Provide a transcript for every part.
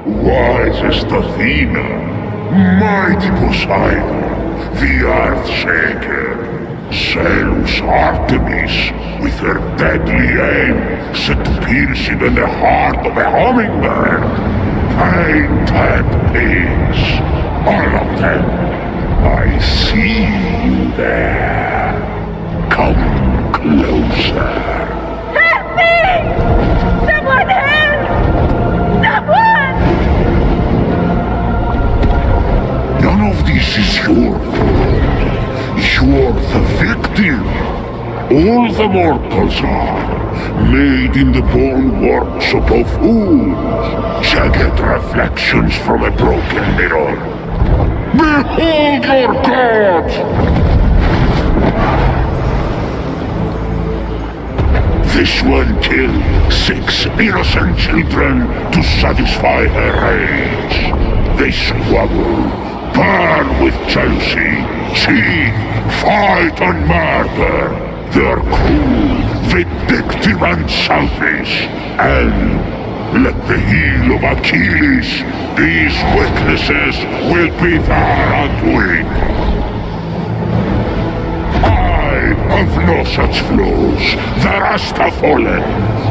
Wisest Athena, mighty Poseidon, the Earth-shaker, Zeus Artemis, with her deadly aim set to piercing in the heart of a hummingbird, painted pigs, all of them. I see you there. Come closer. Help me! Someone help! Someone! None of this is your fault. You're the victim. All the mortals are, made in the bone workshop of fools, jagged reflections from a broken mirror. Behold your god! This one killed 6 innocent children to satisfy her rage. They squabble, burn with jealousy, cheat, fight and murder. They're cruel, vindictive and selfish. And let the heel of Achilles, these witnesses will be their undoing. I have no such flaws. The rest have fallen.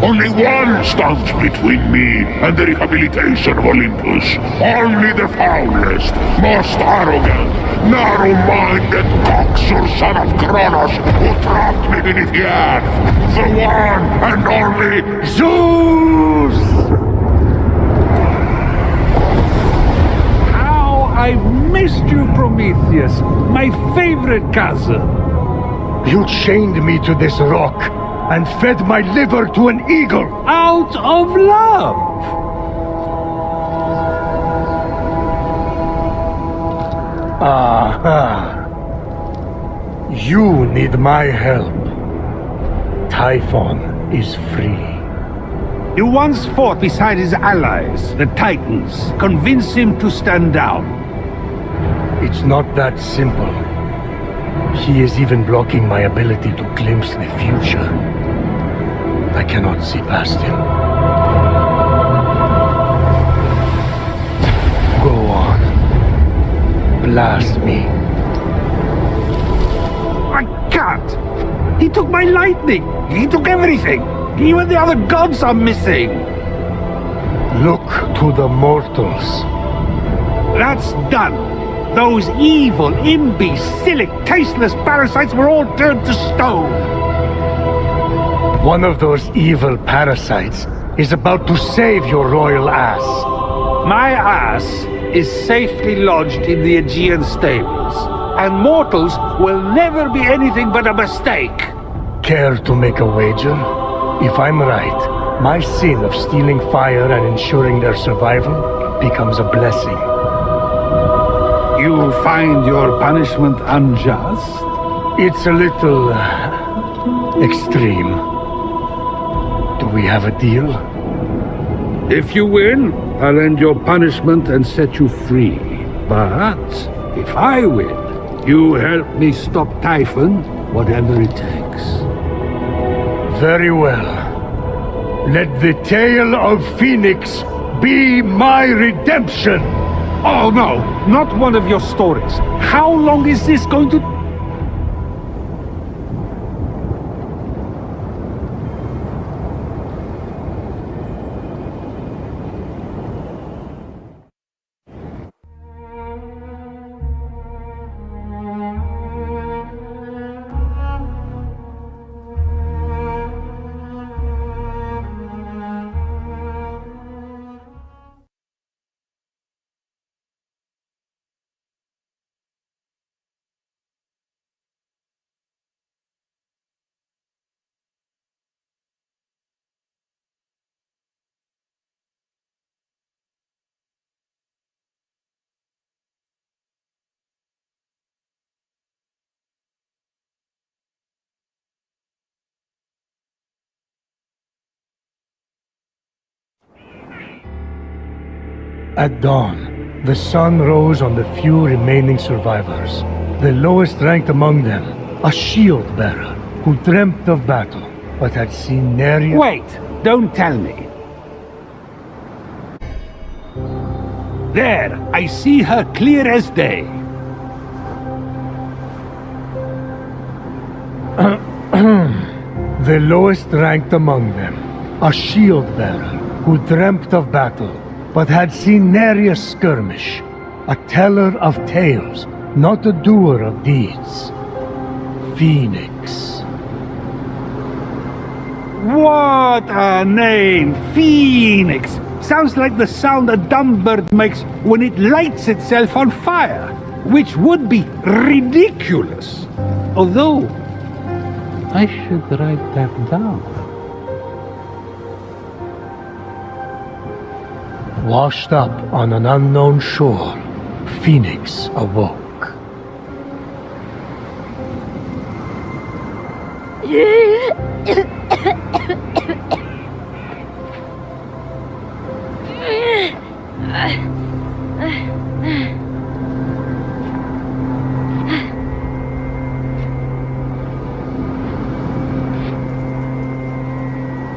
Only one stands between me and the rehabilitation of Olympus. Only the foulest, most arrogant, narrow-minded coxer son of Kronos who trapped me beneath the earth. The one and only Zeus! How I've missed you, Prometheus, my favorite cousin. You chained me to this rock and fed my liver to an eagle. Out of love. Aha. You need my help. Typhon is free. You once fought beside his allies, the Titans. Convince him to stand down. It's not that simple. He is even blocking my ability to glimpse the future. I cannot see past him. Go on. Blast me. I can't. He took my lightning. He took everything. Even the other gods are missing. Look to the mortals. That's done. Those evil, imbecilic, tasteless parasites were all turned to stone. One of those evil parasites is about to save your royal ass. My ass is safely lodged in the Aegean stables, and mortals will never be anything but a mistake. Care to make a wager? If I'm right, my sin of stealing fire and ensuring their survival becomes a blessing. You find your punishment unjust? It's a little extreme. Do we have a deal? If you win, I'll end your punishment and set you free. But if I win, you help me stop Typhon, whatever it takes. Very well. Let the tale of Fenyx be my redemption! Oh no, not one of your stories. How long is this going to... At dawn, the sun rose on the few remaining survivors. The lowest ranked among them, a shield bearer, who dreamt of battle, but had seen nary... Wait! Don't tell me. There, I see her clear as day. The lowest ranked among them, a shield bearer who dreamt of battle, but had seen nary a skirmish. A teller of tales, not a doer of deeds. Fenyx. What a name! Fenyx! Sounds like the sound a dumb bird makes when it lights itself on fire, which would be ridiculous. Although, I should write that down. Washed up on an unknown shore, Fenyx awoke.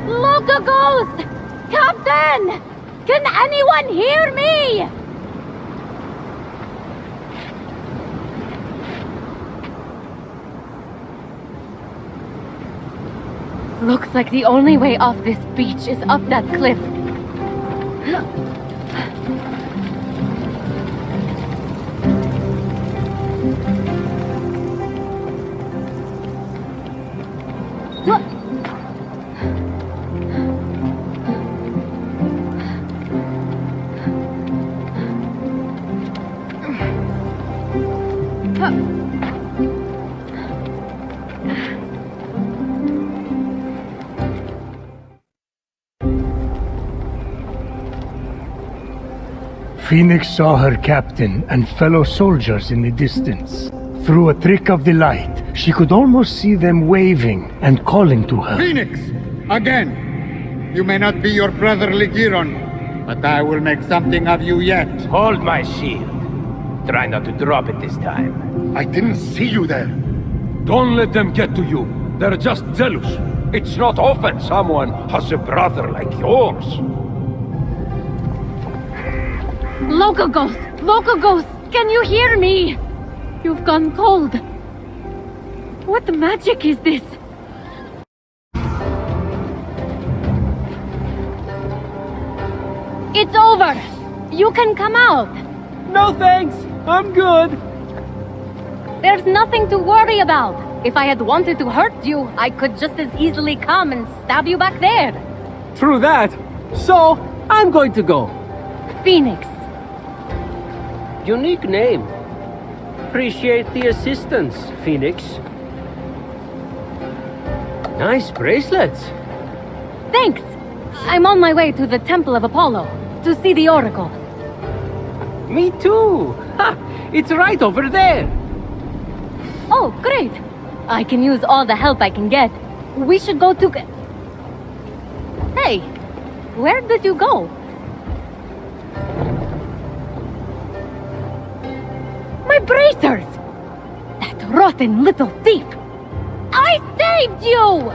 Look, a ghost! Captain! Can anyone hear me? Looks like the only way off this beach is up that cliff. Fenyx saw her captain and fellow soldiers in the distance. Through a trick of the light, she could almost see them waving and calling to her. Fenyx! Again! You may not be your brotherly Giron, but I will make something of you yet. Hold my shield. Try not to drop it this time. I didn't see you there. Don't let them get to you. They're just jealous. It's not often someone has a brother like yours. Local ghost! Local ghost! Can you hear me? You've gone cold. What magic is this? It's over! You can come out! No thanks! I'm good! There's nothing to worry about. If I had wanted to hurt you, I could just as easily come and stab you back there. True that. So, I'm going to go. Fenyx. Unique name. Appreciate the assistance, Fenyx. Nice bracelets. Thanks! I'm on my way to the Temple of Apollo to see the Oracle. Me too! Ha! It's right over there! Oh, great! I can use all the help I can get. We should go to... Hey! Where did you go? My bracers! That rotten little thief! I saved you!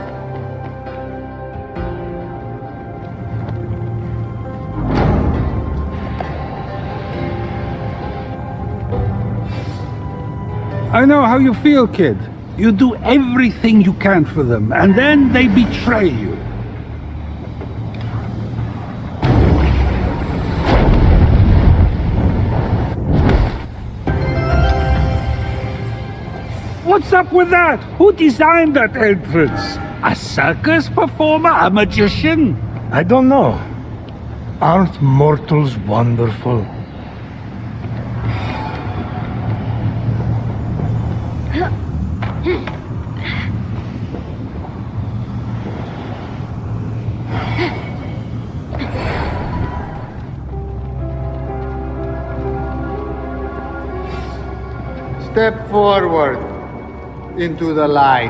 I know how you feel, kid. You do everything you can for them, and then they betray you. What's up with that? Who designed that entrance? A circus performer? A magician? I don't know. Aren't mortals wonderful? Step forward into the light.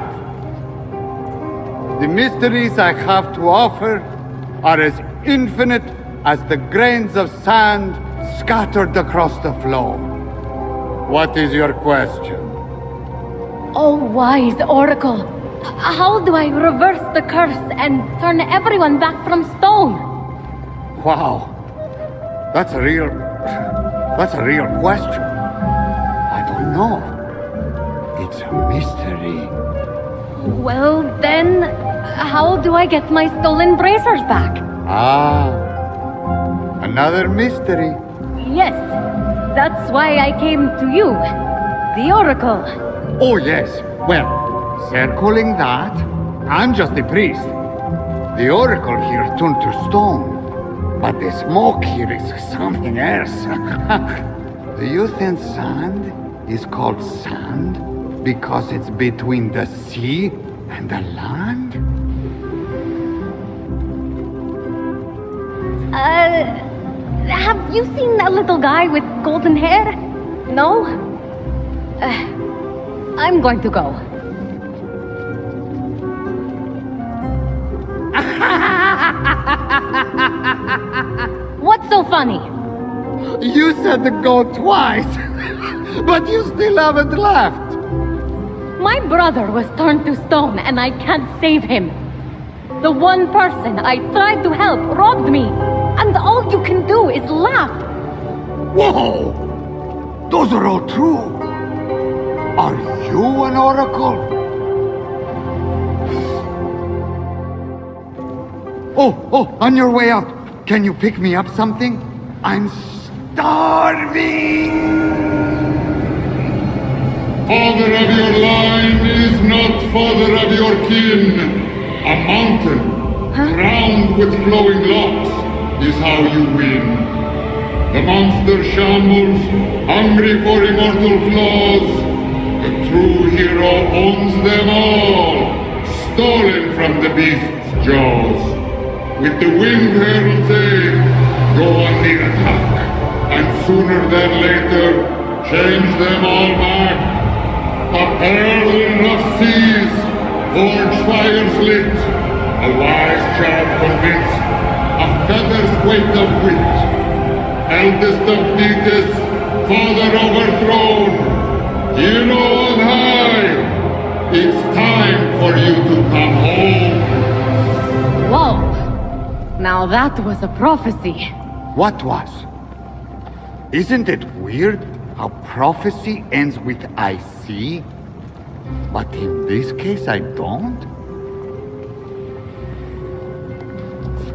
The mysteries I have to offer are as infinite as the grains of sand scattered across the floor. What is your question? Oh, wise Oracle! How do I reverse the curse and turn everyone back from stone? Wow, that's a real That's a real question. I don't know. It's a mystery. Well, then, how do I get my stolen bracers back? Ah, another mystery. Yes, that's why I came to you, the Oracle. Oh, yes. Well, circling that, I'm just the priest. The Oracle here turned to stone. But the smoke here is something else. Do you think sand is called sand because it's between the sea and the land? Have you seen a little guy with golden hair? No? I'm going to go. What's so funny? You said to go twice, but you still haven't left. My brother was turned to stone and I can't save him. The one person I tried to help robbed me, and all you can do is laugh. Whoa! Those are all true. Are you an oracle? Oh, on your way out, can you pick me up something? I'm starving! Father of your line is not father of your kin. A mountain, crowned with flowing locks, is how you win. The monster shambles, hungry for immortal flaws. The true hero owns them all, stolen from the beast's jaws. With the winged herald's aid, go on the attack, and sooner than later, change them all back. A pearl in rough seas, forge fires lit, a wise child convinced, a feather's weight of wit. Eldest of Thetis, father overthrown, hero on high, it's time for you to come home. Whoa! Now that was a prophecy. What was? Isn't it weird how prophecy ends with I see? But in this case, I don't?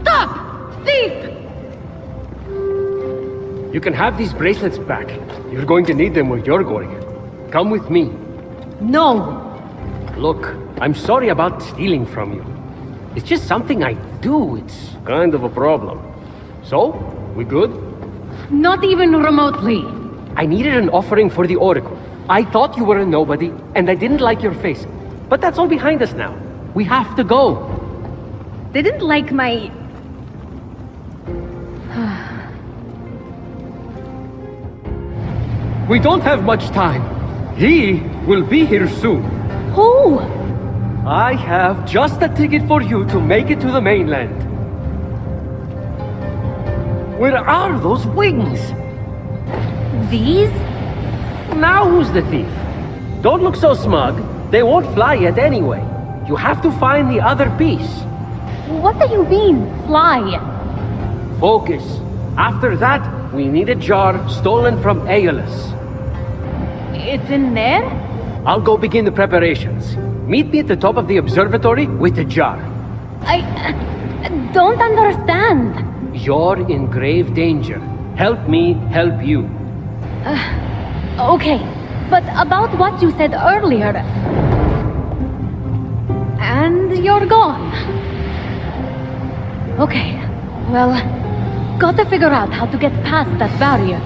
Stop! Thief! You can have these bracelets back. You're going to need them where you're going. Come with me. No! Look, I'm sorry about stealing from you. It's just something I do. It's kind of a problem. So, we good? Not even remotely. I needed an offering for the Oracle. I thought you were a nobody, and I didn't like your face. But that's all behind us now. We have to go. Didn't like my... We don't have much time. He will be here soon. Who? I have just a ticket for you to make it to the mainland. Where are those wings? These? Now who's the thief? Don't look so smug. They won't fly yet anyway. You have to find the other piece. What do you mean, fly? Focus. After that, we need a jar stolen from Aeolus. It's in there? I'll go begin the preparations. Meet me at the top of the observatory with the jar. I don't understand. You're in grave danger. Help me help you. Okay, but about what you said earlier... And you're gone. Okay, well, gotta figure out how to get past that barrier.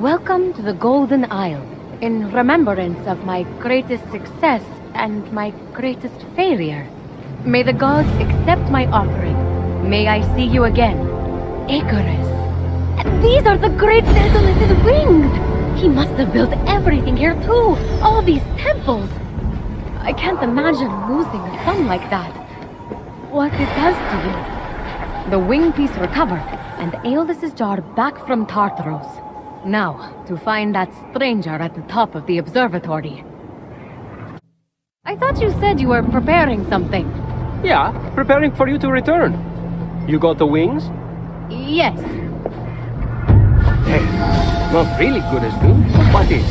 Welcome to the Golden Isle, in remembrance of my greatest success and my greatest failure. May the gods accept my offering. May I see you again. Icarus. These are the great Daedalus's wings! He must have built everything here too! All these temples! I can't imagine losing a son like that. What it does to you. The wing piece recovered, and Aeolus's jar back from Tartaros. Now, to find that stranger at the top of the observatory. thought you said you were preparing something. Yeah, preparing for you to return. You got the wings? Yes. Hey, not really good as new, but what is?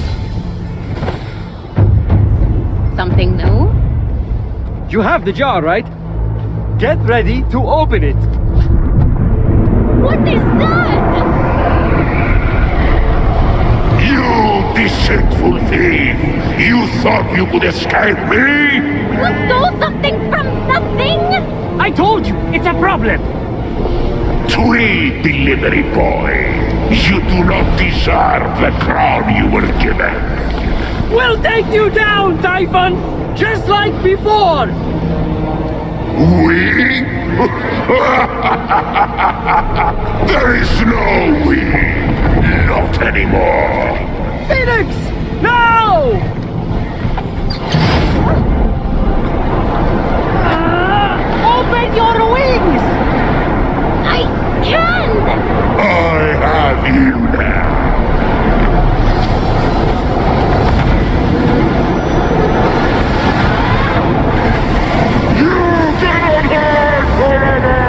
Something new? You have the jar, right? Get ready to open it. What is that? You deceitful thief! You thought you could escape me? You stole something from nothing? I told you, it's a problem. Tweet, delivery boy! You do not deserve the crown you were given! We'll take you down, Typhon! Just like before! We? There is no we! Not anymore! Fenyx! No! Open your wings! I can't! I have you now! You cannot hide forever!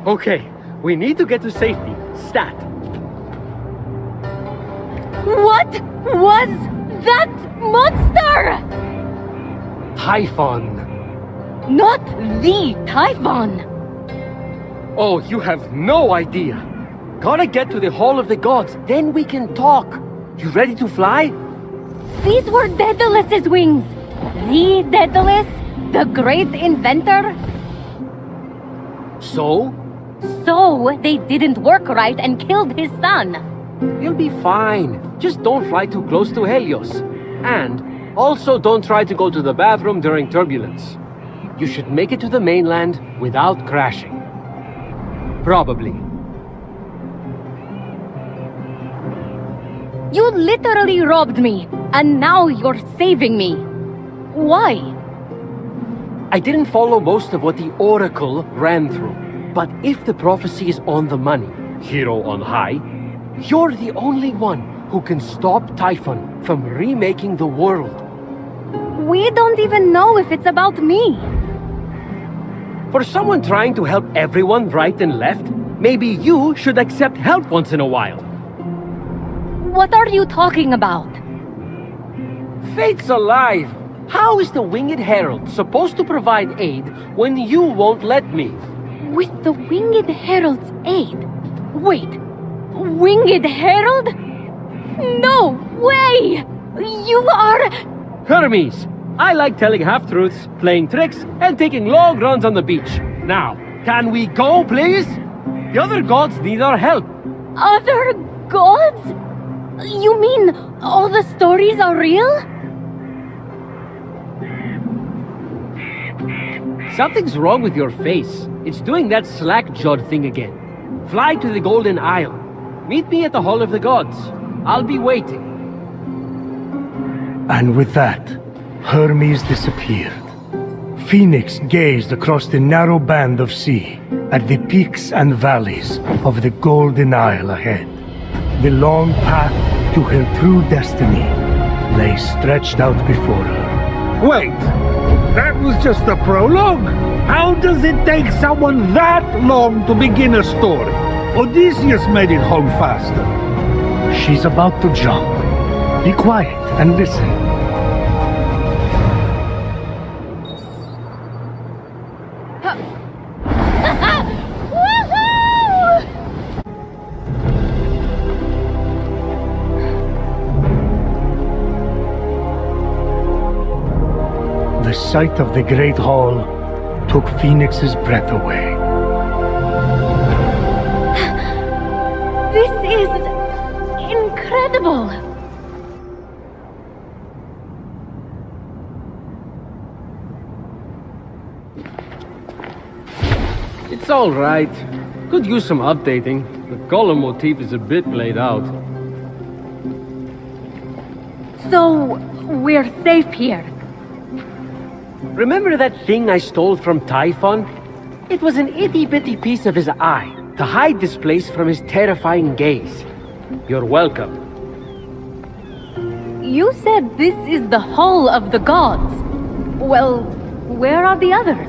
Okay, we need to get to safety. Stat. What was that monster? Typhon. Not the Typhon. Oh, you have no idea. Gotta get to the Hall of the Gods, then we can talk. You ready to fly? These were Daedalus's wings. The Daedalus, the great inventor. So? So they didn't work right and killed his son. You'll be fine. Just don't fly too close to Helios. And also don't try to go to the bathroom during turbulence. You should make it to the mainland without crashing. Probably. You literally robbed me, and now you're saving me. Why? I didn't follow most of what the Oracle ran through. But if the prophecy is on the money, hero on high, you're the only one who can stop Typhon from remaking the world. We don't even know if it's about me. For someone trying to help everyone right and left, maybe you should accept help once in a while. What are you talking about? Fate's alive! How is the Winged Herald supposed to provide aid when you won't let me? With the Winged Herald's aid? Wait, Winged Herald? No way! You are... Hermes! I like telling half-truths, playing tricks, and taking long runs on the beach. Now, can we go, please? The other gods need our help. Other gods? You mean all the stories are real? Something's wrong with your face. It's doing that slack-jawed thing again. Fly to the Golden Isle. Meet me at the Hall of the Gods. I'll be waiting. And with that, Hermes disappeared. Fenyx gazed across the narrow band of sea at the peaks and valleys of the Golden Isle ahead. The long path to her true destiny lay stretched out before her. Wait! That was just a prologue? How does it take someone that long to begin a story? Odysseus made it home faster. She's about to jump. Be quiet and listen. The sight of the Great Hall took Fenyx's breath away. This is... incredible! It's all right. Could use some updating. The color motif is a bit played out. So, we're safe here. Remember that thing I stole from Typhon? It was an itty-bitty piece of his eye. to hide this place from his terrifying gaze. You're welcome. You said this is the Hall of the Gods. Well, where are the others?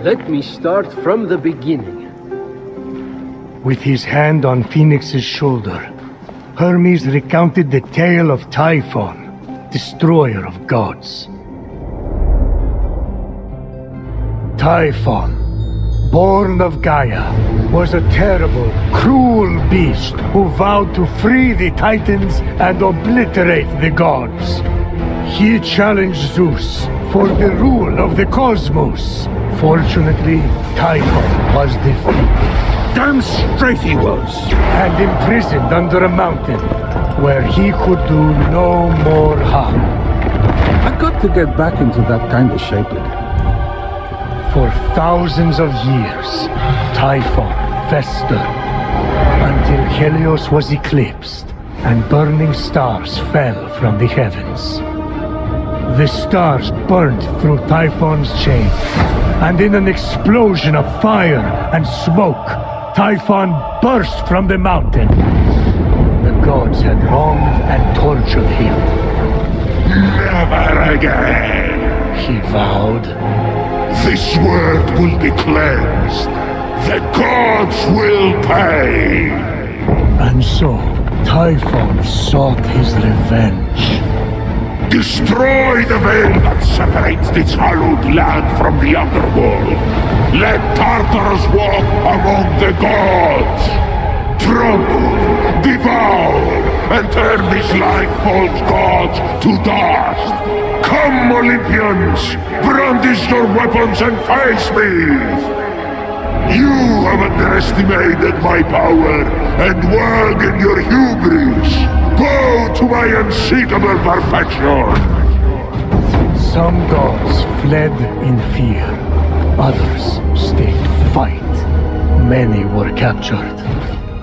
Let me start from the beginning. With his hand on Fenyx's shoulder, Hermes recounted the tale of Typhon, destroyer of gods. Typhon, born of Gaia, was a terrible, cruel beast who vowed to free the Titans and obliterate the gods. He challenged Zeus for the rule of the cosmos. Fortunately, Typhon was defeated. Damn straight he was! And imprisoned under a mountain, where he could do no more harm. I got to get back into that kind of shape again. For thousands of years, Typhon festered, until Helios was eclipsed, and burning stars fell from the heavens. The stars burnt through Typhon's chain, and in an explosion of fire and smoke, Typhon burst from the mountain. The gods had wronged and tortured him. Never again! He vowed. This world will be cleansed. The gods will pay! And so, Typhon sought his revenge. Destroy the veil that separates this hallowed land from the underworld. Let Tartarus walk among the gods. Trample, devour, and turn these life-formed gods to dust. Come, Olympians, brandish your weapons and face me. You have underestimated my power and work in your hubris. Bow to my unseekable perfection! Some gods fled in fear. Others stayed to fight. Many were captured.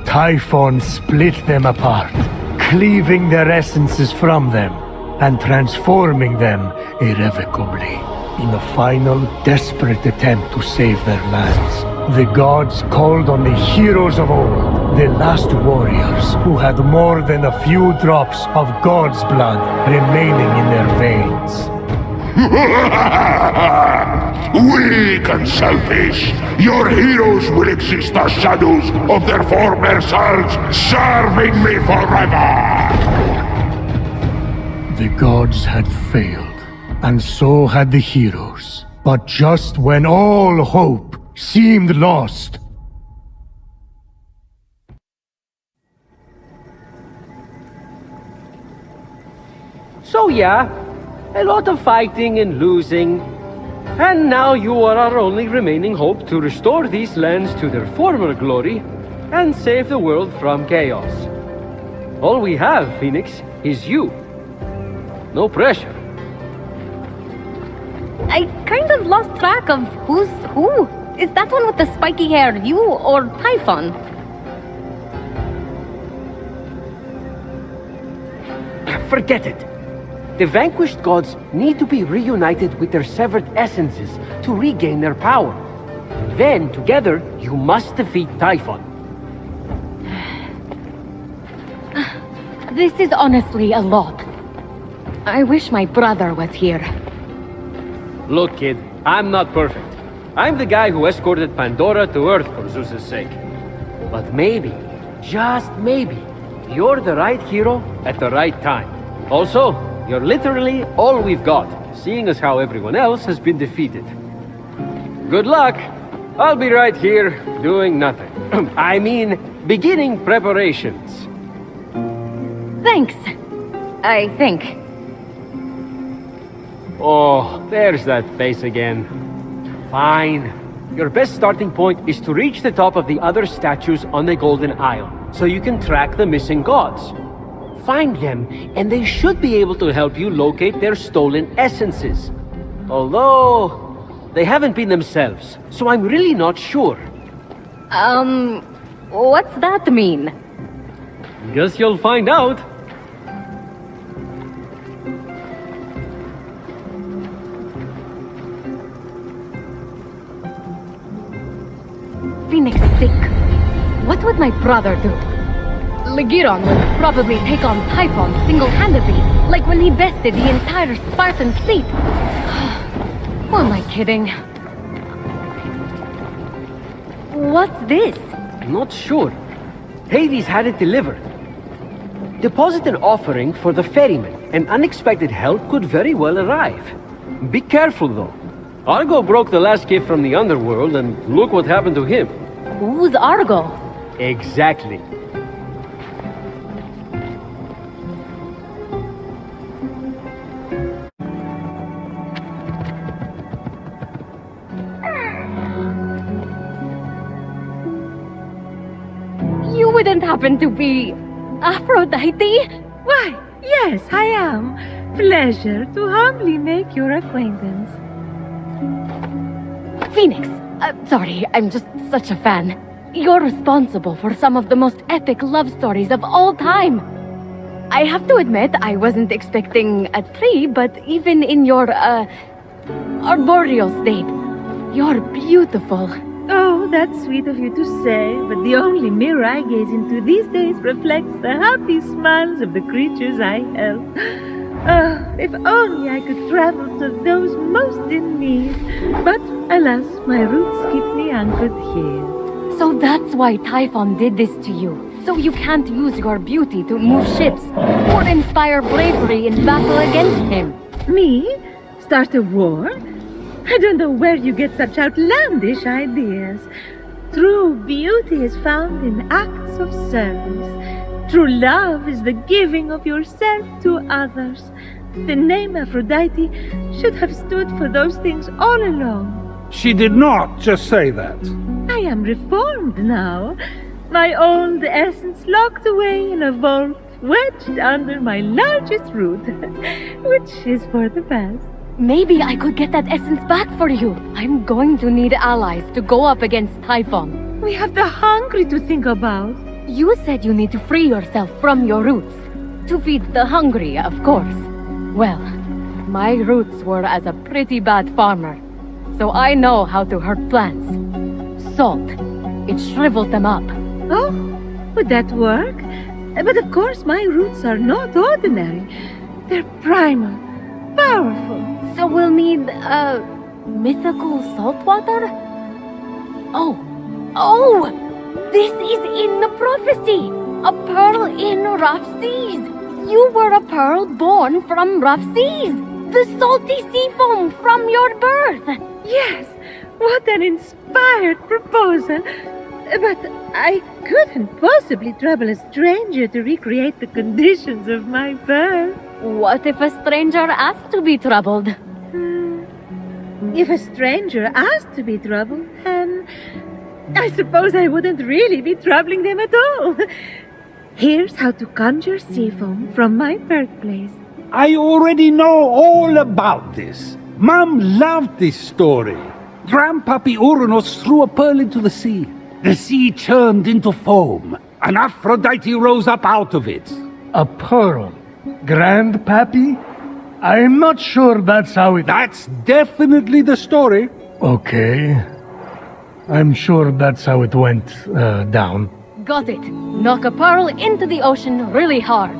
Typhon split them apart, cleaving their essences from them and transforming them irrevocably. In a final, desperate attempt to save their lands, the gods called on the heroes of old, the last warriors who had more than a few drops of God's blood remaining in their veins. Weak and selfish, your heroes will exist as shadows of their former selves, serving me forever! The gods had failed, and so had the heroes. But just when all hope seemed lost, So yeah, a lot of fighting and losing. And now you are our only remaining hope to restore these lands to their former glory and save the world from chaos. All we have, Fenyx, is you. No pressure. I kind of lost track of who's who. Is that one with the spiky hair you or Typhon? Forget it. The vanquished gods need to be reunited with their severed essences to regain their power. Then, together, you must defeat Typhon. This is honestly a lot. I wish my brother was here. Look, kid, I'm not perfect. I'm the guy who escorted Pandora to Earth for Zeus's sake. But maybe, just maybe, you're the right hero at the right time. Also, you're literally all we've got, seeing as how everyone else has been defeated. Good luck! I'll be right here, doing nothing. I mean, beginning preparations. Thanks. I think. Oh, there's that face again. Fine. Your best starting point is to reach the top of the other statues on the Golden Isle, so you can track the missing gods. Find them, and they should be able to help you locate their stolen essences. Although, they haven't been themselves, so I'm really not sure. What's that mean? Guess you'll find out. Fenyx think? What would my brother do? Legiron would probably take on Typhon single-handedly, like when he bested the entire Spartan fleet. Who am I kidding? What's this? Not sure. Hades had it delivered. Deposit an offering for the ferryman. An unexpected help could very well arrive. Be careful, though. Argo broke the last gift from the underworld, and look what happened to him. Who's Argo? Exactly. You wouldn't happen to be Aphrodite? Why, yes, I am. Pleasure to humbly make your acquaintance. Fenyx. Sorry, I'm just such a fan. You're responsible for some of the most epic love stories of all time. I have to admit, I wasn't expecting a tree, but even in your, arboreal state, you're beautiful. Oh, that's sweet of you to say, but the only mirror I gaze into these days reflects the happy smiles of the creatures I help. Oh, if only I could travel to those most in need. But alas, my roots keep me anchored here. So that's why Typhon did this to you. So you can't use your beauty to move ships or inspire bravery in battle against him. Me? Start a war? I don't know where you get such outlandish ideas. True beauty is found in acts of service. True love is the giving of yourself to others. The name Aphrodite should have stood for those things all along. She did not just say that. I am reformed now. My old essence locked away in a vault, wedged under my largest root, which is for the best. Maybe I could get that essence back for you. I'm going to need allies to go up against Typhon. We have the hungry to think about. You said you need to free yourself from your roots. To feed the hungry, of course. Well, my roots were as a pretty bad farmer. So I know how to hurt plants. Salt. It shrivels them up. Oh, would that work? But of course my roots are not ordinary. They're primal, powerful. So we'll need, mythical salt water? Oh! This is in the prophecy! A pearl in rough seas! You were a pearl born from rough seas! The salty sea foam from your birth! Yes, what an inspired proposal! But I couldn't possibly trouble a stranger to recreate the conditions of my birth. What if a stranger asked to be troubled? If a stranger asked to be troubled, then I suppose I wouldn't really be troubling them at all. Here's how to conjure sea foam from my birthplace. I already know all about this. Mom loved this story. Grandpappy Uranus threw a pearl into the sea. The sea churned into foam, and Aphrodite rose up out of it. A pearl? Grandpappy? I'm not sure that's how it... That's definitely the story. Okay. I'm sure that's how it went down. Got it. Knock a pearl into the ocean really hard.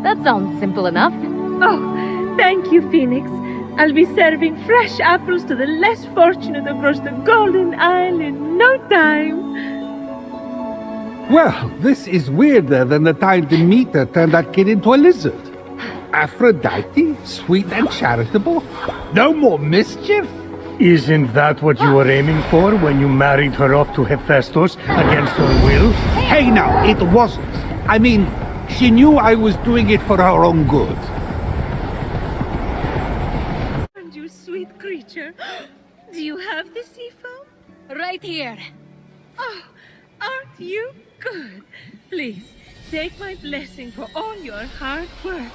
That sounds simple enough. Oh, thank you, Fenyx. I'll be serving fresh apples to the less fortunate across the Golden Isle in no time. Well, this is weirder than the time Demeter turned that kid into a lizard. Aphrodite, sweet and charitable. No more mischief. Isn't that what you were aiming for when you married her off to Hephaestus against her will? Hey now, it wasn't. I mean, she knew I was doing it for her own good. And you sweet creature, do you have the sea foam? Right here. Oh, aren't you good? Please, take my blessing for all your hard work.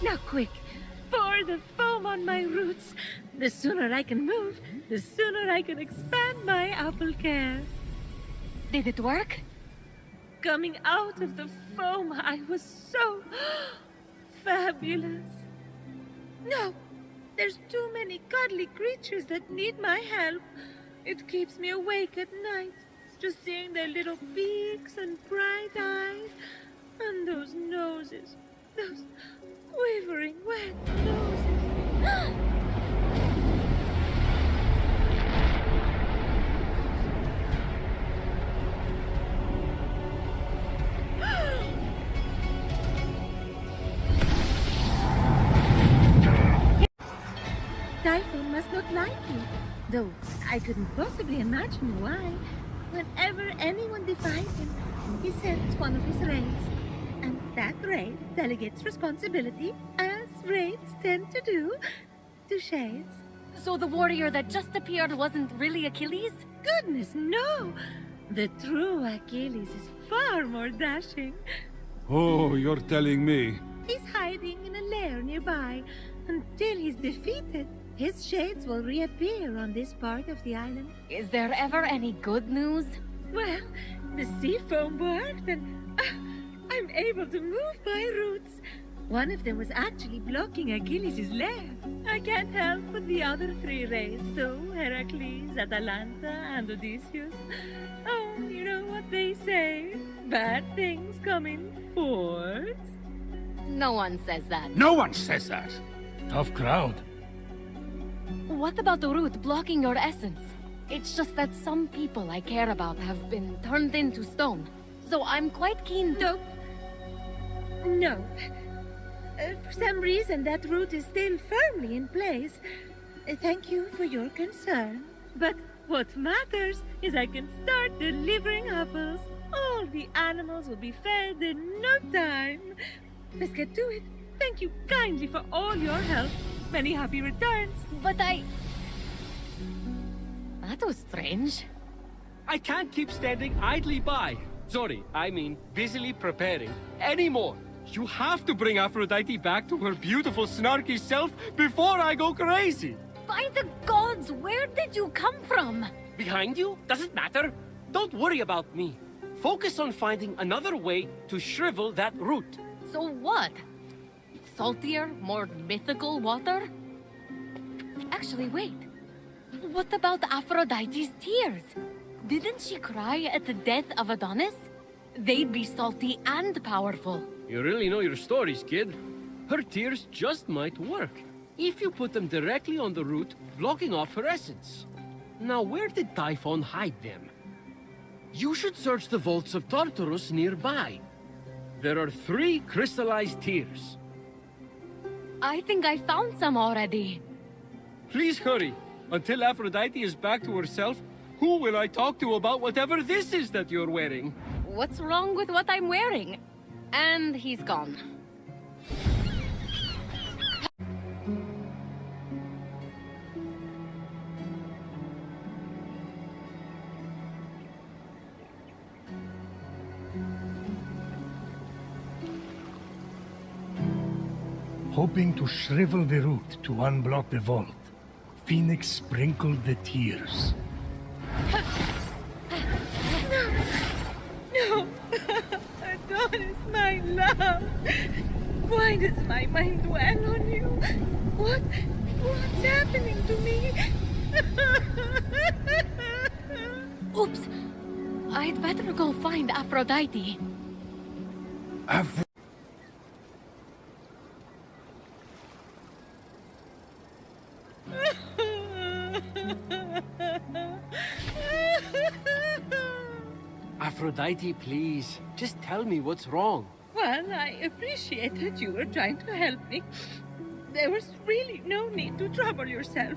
Now quick, pour the foam on my roots. The sooner I can move, the sooner I can expand my apple care. Did it work? Coming out of the foam, I was so fabulous. No, there's too many cuddly creatures that need my help. It keeps me awake at night, just seeing their little beaks and bright eyes, and those noses, those quivering wet noses. Typhon must not like you, though I couldn't possibly imagine why. Whenever anyone defies him, he sends one of his raids. And that raid delegates responsibility, as raids tend to do, to shades. So the warrior that just appeared wasn't really Achilles? Goodness, no! The true Achilles is far more dashing. Oh, you're telling me. He's hiding in a lair nearby. Until he's defeated, his shades will reappear on this part of the island. Is there ever any good news? Well, the sea foam worked and I'm able to move my roots. One of them was actually blocking Achilles' lair. I can't help but the other three raids, though: Heracles, Atalanta, and Odysseus. Oh, you know what they say. Bad things come in fours. No one says that. No one says that! Tough crowd. What about the root blocking your essence? It's just that some people I care about have been turned into stone. So I'm quite keen to... No. For some reason, that root is still firmly in place. Thank you for your concern. But what matters is I can start delivering apples. All the animals will be fed in no time. Let's get to it. Thank you kindly for all your help. Many happy returns. But That was strange. I can't keep standing idly by. Sorry, I mean busily preparing anymore. You have to bring Aphrodite back to her beautiful, snarky self before I go crazy. By the gods, where did you come from? Behind you? Doesn't matter. Don't worry about me. Focus on finding another way to shrivel that root. So what? Saltier, more mythical water? Actually, wait. What about Aphrodite's tears? Didn't she cry at the death of Adonis? They'd be salty and powerful. You really know your stories, kid. Her tears just might work, if you put them directly on the root, blocking off her essence. Now, where did Typhon hide them? You should search the vaults of Tartarus nearby. There are 3 crystallized tears. I think I found some already. Please hurry. Until Aphrodite is back to herself, who will I talk to about whatever this is that you're wearing? What's wrong with what I'm wearing? And he's gone. Hoping to shrivel the root to unblock the vault, Fenyx sprinkled the tears. No! Adonis, my love! Why does my mind dwell on you? What's happening to me? Oops! I'd better go find Aphrodite. Aphrodite, please. Just tell me what's wrong. Well, I appreciate that you were trying to help me. There was really no need to trouble yourself.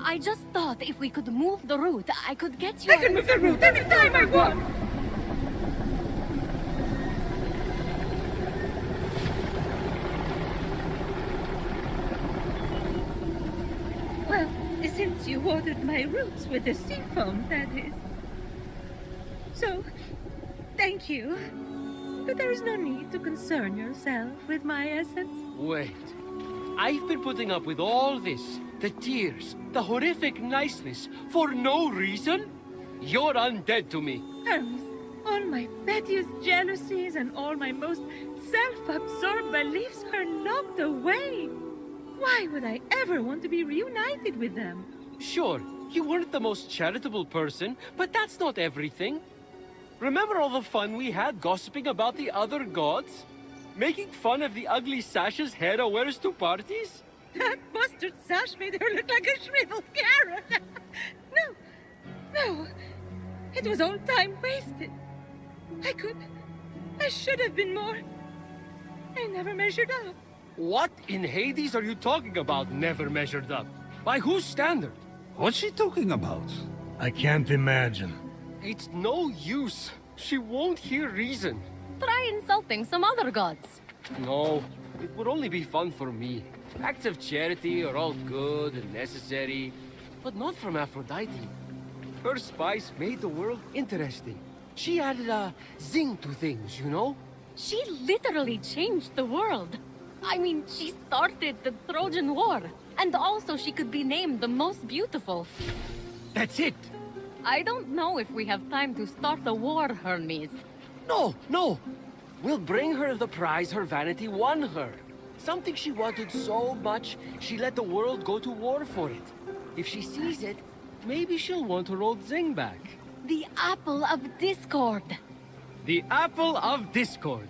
I just thought if we could move the root, I could get you... I can move the root anytime I want! Well, since you watered my roots with the sea foam, that is. So, thank you. But there is no need to concern yourself with my essence. Wait. I've been putting up with all this. The tears, the horrific niceness, for no reason? You're undead to me. Hermes, all my pettiest jealousies and all my most self-absorbed beliefs are locked away. Why would I ever want to be reunited with them? Sure, you weren't the most charitable person, but that's not everything. Remember all the fun we had gossiping about the other gods? Making fun of the ugly sashes Hera wears to parties? That mustard sash made her look like a shriveled carrot. No. It was all time wasted. I should have been more. I never measured up. What in Hades are you talking about, never measured up? By whose standard? What's she talking about? I can't imagine. It's no use. She won't hear reason. Try insulting some other gods. No, it would only be fun for me. Acts of charity are all good and necessary, but not from Aphrodite. Her spice made the world interesting. She added a zing to things, you know? She literally changed the world. I mean, she started the Trojan War. And also she could be named the most beautiful. That's it! I don't know if we have time to start a war, Hermes. No! We'll bring her the prize her vanity won her. Something she wanted so much, she let the world go to war for it. If she sees it, maybe she'll want her old zing back. The Apple of Discord. The Apple of Discord.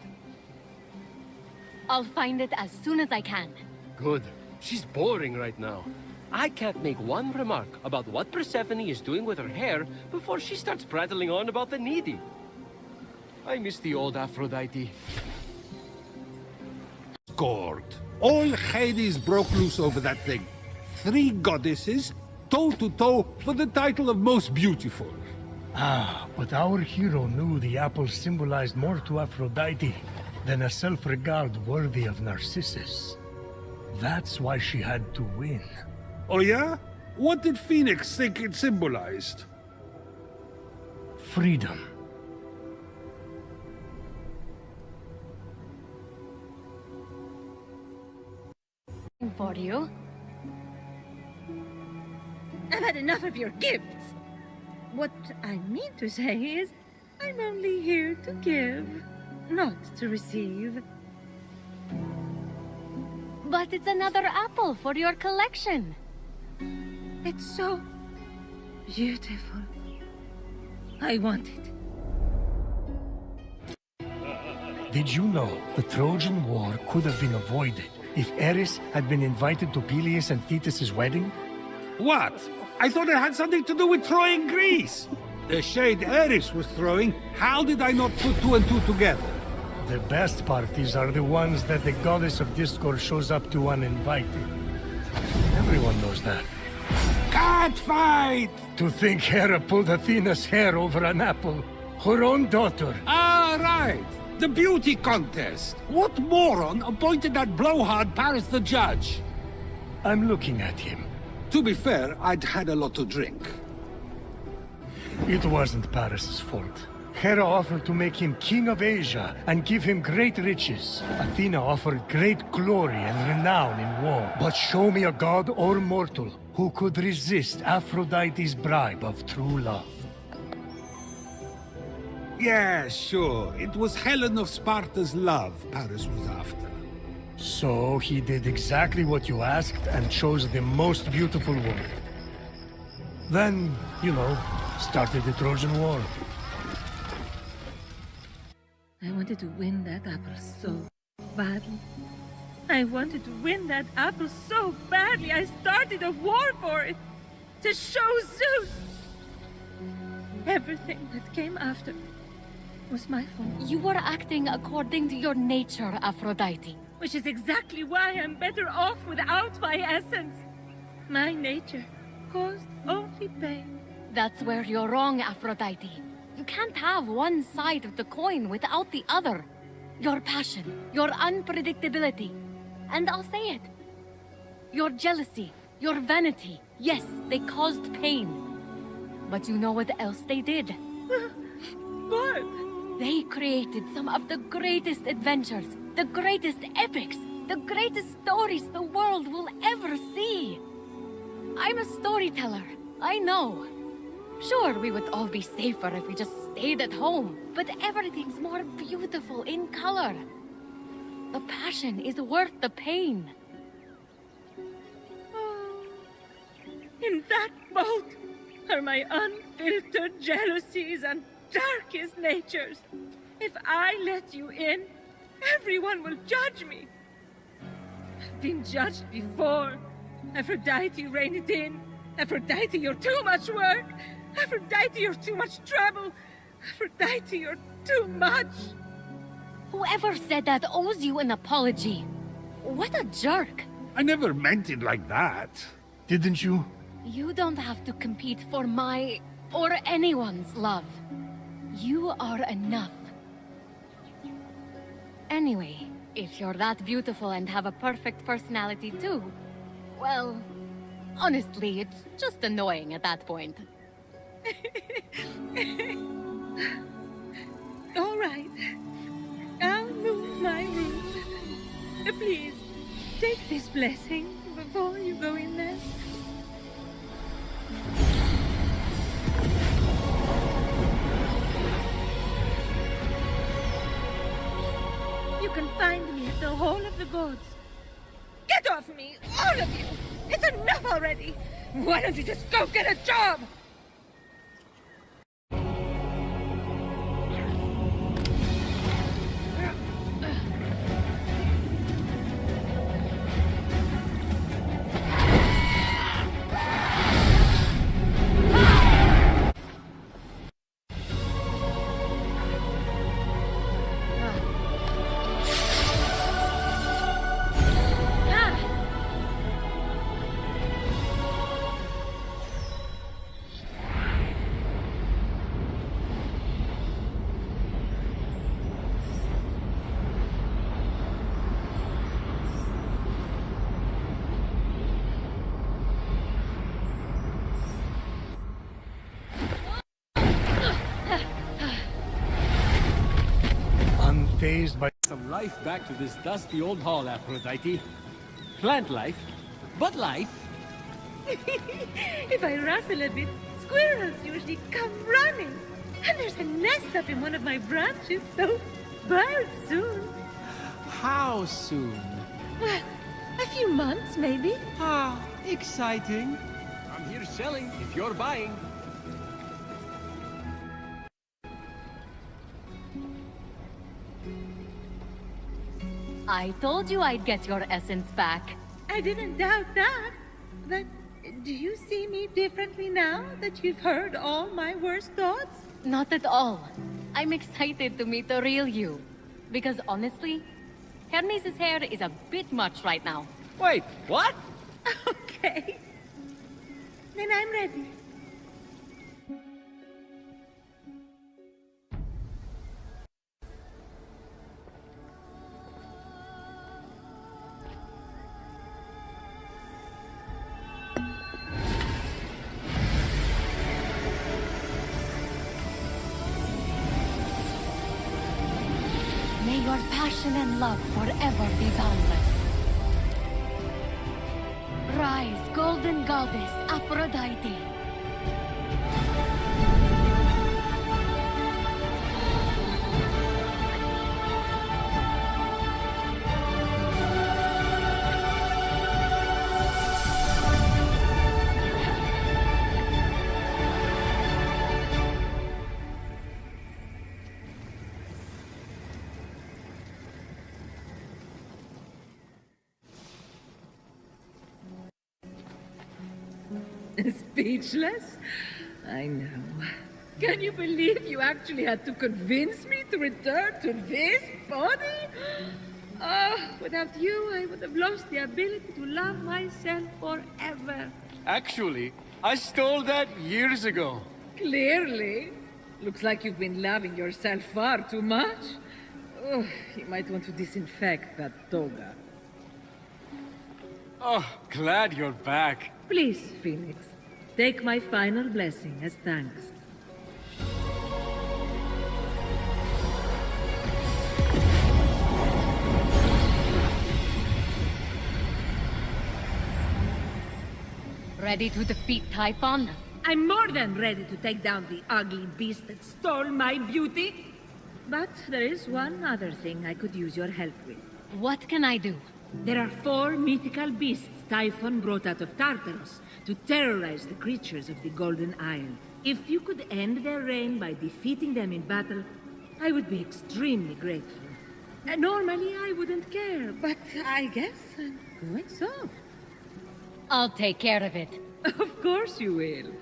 I'll find it as soon as I can. Good. She's boring right now. I can't make one remark about what Persephone is doing with her hair before she starts prattling on about the needy. I miss the old Aphrodite. Discord. All Hades broke loose over that thing. 3 goddesses, toe-to-toe for the title of most beautiful. But our hero knew the apple symbolized more to Aphrodite than a self-regard worthy of Narcissus. That's why she had to win. Oh yeah? What did Fenyx think it symbolized? Freedom. For you. I've had enough of your gifts. What I mean to say is, I'm only here to give, not to receive. But it's another apple for your collection. It's so beautiful. I want it. Did you know the Trojan War could have been avoided if Eris had been invited to Peleus and Thetis' wedding? What? I thought it had something to do with Troy and Greece. The shade Eris was throwing, how did I not put 2 and 2 together? The best parties are the ones that the goddess of discord shows up to uninvited. Everyone knows that. Cat fight! To think Hera pulled Athena's hair over an apple. Her own daughter. Ah, right. The beauty contest. What moron appointed that blowhard Paris the judge? I'm looking at him. To be fair, I'd had a lot to drink. It wasn't Paris's fault. Hera offered to make him king of Asia and give him great riches. Athena offered great glory and renown in war. But show me a god or mortal who could resist Aphrodite's bribe of true love. Yeah, sure. It was Helen of Sparta's love Paris was after. So he did exactly what you asked and chose the most beautiful woman. Then, started the Trojan War. I wanted to win that apple so badly. I wanted to win that apple so badly. I started a war for it. To show Zeus. Everything that came after was my fault. You were acting according to your nature, Aphrodite. Which is exactly why I'm better off without my essence. My nature caused only pain. That's where you're wrong, Aphrodite. You can't have one side of the coin without the other. Your passion, your unpredictability, and I'll say it. Your jealousy, your vanity, yes, they caused pain. But you know what else they did? What? They created some of the greatest adventures, the greatest epics, the greatest stories the world will ever see. I'm a storyteller, I know. Sure, we would all be safer if we just stayed at home, but everything's more beautiful in color. The passion is worth the pain. In that boat are my unfiltered jealousies and darkest natures. If I let you in, everyone will judge me. I've been judged before. Aphrodite, rein it in. Aphrodite, you're too much work. Aphrodite, you're too much trouble. Aphrodite, you're too much. Whoever said that owes you an apology. What a jerk. I never meant it like that. Didn't you? You don't have to compete for my or anyone's love. You are enough. Anyway, if you're that beautiful and have a perfect personality too, well, honestly, it's just annoying at that point. All right. I'll move my room. Please, take this blessing before you go in there. You can find me at the Hall of the Gods. Get off me, all of you! It's enough already! Why don't you just go get a job? Unfazed by Some life back to this dusty old hall, Aphrodite. Plant life, but life. If I rustle a bit, squirrels usually come running. And there's a nest up in one of my branches, so birds soon. How soon? Well, a few months, maybe. Ah, exciting. I'm here selling if you're buying. I told you I'd get your essence back. I didn't doubt that. But do you see me differently now that you've heard all my worst thoughts? Not at all. I'm excited to meet the real you. Because honestly, Hermes' hair is a bit much right now. Wait, what? Okay. Then I'm ready. May your passion and love forever be boundless. Rise, golden goddess Aphrodite. Speechless? I know. Can you believe you actually had to convince me to return to this body? Oh, without you, I would have lost the ability to love myself forever. Actually, I stole that years ago. Clearly. Looks like you've been loving yourself far too much. Oh, you might want to disinfect that toga. Oh, glad you're back. Please, Fenyx, take my final blessing as thanks. Ready to defeat Typhon? I'm more than ready to take down the ugly beast that stole my beauty. But there is one other thing I could use your help with. What can I do? There are 4 mythical beasts Typhon brought out of Tartarus to terrorize the creatures of the Golden Isle. If you could end their reign by defeating them in battle, I would be extremely grateful. Normally, I wouldn't care, but I guess I'm going soft. I'll take care of it. Of course you will.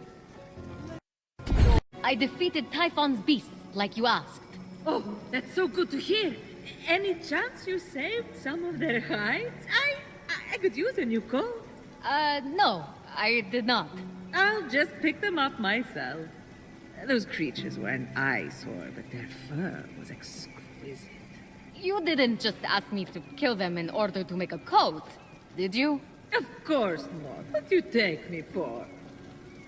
I defeated Typhon's beasts, like you asked. Oh, that's so good to hear. Any chance you saved some of their hides? I could use a new coat. No, I did not. I'll just pick them up myself. Those creatures were an eyesore, but their fur was exquisite. You didn't just ask me to kill them in order to make a coat, did you? Of course not. What do you take me for?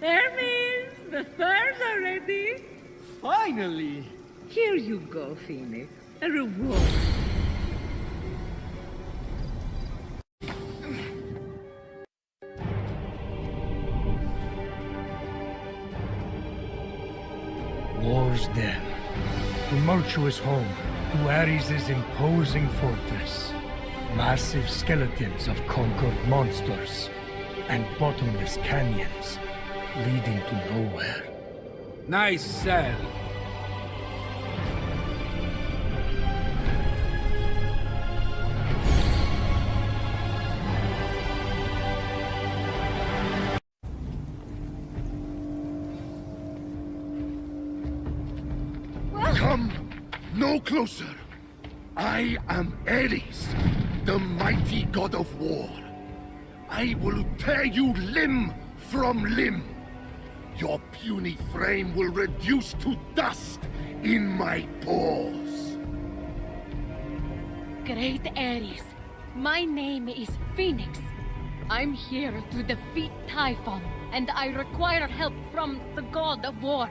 Hermes, the furs are ready. Finally! Here you go, Fenyx. A reward. War's den. Tumultuous home to Ares' imposing fortress. Massive skeletons of conquered monsters. And bottomless canyons leading to nowhere. Nice cell. Come no closer. I am Ares, the mighty god of war. I will tear you limb from limb. Your puny frame will reduce to dust in my paws. Great Ares, my name is Fenyx. I'm here to defeat Typhon, and I require help from the god of war.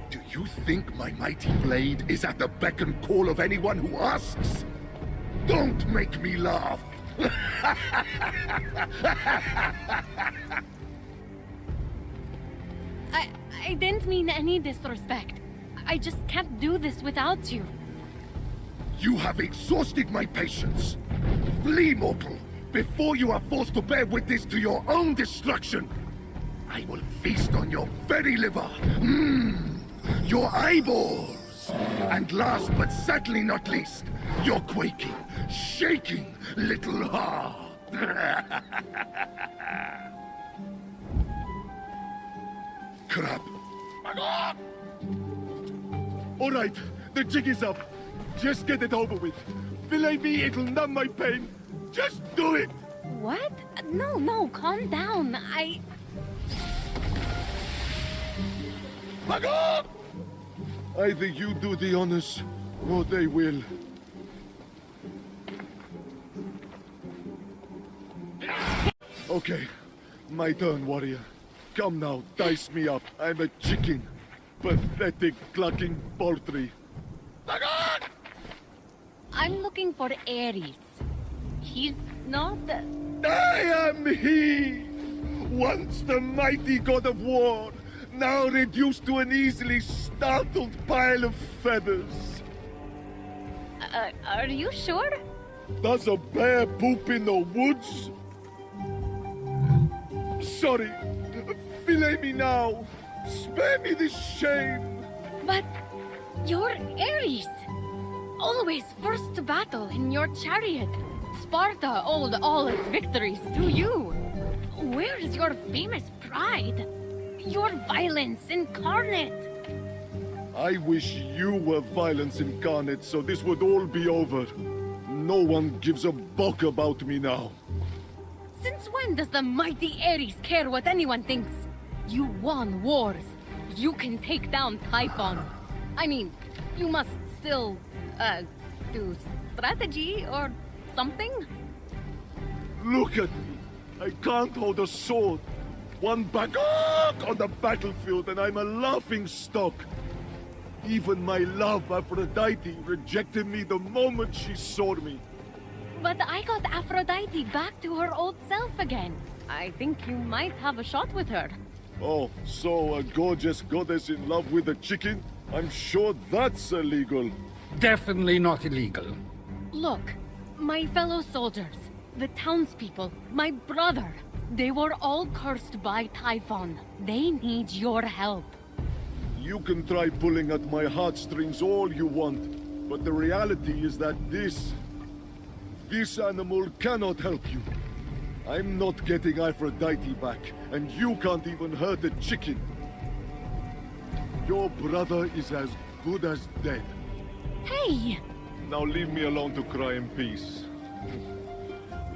Do you think my mighty blade is at the beck and call of anyone who asks? Don't make me laugh. I didn't mean any disrespect. I just can't do this without you. You have exhausted my patience. Flee, mortal, before you are forced to bear witness to your own destruction. I will feast on your very liver. Your eyeballs. And last but certainly not least, your quaking, shaking little heart. Crap. All right, the jig is up. Just get it over with. Fillet me, it'll numb my pain. Just do it. What? No, calm down. Either you do the honors, or they will. Okay, my turn, warrior. Come now, dice me up. I'm a chicken. Pathetic, clucking poultry. I'm looking for Ares. He's not... I am he! Once the mighty god of war, now reduced to an easily startled pile of feathers. Are you sure? Does a bear poop in the woods? Sorry. Fillet me now. Spare me this shame. But you're Ares. Always first to battle in your chariot. Sparta owed all its victories to you. Where is your famous pride? Your violence incarnate. I wish you were violence incarnate so this would all be over. No one gives a buck about me now. Since when does the mighty Ares care what anyone thinks? You won wars. You can take down Typhon. I mean, you must still, do strategy or something? Look at me. I can't hold a sword. One back on the battlefield and I'm a laughing stock. Even my love, Aphrodite, rejected me the moment she saw me. But I got Aphrodite back to her old self again. I think you might have a shot with her. Oh, so a gorgeous goddess in love with a chicken? I'm sure that's illegal. Definitely not illegal. Look, My fellow soldiers, the townspeople, my brother, they were all cursed by Typhon. They need your help. You can try pulling at my heartstrings all you want, but the reality is that this animal cannot help you. I'm not getting Aphrodite back, and you can't even hurt a chicken. Your brother is as good as dead. Hey! Now leave me alone to cry in peace.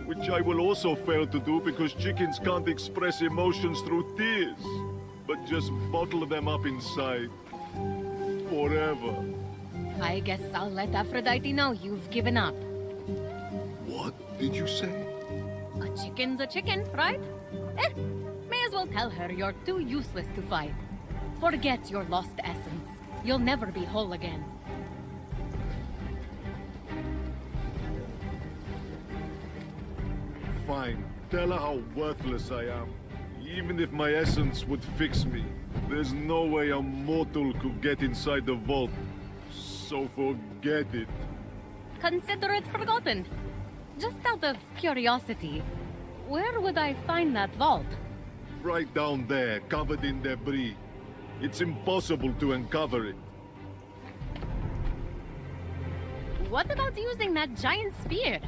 Which I will also fail to do because chickens can't express emotions through tears, but just bottle them up inside. Forever. I guess I'll let Aphrodite know you've given up. What did you say? A chicken's a chicken, right? May as well tell her you're too useless to fight. Forget your lost essence. You'll never be whole again. Fine. Tell her how worthless I am. Even if my essence would fix me, there's no way a mortal could get inside the vault. So forget it. Consider it forgotten. Just out of curiosity, where would I find that vault? Right down there, covered in debris. It's impossible to uncover it. What about using that giant spear?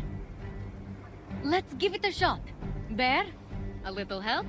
Let's give it a shot. Bear, a little help?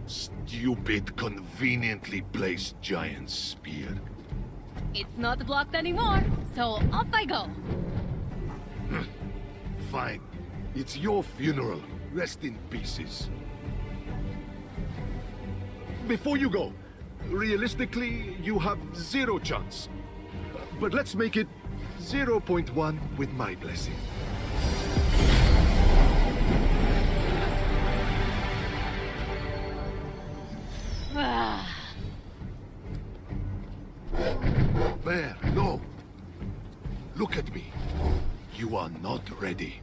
Stupid, conveniently placed giant spear. It's not blocked anymore, so off I go. Fine. It's your funeral. Rest in pieces. Before you go, realistically, you have 0 chance. But let's make it 0.1 with my blessing. Bear, no. Look at me. You are not ready.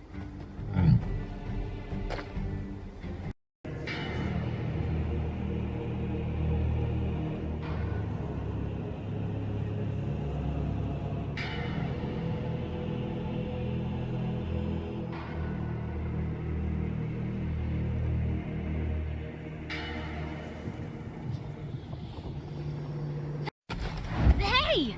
Hey!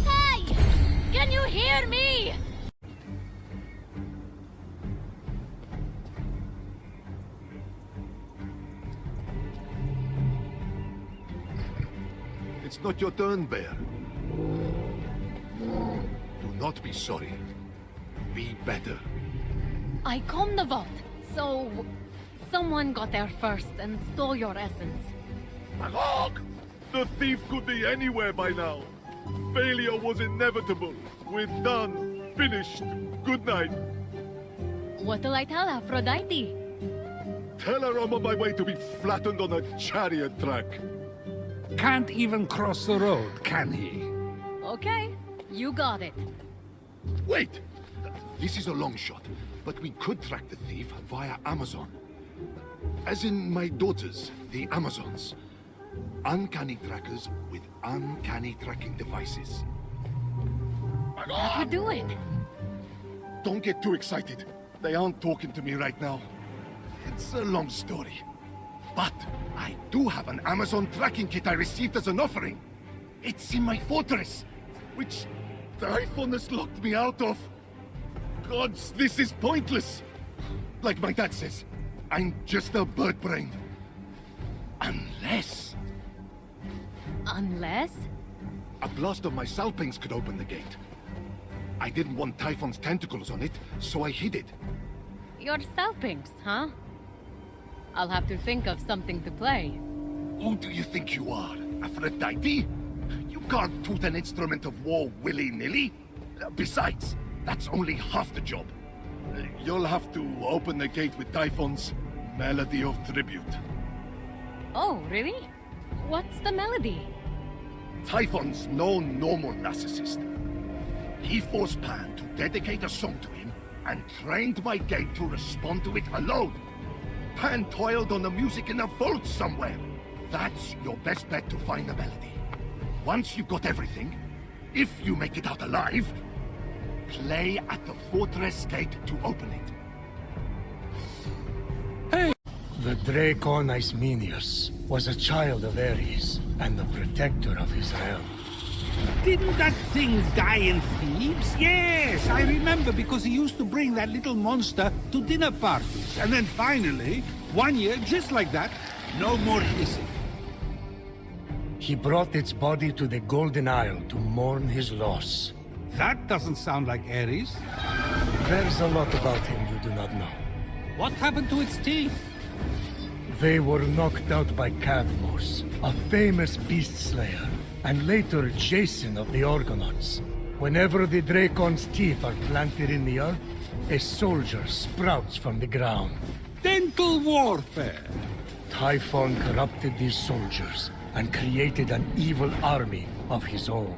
Hey! Can you hear me? It's not your turn, Bear. Do not be sorry. Be better. I combed the vault, so someone got there first and stole your essence. Magog! The thief could be anywhere by now. Failure was inevitable. We're done. Finished. Good night. What'll I tell Aphrodite? Tell her I'm on my way to be flattened on a chariot track. Can't even cross the road, can he? Okay, you got it. Wait! This is a long shot. but we could track the thief via Amazon. As in my daughters, the Amazons. Uncanny trackers with uncanny tracking devices. That would do it. Don't get too excited. They aren't talking to me right now. It's a long story. But I do have an Amazon tracking kit I received as an offering. It's in my fortress, which Typhon has locked me out of. Gods, this is pointless. Like my dad says, I'm just a bird brain. Unless Unless? a blast of my salpings could open the gate. I didn't want Typhon's tentacles on it, so I hid it. Your Salpinx, huh? I'll have to think of something to play. Who do you think you are? Aphrodite? You can't toot an instrument of war willy-nilly. Besides, that's only half the job. You'll have to open the gate with Typhon's Melody of Tribute. Oh, really? What's the melody? Typhon's no normal narcissist. He forced Pan to dedicate a song to him and trained my gate to respond to it alone. Pan toiled on the music in a vault somewhere. That's your best bet to find the melody. Once you've got everything, if you make it out alive, play at the fortress gate to open it. The Dracon Ismenius was a child of Ares and the protector of his realm. Didn't that thing die in Thebes? Yes, I remember, because he used to bring that little monster to dinner parties. And then finally, one year, just like that, no more hissing. He brought its body to the Golden Isle to mourn his loss. That doesn't sound like Ares. There's a lot about him you do not know. What happened to its teeth? They were knocked out by Cadmos, a famous beast slayer, and later Jason of the Argonauts. Whenever the Dracon's teeth are planted in the earth, a soldier sprouts from the ground. Dental warfare! Typhon corrupted these soldiers and created an evil army of his own.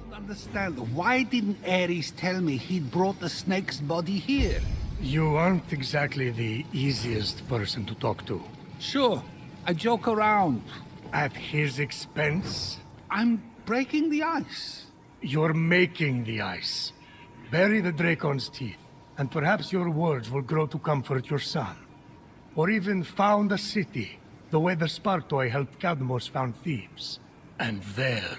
I don't understand. Why didn't Ares tell me he'd brought the snake's body here? You aren't exactly the easiest person to talk to. Sure, I joke around. At his expense? I'm breaking the ice. You're making the ice. Bury the Dracon's teeth, and perhaps your words will grow to comfort your son. Or even found a city, the way the Spartoi helped Cadmos found Thebes. And there,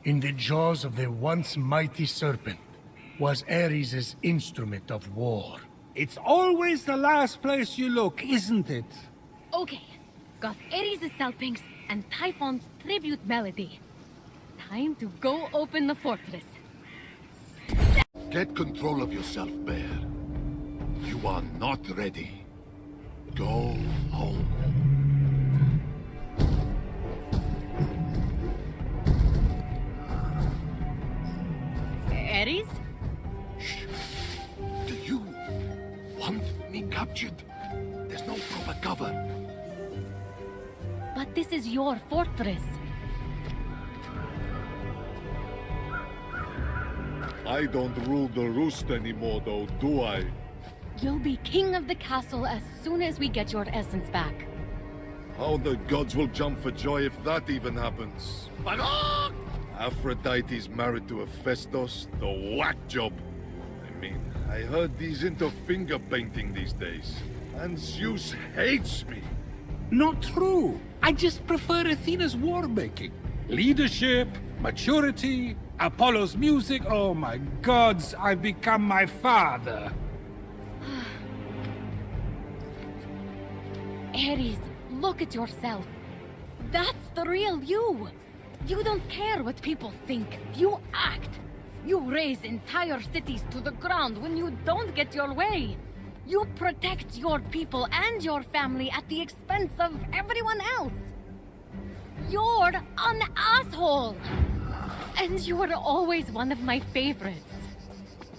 in the jaws of the once mighty serpent, was Ares' instrument of war. It's always the last place you look, isn't it? Okay, got Ares' Salpinx and Typhon's tribute melody. Time to go open the fortress. Get control of yourself, Bear. You are not ready. Go home. Ares? Shh. Do you want me captured? There's no proper cover. But this is your fortress. I don't rule the roost anymore, though, do I? You'll be king of the castle as soon as we get your essence back. How the gods will jump for joy if that even happens. Aphrodite's married to Hephaestus, the whack job. I mean, I heard he's into finger painting these days. And Zeus hates me. Not true. I just prefer Athena's war making. Leadership, maturity, Apollo's music. Oh my gods, I've become my father. Ares, look at yourself. That's the real you. You don't care what people think. You act. You raise entire cities to the ground when you don't get your way. You protect your people and your family at the expense of everyone else. You're an asshole. And you were always one of my favorites.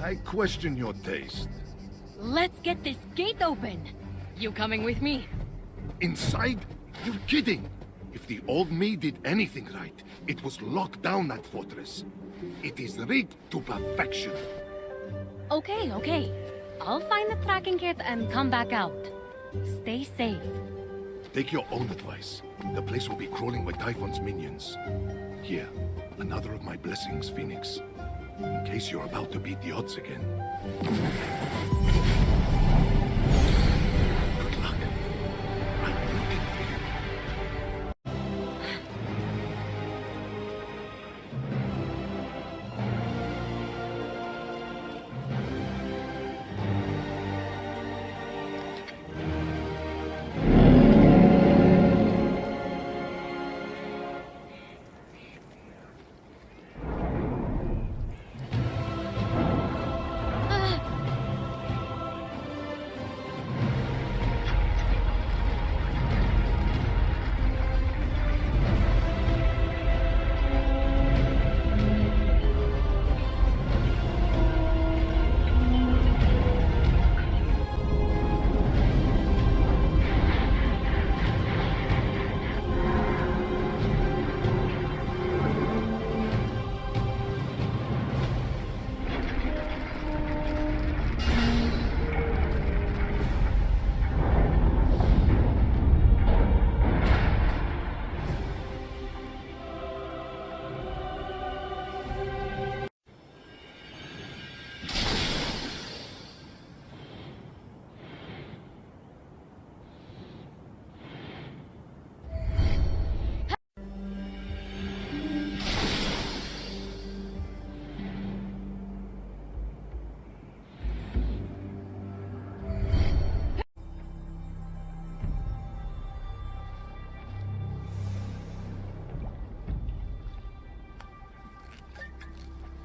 I question your taste. Let's get this gate open. You coming with me? Inside? You're kidding. If the old me did anything right, it was lock down that fortress. It is rigged to perfection. Okay. I'll find the tracking kit and come back out. Stay safe. Take your own advice. The place will be crawling with Typhon's minions. Here, another of my blessings, Fenyx. In case you're about to beat the odds again. Good luck. I'm looking for you.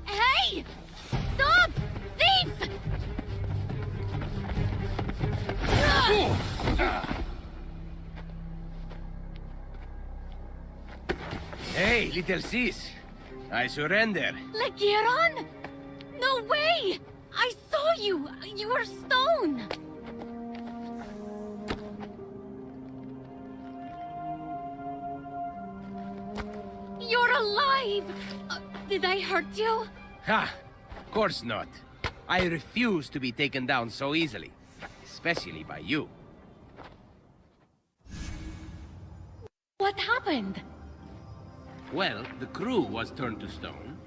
Hey! Stop! Thief! Hey, little sis. I surrender. Legiron? No way! I saw you! You were stone! You're alive! Did I hurt you? Ha! Course not. I refuse to be taken down so easily. Especially by you. What happened? Well, the crew was turned to stone.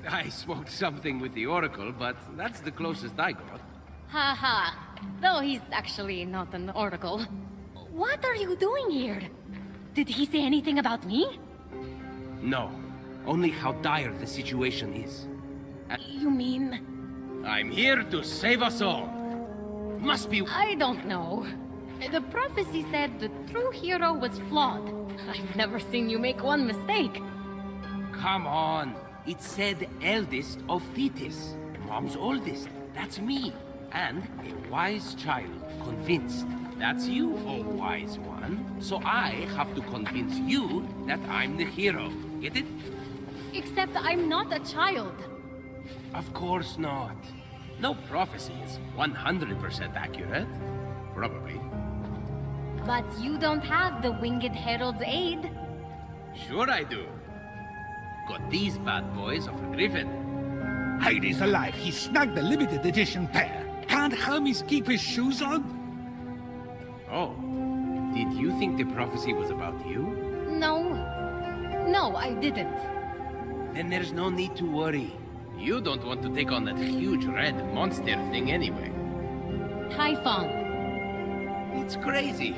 I smoked something with the Oracle, but that's the closest I got. Haha. Though he's actually not an oracle. What are you doing here? Did he say anything about me? No. Only how dire the situation is. You mean... I'm here to save us all. Must be... I don't know. The prophecy said the true hero was flawed. I've never seen you make one mistake. Come on. It said eldest of Thetis. Mom's oldest. That's me. And a wise child convinced. That's you, oh wise one. So I have to convince you that I'm the hero. Get it? Except I'm not a child. Of course not. No prophecy is 100% accurate. Probably. But you don't have the Winged Herald's aid. Sure I do. Got these bad boys off a griffin. Heidi's alive. He snagged the limited edition pair. Can't Hermes keep his shoes on? Oh. Did you think the prophecy was about you? No, I didn't. Then there's no need to worry. You don't want to take on that huge red monster thing anyway. Typhon. It's crazy.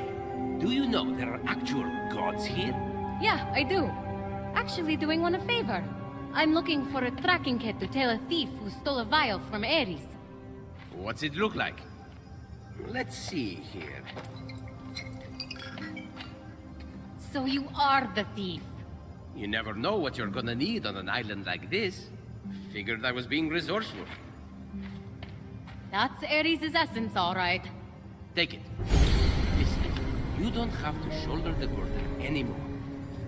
Do you know there are actual gods here? Yeah, I do. Actually doing one a favor. I'm looking for a tracking kit to tail a thief who stole a vial from Ares. What's it look like? Let's see here. So you are the thief. You never know what you're gonna need on an island like this. Figured I was being resourceful. That's Ares' essence, all right. Take it. Listen, you don't have to shoulder the burden anymore.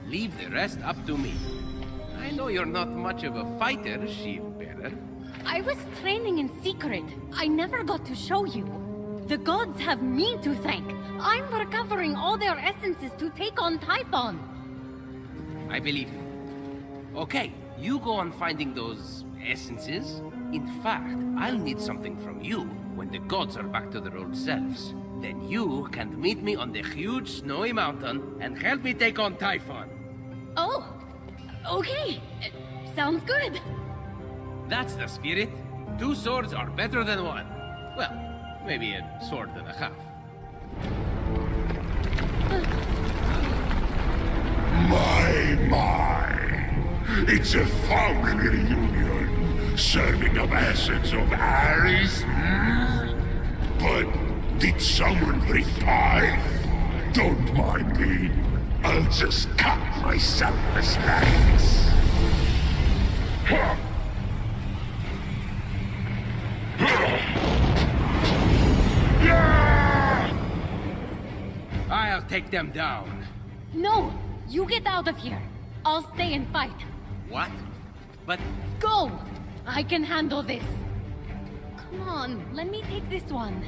Leave the rest up to me. I know you're not much of a fighter, shield bearer. I was training in secret. I never got to show you. The gods have me to thank. I'm recovering all their essences to take on Typhon. I believe you. Okay, you go on finding those essences. In fact, I'll need something from you when the gods are back to their old selves. Then you can meet me on the huge snowy mountain and help me take on Typhon. Oh, okay. Sounds good. That's the spirit. 2 swords are better than 1. Well, maybe a sword and a half. My. It's a family reunion. Serving up essence of Ares. But did someone bring pie? Don't mind me. I'll just cut myself a slice. I'll take them down. No, you get out of here. I'll stay and fight. What? But... Go! I can handle this. Come on, let me take this one.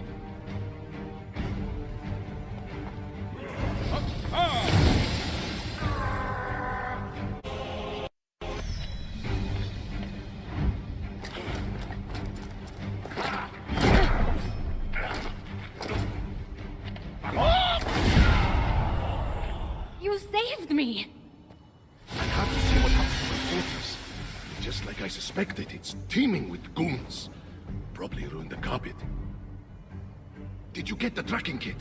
You saved me! I have to see what happened to my fortress. Just like I suspected, it's teeming with goons. Probably ruined the carpet. Did you get the tracking kit?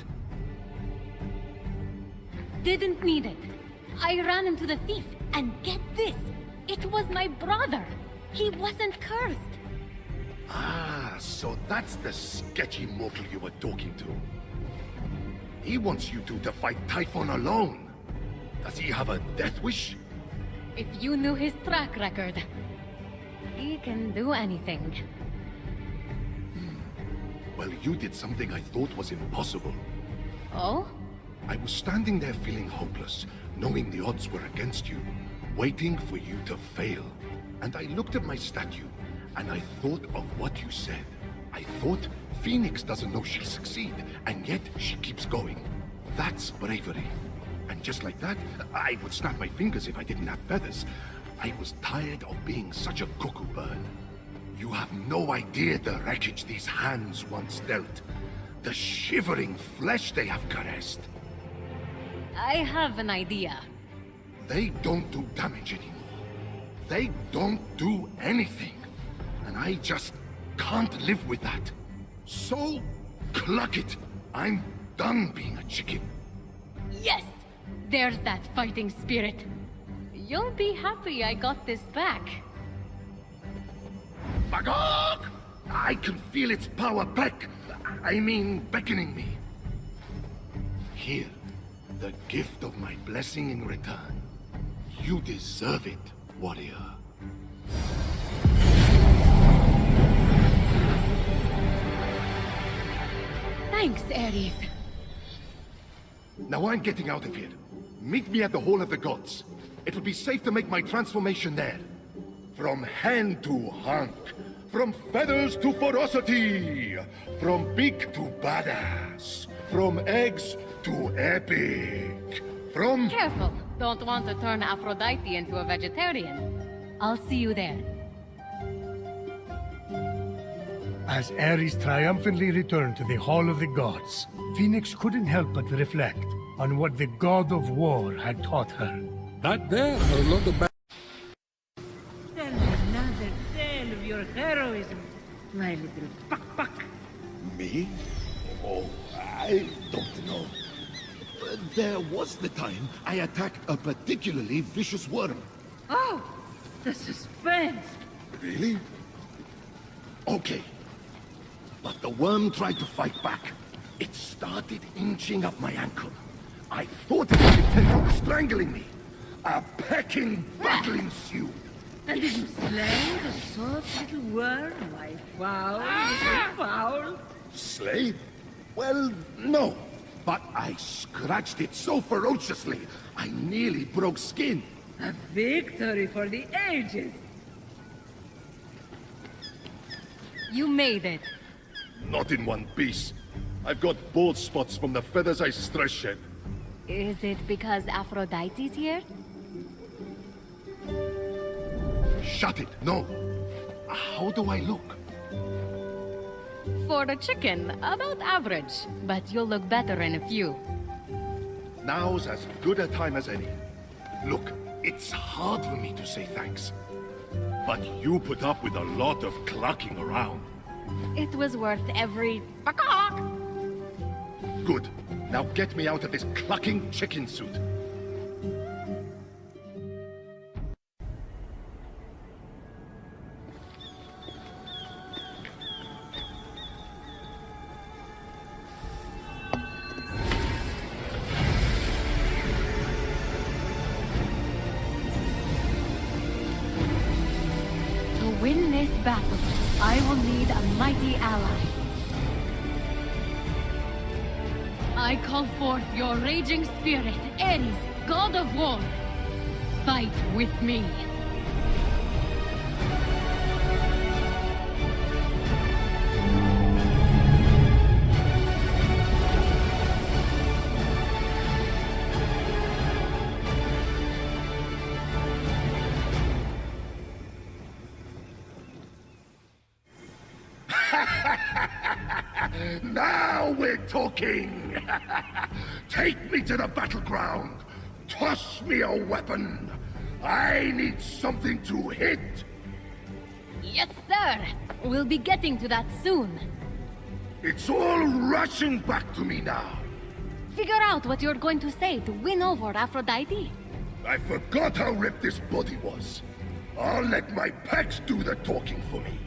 Didn't need it. I ran into the thief, and get this! It was my brother! He wasn't cursed! Ah, so that's the sketchy mortal you were talking to. He wants you two to fight Typhon alone. Does he have a death wish? If you knew his track record. He can do anything. Well, you did something I thought was impossible. Oh? I was standing there feeling hopeless, knowing the odds were against you, waiting for you to fail. And I looked at my statue, and I thought of what you said. I thought Fenyx doesn't know she'll succeed, and yet she keeps going. That's bravery. And just like that, I would snap my fingers if I didn't have feathers. I was tired of being such a cuckoo bird. You have no idea the wreckage these hands once dealt. The shivering flesh they have caressed. I have an idea. They don't do damage anymore. They don't do anything. And I just can't live with that. So, cluck it. I'm done being a chicken. Yes! There's that fighting spirit. You'll be happy I got this back. Magog! I can feel its power beckoning me. Here, the gift of my blessing in return. You deserve it, warrior. Thanks, Ares. Now I'm getting out of here. Meet me at the Hall of the Gods. It'll be safe to make my transformation there. From hen to hunk. From feathers to ferocity. From beak to badass. From eggs to epic. From... Careful. Don't want to turn Aphrodite into a vegetarian. I'll see you there. As Ares triumphantly returned to the Hall of the Gods, Fenyx couldn't help but reflect on what the god of war had taught her. That there are a lot of bad... Tell me another tale of your heroism, my little buck. Me? Oh, I don't know. There was the time I attacked a particularly vicious worm. Oh, the suspense. Really? Okay. But the worm tried to fight back. It started inching up my ankle. I thought it was intent on strangling me. A pecking battle ensued. And did you slay the soft little worm, my foul little fowl? Slay? Well, no. But I scratched it so ferociously, I nearly broke skin. A victory for the ages. You made it. Not in one piece. I've got bald spots from the feathers I stress shed. Is it because Aphrodite's here? Shut it, no. How do I look? For a chicken, about average, but you'll look better in a few. Now's as good a time as any. Look, it's hard for me to say thanks. But you put up with a lot of clucking around. It was worth every pakak. Good. Now get me out of this clucking chicken suit. To win this battle, I will need a mighty ally. I call forth your raging spirit, Ares, god of war. Fight with me. Now we're talking! Take me to the battleground! Toss me a weapon! I need something to hit! Yes, sir. We'll be getting to that soon. It's all rushing back to me now. Figure out what you're going to say to win over Aphrodite. I forgot how ripped this body was. I'll let my pecs do the talking for me.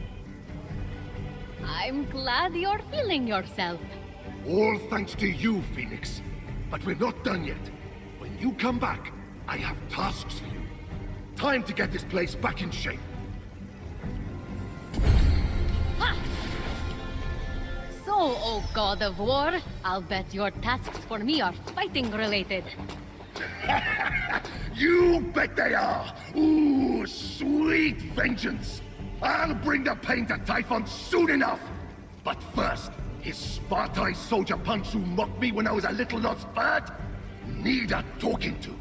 I'm glad you're feeling yourself. All thanks to you, Fenyx. But we're not done yet. When you come back, I have tasks for you. Time to get this place back in shape. Ha! So, oh god of war, I'll bet your tasks for me are fighting related. You bet they are! Ooh, sweet vengeance! I'll bring the pain to Typhon soon enough! But first, his Spartai soldier punks who mocked me when I was a little lost bird need a talking to.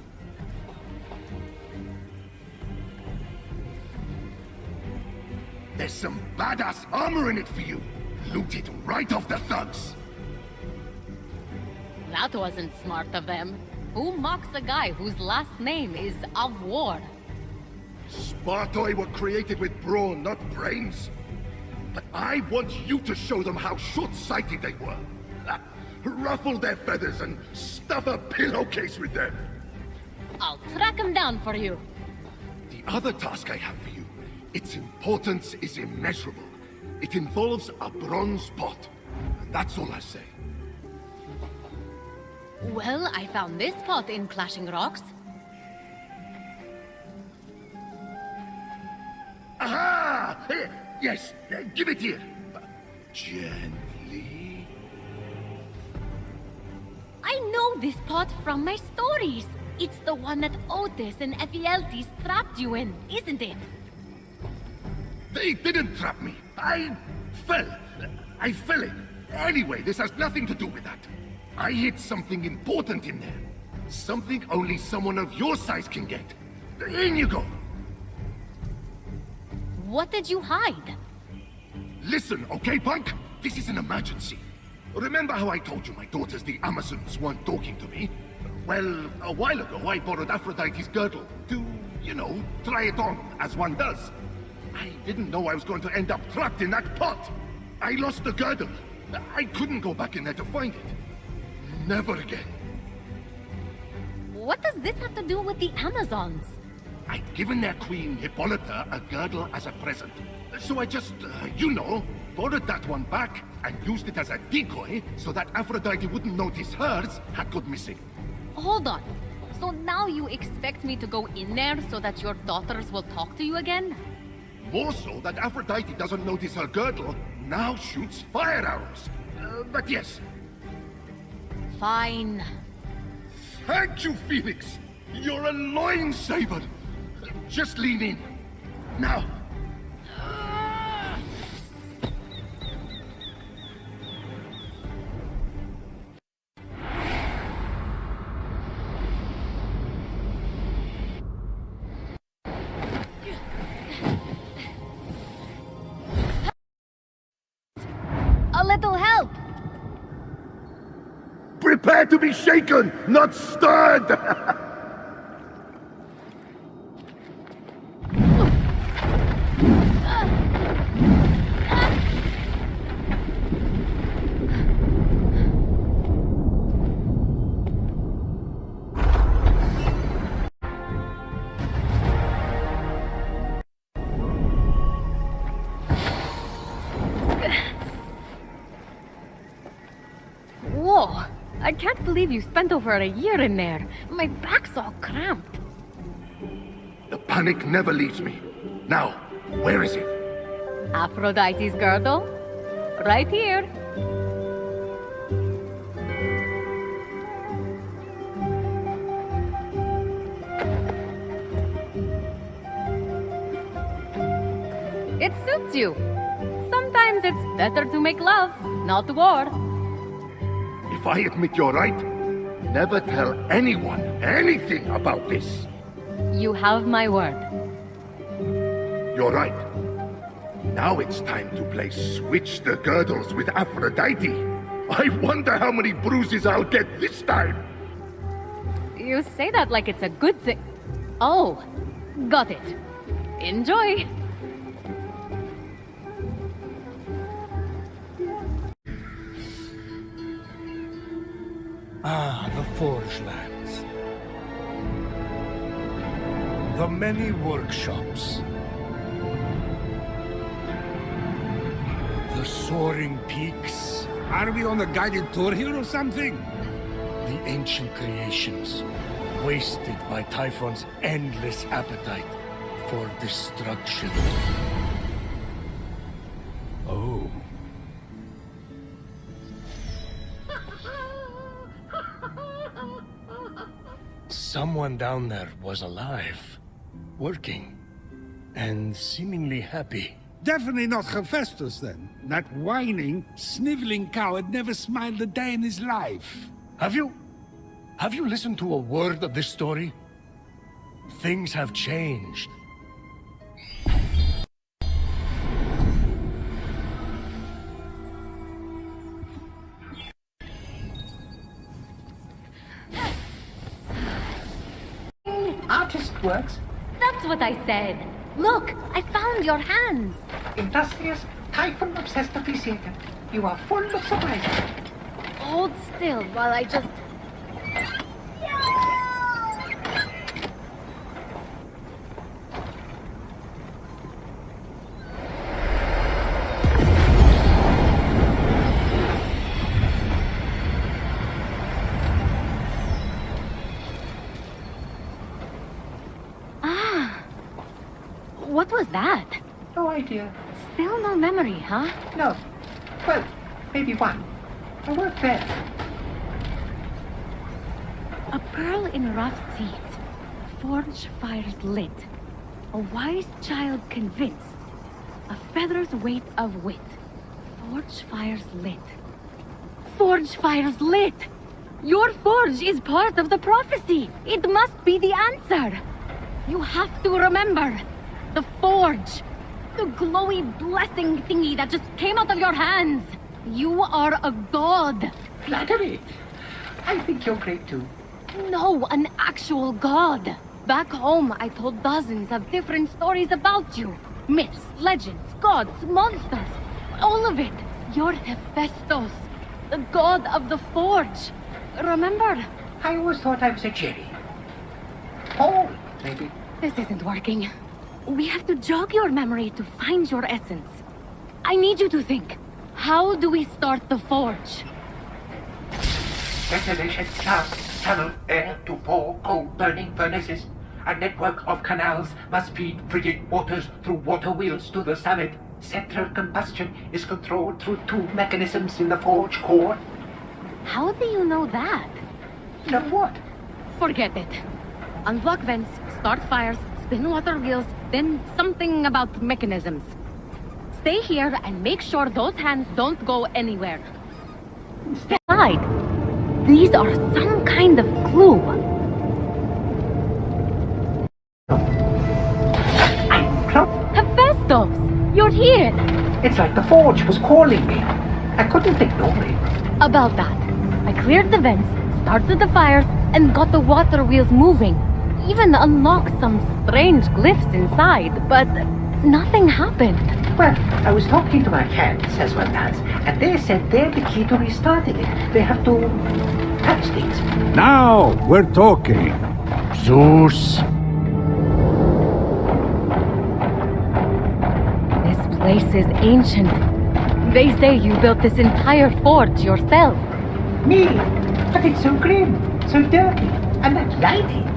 There's some badass armor in it for you. Loot it right off the thugs. That wasn't smart of them. Who mocks a guy whose last name is of war? Spartoi were created with brawn, not brains. But I want you to show them how short-sighted they were. Ruffle their feathers and stuff a pillowcase with them. I'll track him down for you. The other task I have for you, its importance is immeasurable. It involves a bronze pot. And that's all I say. Well, I found this pot in Clashing Rocks. Aha! Here, yes, give it here. Gently. I know this pot from my stories. It's the one that Otis and Ephialtes trapped you in, isn't it? They didn't trap me. I fell in. Anyway, this has nothing to do with that. I hid something important in there. Something only someone of your size can get. In you go. What did you hide? Listen, okay, punk? This is an emergency. Remember how I told you my daughters, the Amazons, weren't talking to me? Well, a while ago I borrowed Aphrodite's girdle to, you know, try it on, as one does. I didn't know I was going to end up trapped in that pot. I lost the girdle. I couldn't go back in there to find it. Never again. What does this have to do with the Amazons? I'd given their queen, Hippolyta, a girdle as a present. So I just, you know, borrowed that one back and used it as a decoy so that Aphrodite wouldn't notice hers had gone missing. Hold on. So now you expect me to go in there so that your daughters will talk to you again? More so that Aphrodite doesn't notice her girdle now shoots fire arrows. But yes. Fine. Thank you, Fenyx. You're a loin saber. Just lean in. Now. Prepare to be shaken, not stirred! Whoa! I can't believe you spent over a year in there. My back's all cramped. The panic never leaves me. Now, where is it? Aphrodite's girdle? Right here. It suits you. Sometimes it's better to make love, not war. If I admit you're right, never tell anyone anything about this. You have my word. You're right. Now it's time to play Switch the Girdles with Aphrodite. I wonder how many bruises I'll get this time. You say that like it's a good thing. Oh, got it. Enjoy. Ah, the Forge Lands. The many workshops. The soaring peaks. Are we on a guided tour here or something? The ancient creations, wasted by Typhon's endless appetite for destruction. Oh. Someone down there was alive, working, and seemingly happy. Definitely not Hephaestus then. That whining, sniveling coward never smiled a day in his life. Have you listened to a word of this story? Things have changed. Artist works. That's what I said. Look, I found your hands. Industrious, Typhon-obsessed appreciator. You are full of surprises. Hold still while I just... What was that? No idea. Still no memory, huh? No. Well, maybe one. I worked there. A pearl in rough seas. Forge fires lit. A wise child convinced. A feather's weight of wit. Forge fires lit. Forge fires lit! Your forge is part of the prophecy. It must be the answer. You have to remember. The forge. The glowy blessing thingy that just came out of your hands. You are a god. Flattery. I think you're great too. No, an actual god. Back home, I told dozens of different stories about you. Myths, legends, gods, monsters. All of it. You're Hephaestus, the god of the forge. Remember? I always thought I was a Jerry. Paul, maybe. This isn't working. We have to jog your memory to find your essence. I need you to think. How do we start the forge? Ventilation, shaft, tunnel, air to four coal-burning furnaces. A network of canals must feed frigid waters through water wheels to the summit. Central combustion is controlled through two mechanisms in the forge core. How do you know that? Know what? Forget it. Unblock vents, start fires, spin water wheels, then something about mechanisms. Stay here and make sure those hands don't go anywhere. Inside, these are some kind of clue. Hephaestus, you're here. It's like the forge was calling me. I couldn't ignore it. About that, I cleared the vents, started the fires, and got the water wheels moving. Even unlocked some strange glyphs inside, but nothing happened. Well, I was talking to my cats, as one does, and they said they're the key to restarting it. They have to touch things. Now we're talking. Zeus. This place is ancient. They say you built this entire fort yourself. Me? But it's so grim, so dirty, and not lighting.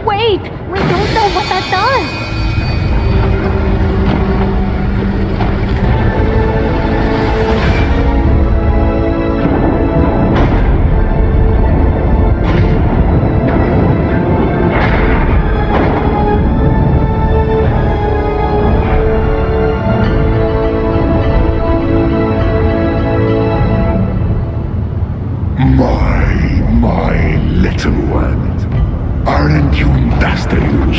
Wait! We don't know what that does! My little one. Aren't you industrious?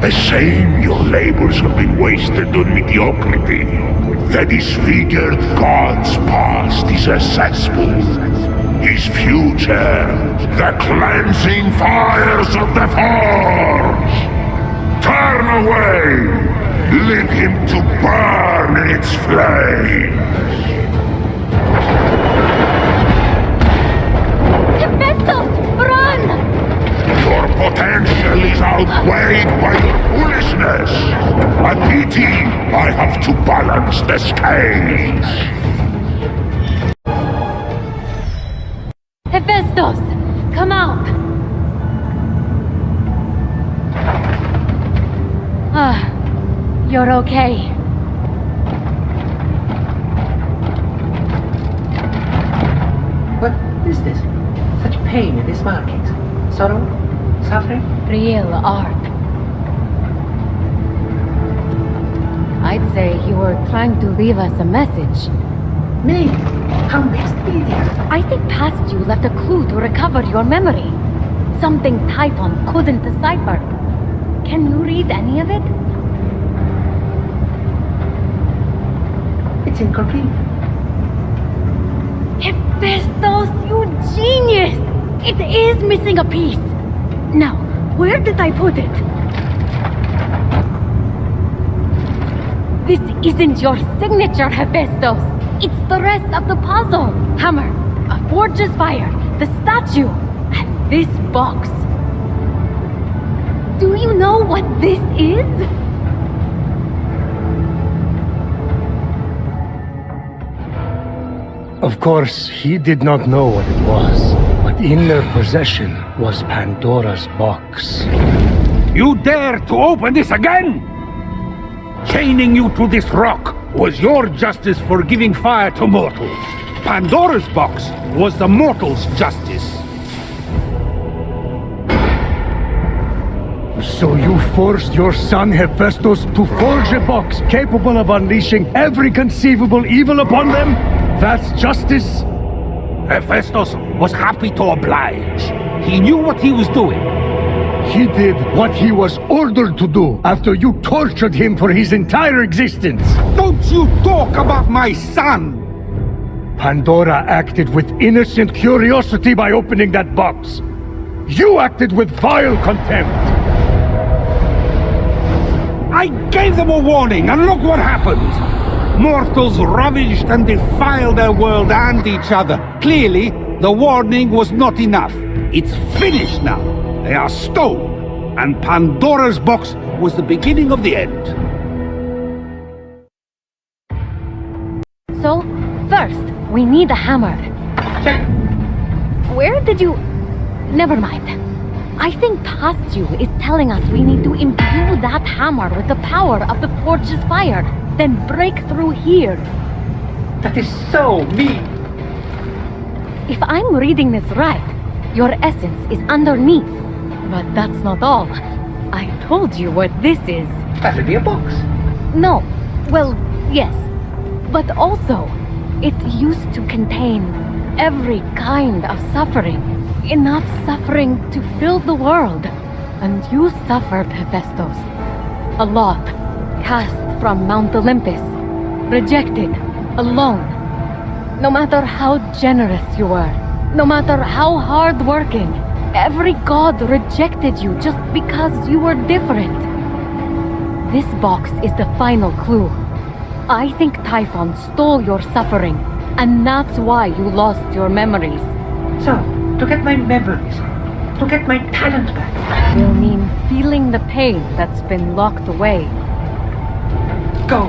A shame your labors have been wasted on mediocrity. The disfigured god's past is a cesspool. His future, the cleansing fires of the forge. Turn away! Leave him to burn in its flames! Hephaestus! Run! Your potential is outweighed by your foolishness. A pity I have to balance the scales. Hephaestus! Come out! Ah, you're okay. What is this? Such pain in these markings. Sorrow? Suffering? Real art. I'd say you were trying to leave us a message. Me? How mixed media? I think past you left a clue to recover your memory. Something Typhon couldn't decipher. Can you read any of it? It's incomplete. Hephaestus, you genius! It is missing a piece. Now, where did I put it? This isn't your signature, Hephaestus. It's the rest of the puzzle. Hammer, a forge's fire, the statue, and this box. Do you know what this is? Of course, he did not know what it was, but in their possession was Pandora's box. You dare to open this again? Chaining you to this rock was your justice for giving fire to mortals. Pandora's box was the mortals' justice. So you forced your son Hephaestus to forge a box capable of unleashing every conceivable evil upon them? That's justice? Hephaestus was happy to oblige. He knew what he was doing. He did what he was ordered to do after you tortured him for his entire existence. Don't you talk about my son! Pandora acted with innocent curiosity by opening that box. You acted with vile contempt. I gave them a warning, and look what happened! Mortals ravaged and defiled their world and each other. Clearly, the warning was not enough. It's finished now. They are stone, and Pandora's box was the beginning of the end. So, first, we need a hammer. Check. Where did you... Never mind. I think past you is telling us we need to imbue that hammer with the power of the forge's fire, then break through here. That is so mean. If I'm reading this right, your essence is underneath. But that's not all. I told you what this is. That'll be a box. No. Well, yes. But also, it used to contain every kind of suffering. Enough suffering to fill the world. And you suffered, Hephaestus. A lot. Cast from Mount Olympus. Rejected. Alone. No matter how generous you were. No matter how hard-working. Every god rejected you just because you were different. This box is the final clue. I think Typhon stole your suffering, and that's why you lost your memories. So, to get my memories, to get my talent back. Will mean feeling the pain that's been locked away. Go.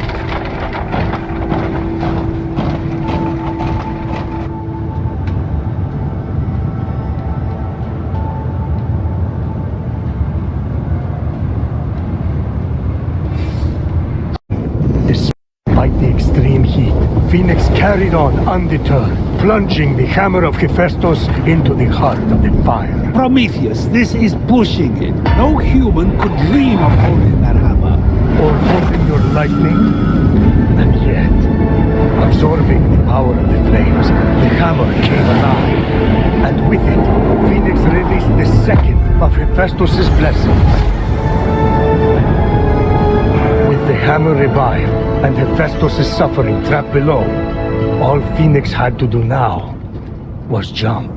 Despite the extreme heat, Fenyx carried on undeterred, plunging the hammer of Hephaestus into the heart of the fire. Prometheus, this is pushing it. No human could dream of holding that hammer. Or holding your lightning. And yet, absorbing the power of the flames, the hammer came alive. And with it, Fenyx released the second of Hephaestus's blessings. With the hammer revived and Hephaestus' suffering trapped below, all Fenyx had to do now was jump.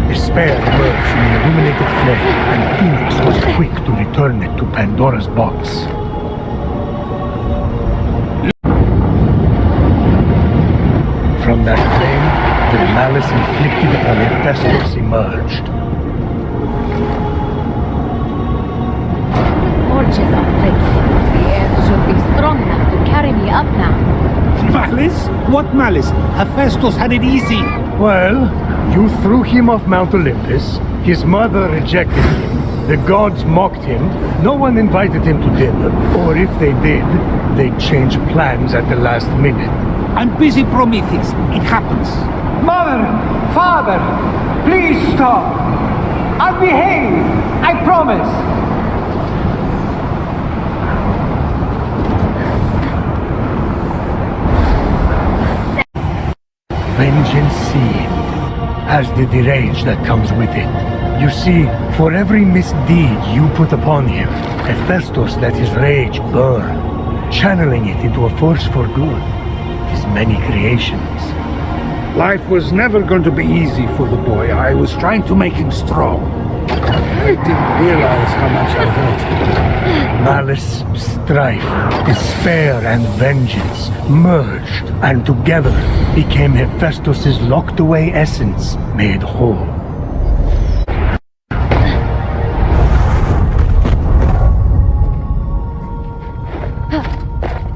Despair emerged from the illuminated flame, and Fenyx was quick to return it to Pandora's box. From that flame, the malice inflicted upon Hephaestus emerged. Forges are placed. The air should be strong enough to carry me up now. Malice? What malice? Hephaestus had it easy. Well, you threw him off Mount Olympus. His mother rejected him. The gods mocked him. No one invited him to dinner. Or if they did, they changed plans at the last minute. I'm busy, Prometheus. It happens. Mother! Father! Please stop! I'll behave! I promise! Vengeance seethed, as did the rage that comes with it. You see, for every misdeed you put upon him, Hephaestus let his rage burn, channeling it into a force for good. His many creations. Life was never going to be easy for the boy. I was trying to make him strong. I didn't realize how much I hurt him. Malice, strife, despair, and vengeance merged, and together became Hephaestus' locked-away essence made whole.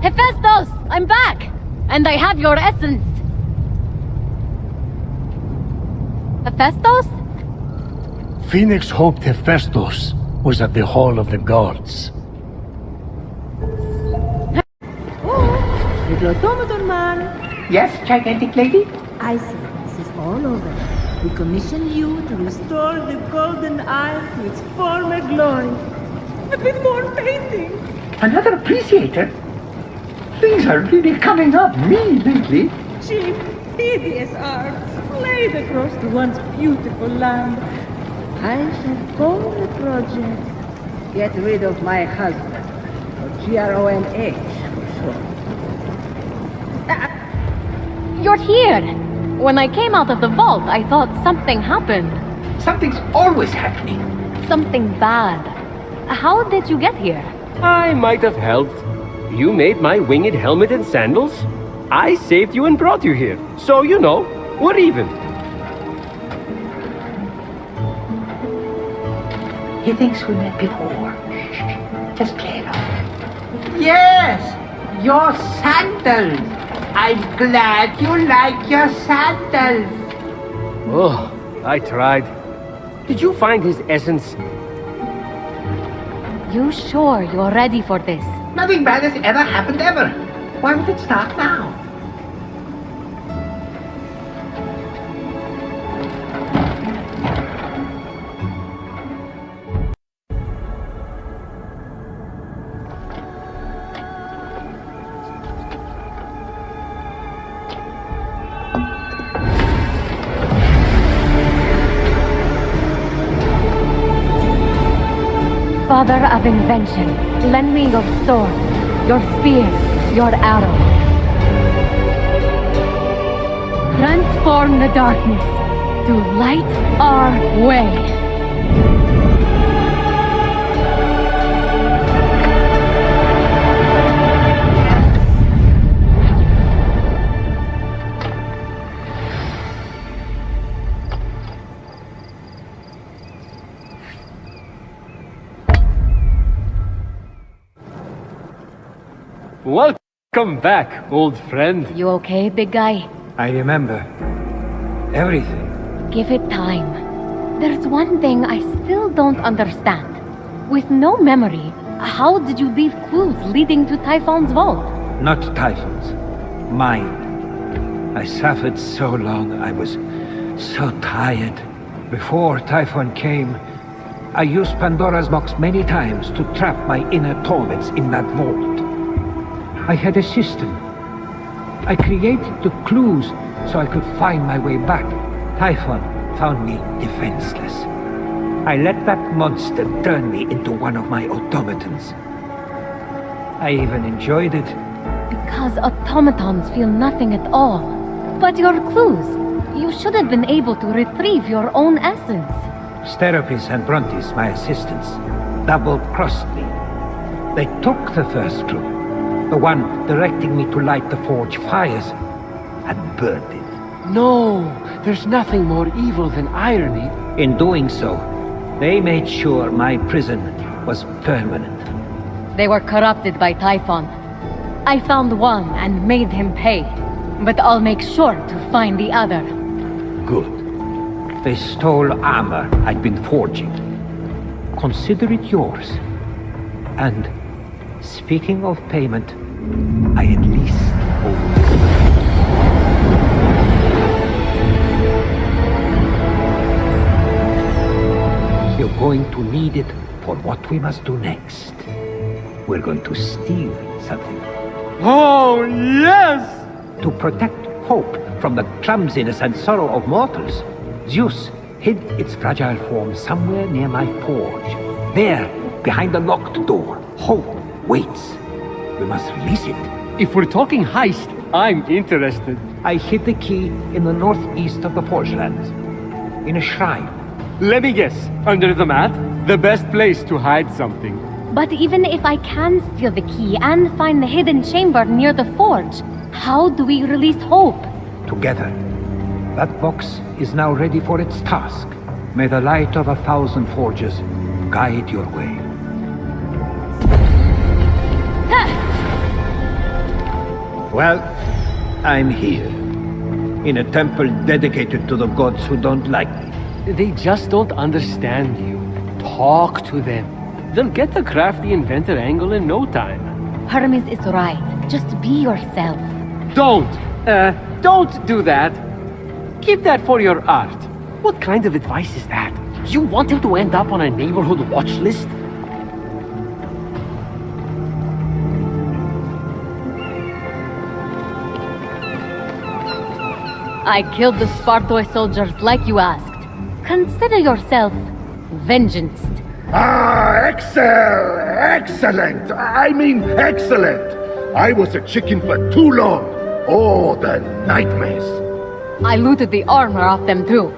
Hephaestus! I'm back! And I have your essence! Hephaestus? Fenyx hoped Hephaestus was at the Hall of the Gods. The automaton man. Yes, gigantic lady? I see. This is all over. We commission you to restore the Golden Isle to its former glory. But with more paintings. Another appreciator? Things are really coming up me lately. Cheap, hideous art laid across the once beautiful land. I shall call the project Get Rid of My Husband. Gronh, for sure. You're here! When I came out of the vault, I thought something happened. Something's always happening. Something bad. How did you get here? I might have helped. You made my winged helmet and sandals. I saved you and brought you here. So, you know, we're even. He thinks we met before. Just play it off. Yes! Your sandals! I'm glad you like your sandals! Oh, I tried. Did you find his essence? You sure you're ready for this? Nothing bad has ever happened ever. Why would it start now? Father of invention, lend me your sword, your spear, your arrow. Transform the darkness to light our way. Welcome back, old friend. You okay, big guy? I remember everything. Give it time. There's one thing I still don't understand. With no memory, how did you leave clues leading to Typhon's vault? Not Typhon's. Mine. I suffered so long, I was so tired. Before Typhon came, I used Pandora's box many times to trap my inner torments in that vault. I had a system. I created the clues so I could find my way back. Typhon found me defenseless. I let that monster turn me into one of my automatons. I even enjoyed it. Because automatons feel nothing at all. But your clues, you should have been able to retrieve your own essence. Steropis and Brontes, my assistants, double-crossed me. They took the first clue, the one directing me to light the forge fires, and burned it. No, there's nothing more evil than irony. In doing so, they made sure my prison was permanent. They were corrupted by Typhon. I found one and made him pay. But I'll make sure to find the other. Good. They stole armor I'd been forging. Consider it yours. And, speaking of payment, I at least owe you. You're going to need it for what we must do next. We're going to steal something. Oh, yes! To protect hope from the clumsiness and sorrow of mortals, Zeus hid its fragile form somewhere near my forge. There, behind the locked door, hope waits. We must release it. If we're talking heist, I'm interested. I hid the key in the northeast of the forge lands, in a shrine. Let me guess, under the mat? The best place to hide something. But even if I can steal the key and find the hidden chamber near the forge, how do we release hope? Together. That box is now ready for its task. May the light of 1,000 forges guide your way. Well, I'm here. In a temple dedicated to the gods who don't like me. They just don't understand you. Talk to them. They'll get the crafty inventor angle in no time. Hermes is right. Just be yourself. Don't do that. Keep that for your art. What kind of advice is that? You want him to end up on a neighborhood watch list? I killed the Spartoi soldiers like you asked. Consider yourself vengeanced. Excellent! I mean, excellent! I was a chicken for too long. Oh, the nightmares. I looted the armor off them too.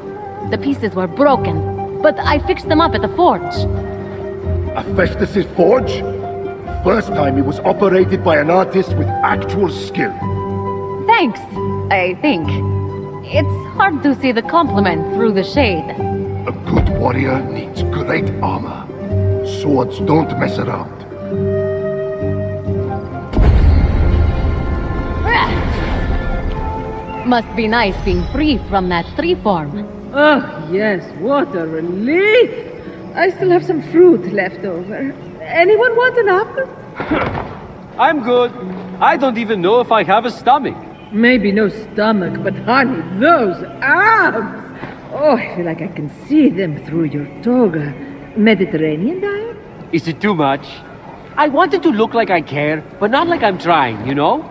The pieces were broken, but I fixed them up at the forge. A Festus's forge? First time it was operated by an artist with actual skill. Thanks, I think. It's hard to see the compliment through the shade. A good warrior needs great armor. Swords don't mess around. Must be nice being free from that tree form. Oh, yes, what a relief! I still have some fruit left over. Anyone want an apple? I'm good. I don't even know if I have a stomach. Maybe no stomach, but honey, those abs! Oh, I feel like I can see them through your toga. Mediterranean diet? Is it too much? I wanted to look like I care, but not like I'm trying, you know?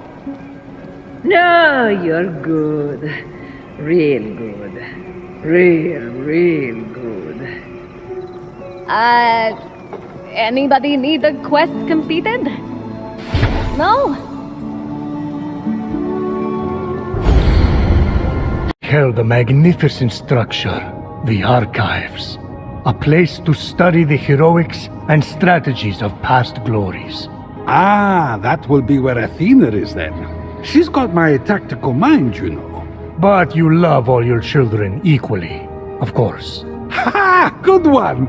No, you're good. Real good. Real good. Anybody need a quest completed? No? Held a magnificent structure, the Archives. A place to study the heroics and strategies of past glories. Ah, that will be where Athena is then. She's got my tactical mind, you know. But you love all your children equally, of course. Ha! Good one!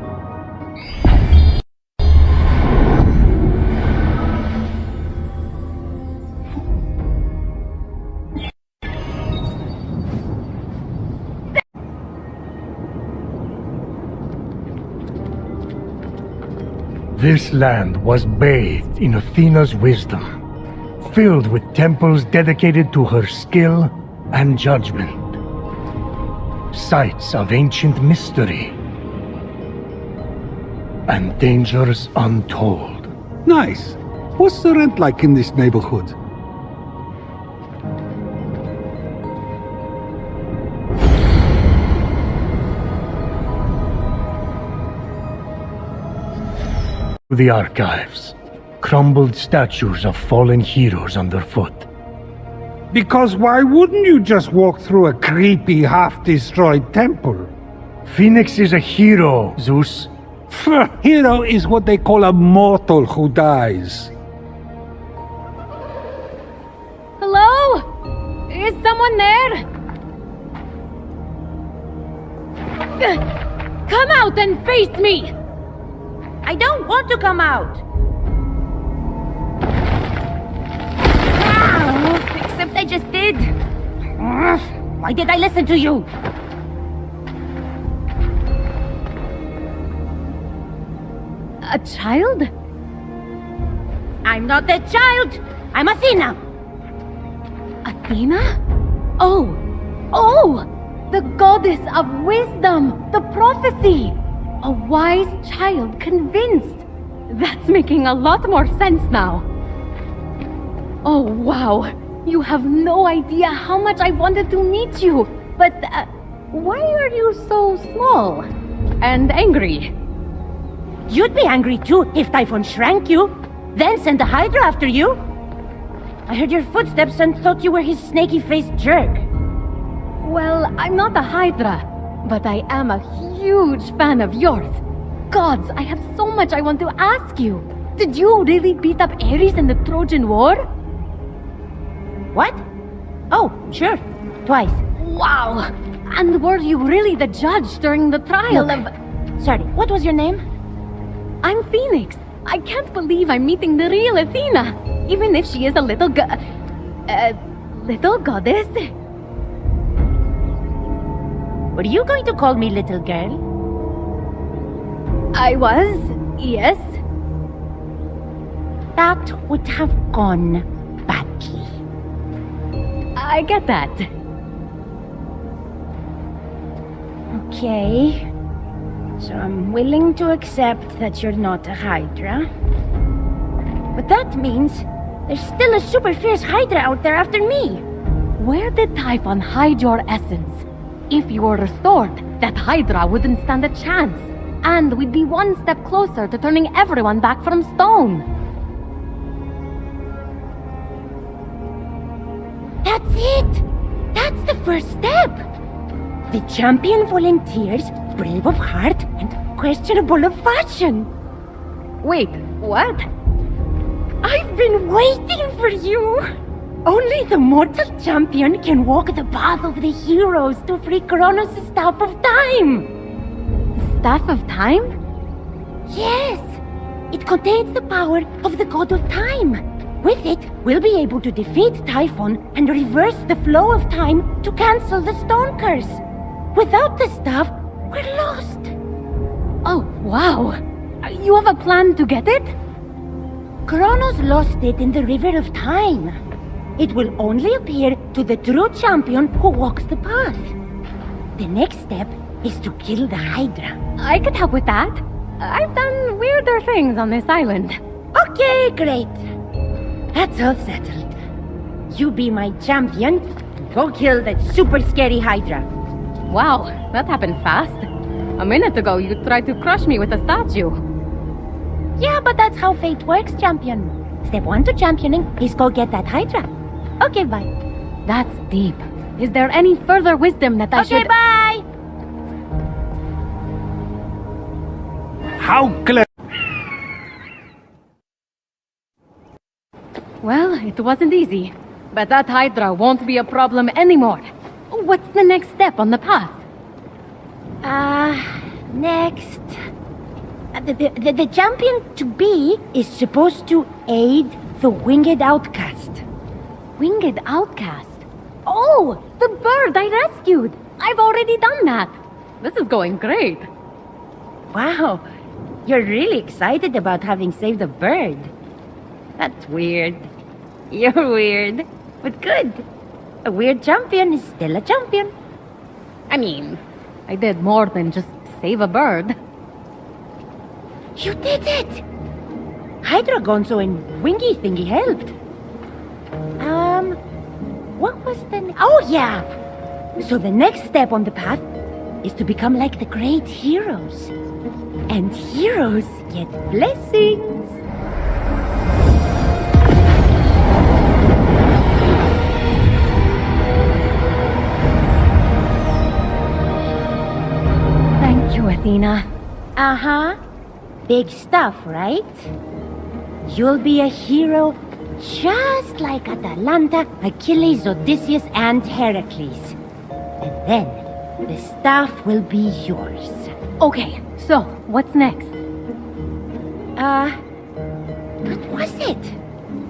This land was bathed in Athena's wisdom, filled with temples dedicated to her skill and judgment. Sites of ancient mystery and dangers untold. Nice. What's the rent like in this neighborhood? The Archives. Crumbled statues of fallen heroes underfoot. Because why wouldn't you just walk through a creepy, half-destroyed temple? Fenyx is a hero, Zeus. Hero is what they call a mortal who dies. Hello? Is someone there? Come out and face me! I don't want to come out! Except I just did. Why did I listen to you? A child? I'm not a child! I'm Athena! Athena? Oh! The goddess of wisdom! The prophecy! A wise child convinced! That's making a lot more sense now. Oh, wow! You have no idea how much I wanted to meet you! But, why are you so small? And angry? You'd be angry too if Typhon shrank you, then sent a Hydra after you. I heard your footsteps and thought you were his snaky-faced jerk. Well, I'm not a Hydra, but I am a huge fan of yours. Gods, I have so much I want to ask you. Did you really beat up Ares in the Trojan War? What? Oh, sure. Twice. Wow! And were you really the judge during the trial of... Sorry, what was your name? I'm Fenyx. I can't believe I'm meeting the real Athena, even if she is a little little goddess. Were you going to call me little girl? I was, yes. That would have gone badly. I get that. Okay. So I'm willing to accept that you're not a Hydra. But that means there's still a super fierce Hydra out there after me. Where did Typhon hide your essence? If you were restored, that Hydra wouldn't stand a chance. And we'd be one step closer to turning everyone back from stone. That's it! That's the first step! The champion volunteers, brave of heart and questionable of fashion. Wait, what? I've been waiting for you! Only the mortal champion can walk the path of the heroes to free Kronos' Staff of Time! Staff of Time? Yes! It contains the power of the God of Time. With it, we'll be able to defeat Typhon and reverse the flow of time to cancel the stone curse. Without the staff, we're lost. Oh, wow. You have a plan to get it? Kronos lost it in the River of Time. It will only appear to the true champion who walks the path. The next step is to kill the Hydra. I could help with that. I've done weirder things on this island. Okay, great. That's all settled. You be my champion. Go kill that super scary Hydra. Wow, that happened fast. A minute ago, you tried to crush me with a statue. Yeah, but that's how fate works, champion. Step 1 to championing is go get that Hydra. Okay, bye. That's deep. Is there any further wisdom that I should... Okay, bye! How clever! Well, it wasn't easy. But that Hydra won't be a problem anymore. What's the next step on the path? Next... The champion to be is supposed to aid the winged outcast. Winged outcast? Oh, the bird I rescued! I've already done that. This is going great. Wow, you're really excited about having saved a bird. That's weird. You're weird, but good. A weird champion is still a champion. I mean, I did more than just save a bird. You did it! Hydra Gonzo and Wingy Thingy helped. What was the... Oh, yeah! So the next step on the path is to become like the great heroes. And heroes get blessings. Thank you, Athena. Uh-huh. Big stuff, right? You'll be a hero just like Atalanta, Achilles, Odysseus, and Heracles. And then, the staff will be yours. Okay, so, what's next? What was it?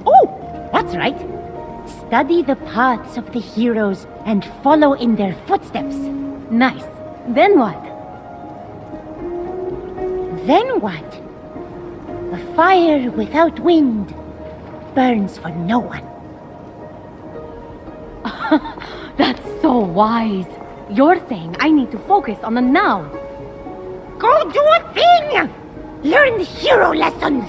Oh, that's right. Study the paths of the heroes and follow in their footsteps. Nice. Then what? Then what? A fire without wind burns for no one. That's so wise. You're saying I need to focus on the now. Go do a thing! Learn hero lessons!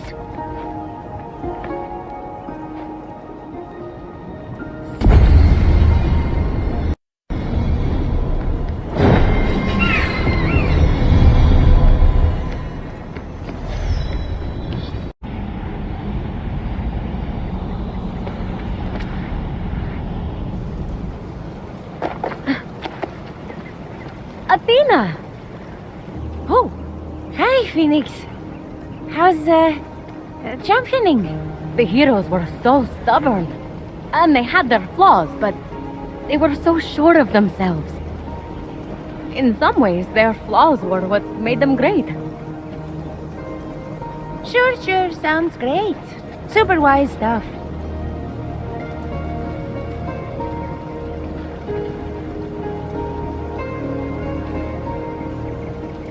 Athena! Oh, hi, Fenyx. How's, championing? The heroes were so stubborn. And they had their flaws, but they were so sure of themselves. In some ways, their flaws were what made them great. Sure, sounds great. Super wise stuff.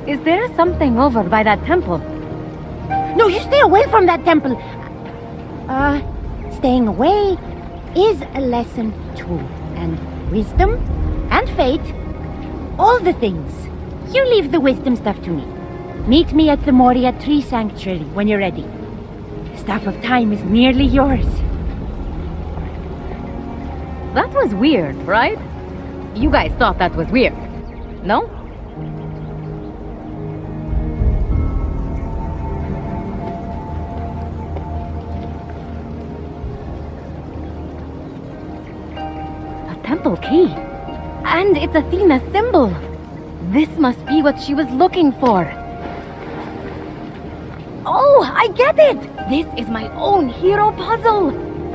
Is there something over by that temple? No, you stay away from that temple. Staying away is a lesson too. And wisdom and fate. All the things. You leave the wisdom stuff to me. Meet me at the Moria Tree Sanctuary when you're ready. The Staff of Time is nearly yours. That was weird, right? You guys thought that was weird, no? temple key. And it's Athena's symbol. This must be what she was looking for. Oh, I get it! This is my own hero puzzle.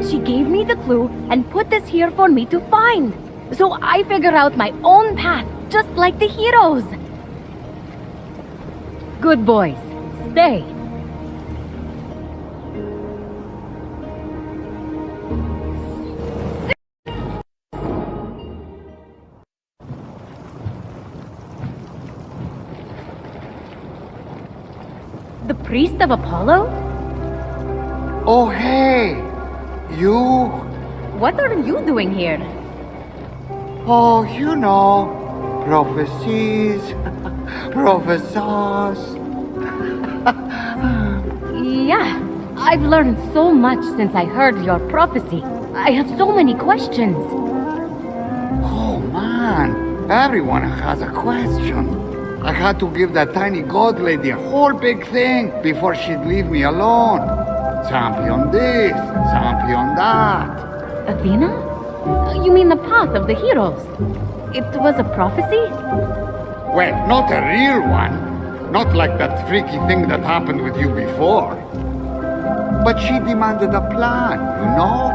She gave me the clue and put this here for me to find. So I figure out my own path, just like the heroes. Good boys, stay. The priest of Apollo? Oh, hey! You? What are you doing here? Oh, you know, prophecies, prophesies. Yeah, I've learned so much since I heard your prophecy. I have so many questions. Oh, man, everyone has a question. I had to give that tiny god lady a whole big thing before she'd leave me alone. Champion this, champion that. Athena? You mean the path of the heroes? It was a prophecy? Well, not a real one. Not like that freaky thing that happened with you before. But she demanded a plan, you know?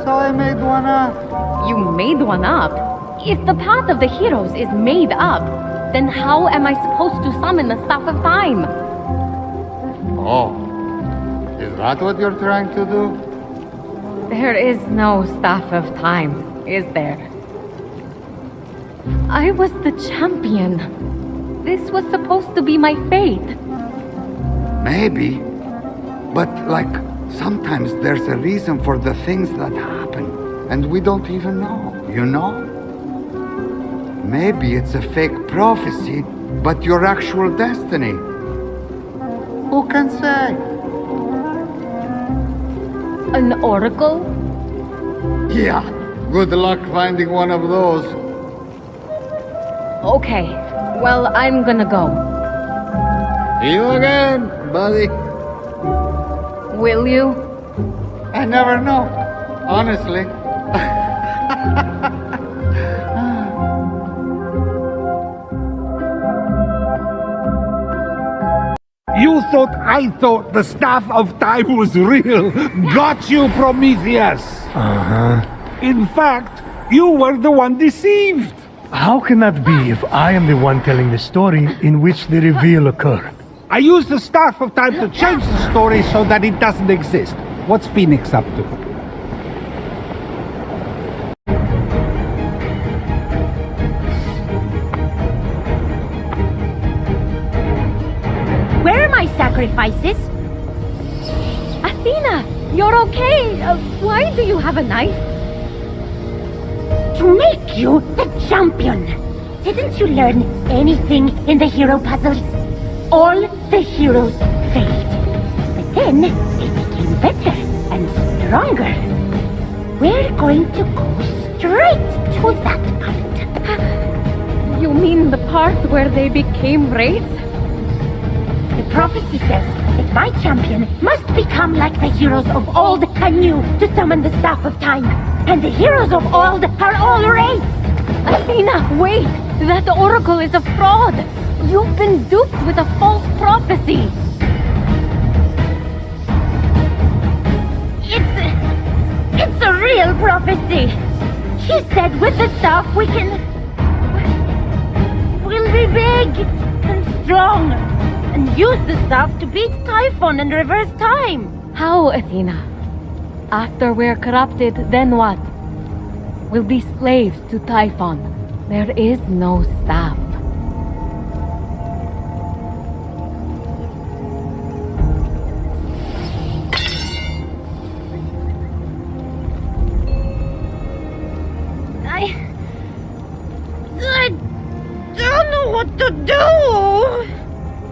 So I made one up. You made one up? If the path of the heroes is made up, then how am I supposed to summon the Staff of Time? Oh, is that what you're trying to do? There is no Staff of Time, is there? I was the champion. This was supposed to be my fate. Maybe. But, like, sometimes there's a reason for the things that happen, and we don't even know, you know? Maybe it's a fake prophecy, but your actual destiny. Who can say? An oracle? Yeah, good luck finding one of those. Okay, well, I'm gonna go. See you again, buddy. Will you? I never know, honestly. You thought I thought the Staff of Time was real. Got you, Prometheus. In fact, you were the one deceived. How can that be if I am the one telling the story in which the reveal occurred? I used the Staff of Time to change the story so that it doesn't exist. What's Fenyx up to? Where are my sacrifices? Athena, you're okay. Why do you have a knife? To make you the champion. Didn't you learn anything in the hero puzzles? All the heroes failed. But then they became better and stronger. We're going to go straight to that part. You mean the part where they became wraiths? The prophecy says that my champion must become like the heroes of old and new to summon the Staff of Time. And the heroes of old are all wraiths. Athena, wait! That oracle is a fraud! You've been duped with a false prophecy! It's a real prophecy! She said with the staff we'll be big and strong and use the staff to beat Typhon and reverse time! How, Athena? After we're corrupted, then what? We'll be slaves to Typhon. There is no staff. I don't know what to do!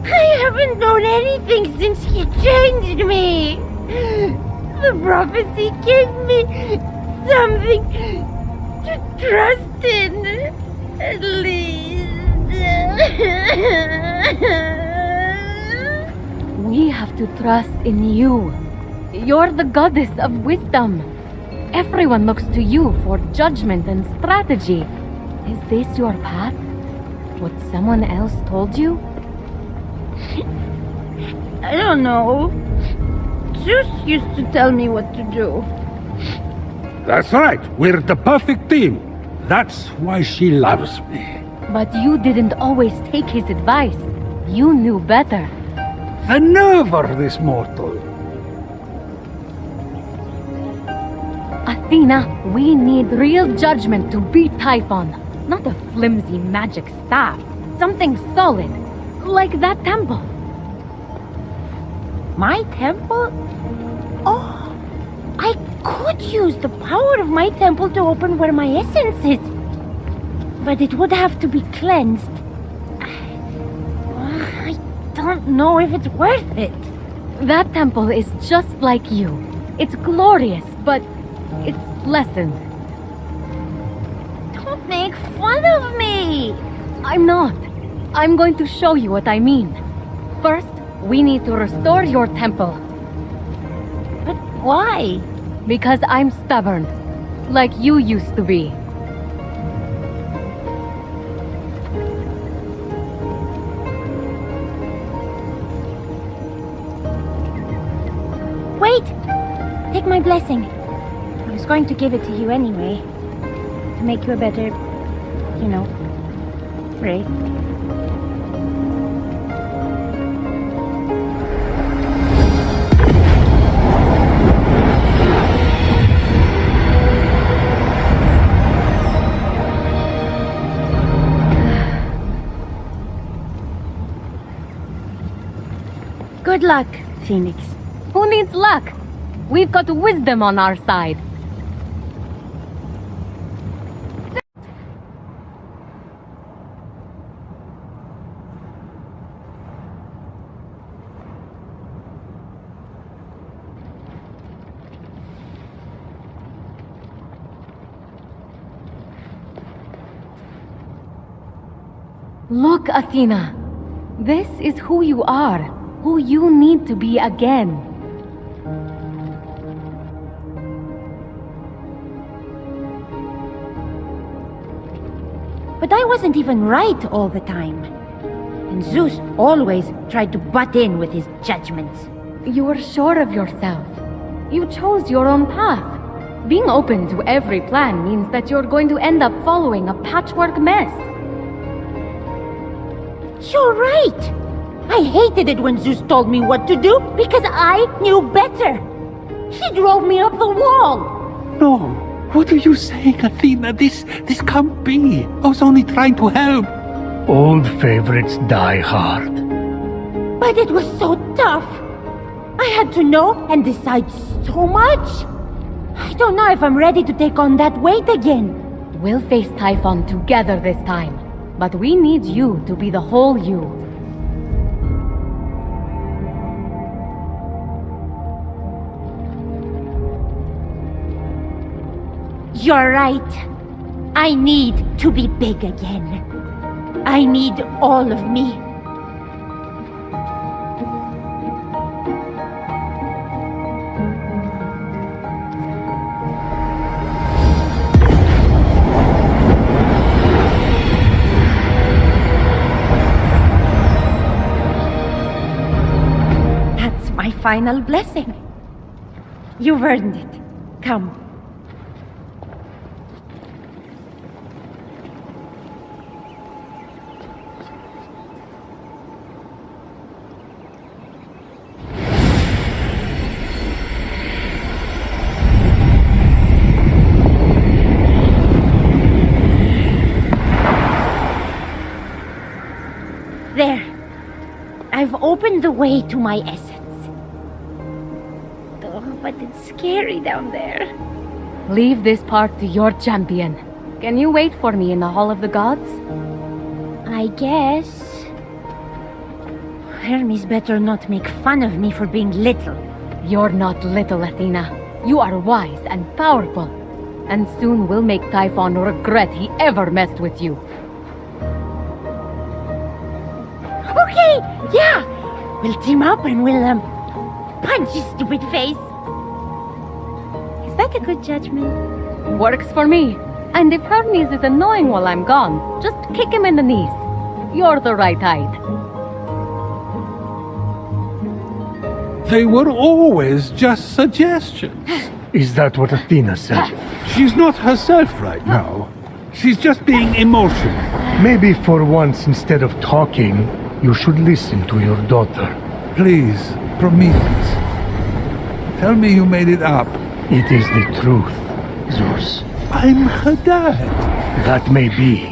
I haven't known anything since he changed me! The prophecy gave me something to trust in, at least. We have to trust in you. You're the goddess of wisdom. Everyone looks to you for judgment and strategy. Is this your path? What someone else told you? I don't know. Zeus used to tell me what to do. That's right. We're the perfect team. That's why she loves me. But you didn't always take his advice. You knew better. The nerve of this mortal. Athena, we need real judgment to beat Typhon. Not a flimsy magic staff. Something solid. Like that temple. My temple? Oh, I could use the power of my temple to open where my essence is. But it would have to be cleansed. I don't know if it's worth it. That temple is just like you. It's glorious, but it's lessened. Don't make fun of me! I'm not. I'm going to show you what I mean. First, we need to restore your temple. But why? Because I'm stubborn. Like you used to be. Wait! Take my blessing. I was going to give it to you anyway. To make you a better, Wraith. Good luck, Fenyx. Who needs luck? We've got wisdom on our side. Look, Athena. This is who you are, who you need to be again. But I wasn't even right all the time. And Zeus always tried to butt in with his judgments. You were sure of yourself. You chose your own path. Being open to every plan means that you're going to end up following a patchwork mess. You're right! I hated it when Zeus told me what to do because I knew better. He drove me up the wall. No. What are you saying, Athena? This can't be. I was only trying to help. Old favorites die hard. But it was so tough. I had to know and decide so much. I don't know if I'm ready to take on that weight again. We'll face Typhon together this time. But we need you to be the whole you. You're right. I need to be big again. I need all of me. That's my final blessing. You've earned it. Come. There. I've opened the way to my essence. Oh, but it's scary down there. Leave this part to your champion. Can you wait for me in the Hall of the Gods? I guess. Hermes better not make fun of me for being little. You're not little, Athena. You are wise and powerful. And soon we'll make Typhon regret he ever messed with you. Okay, yeah! We'll team up and we'll, punch his stupid face. His that a good judgment? Works for me. And if Hermes is annoying while I'm gone, just kick him in the knees. You're the right height. They were always just suggestions. Is that what Athena said? She's not herself right now. She's just being emotional. Maybe for once, instead of talking, you should listen to your daughter. Please, Prometheus. Tell me you made it up. It is the truth, Zeus. I'm her dad. That may be,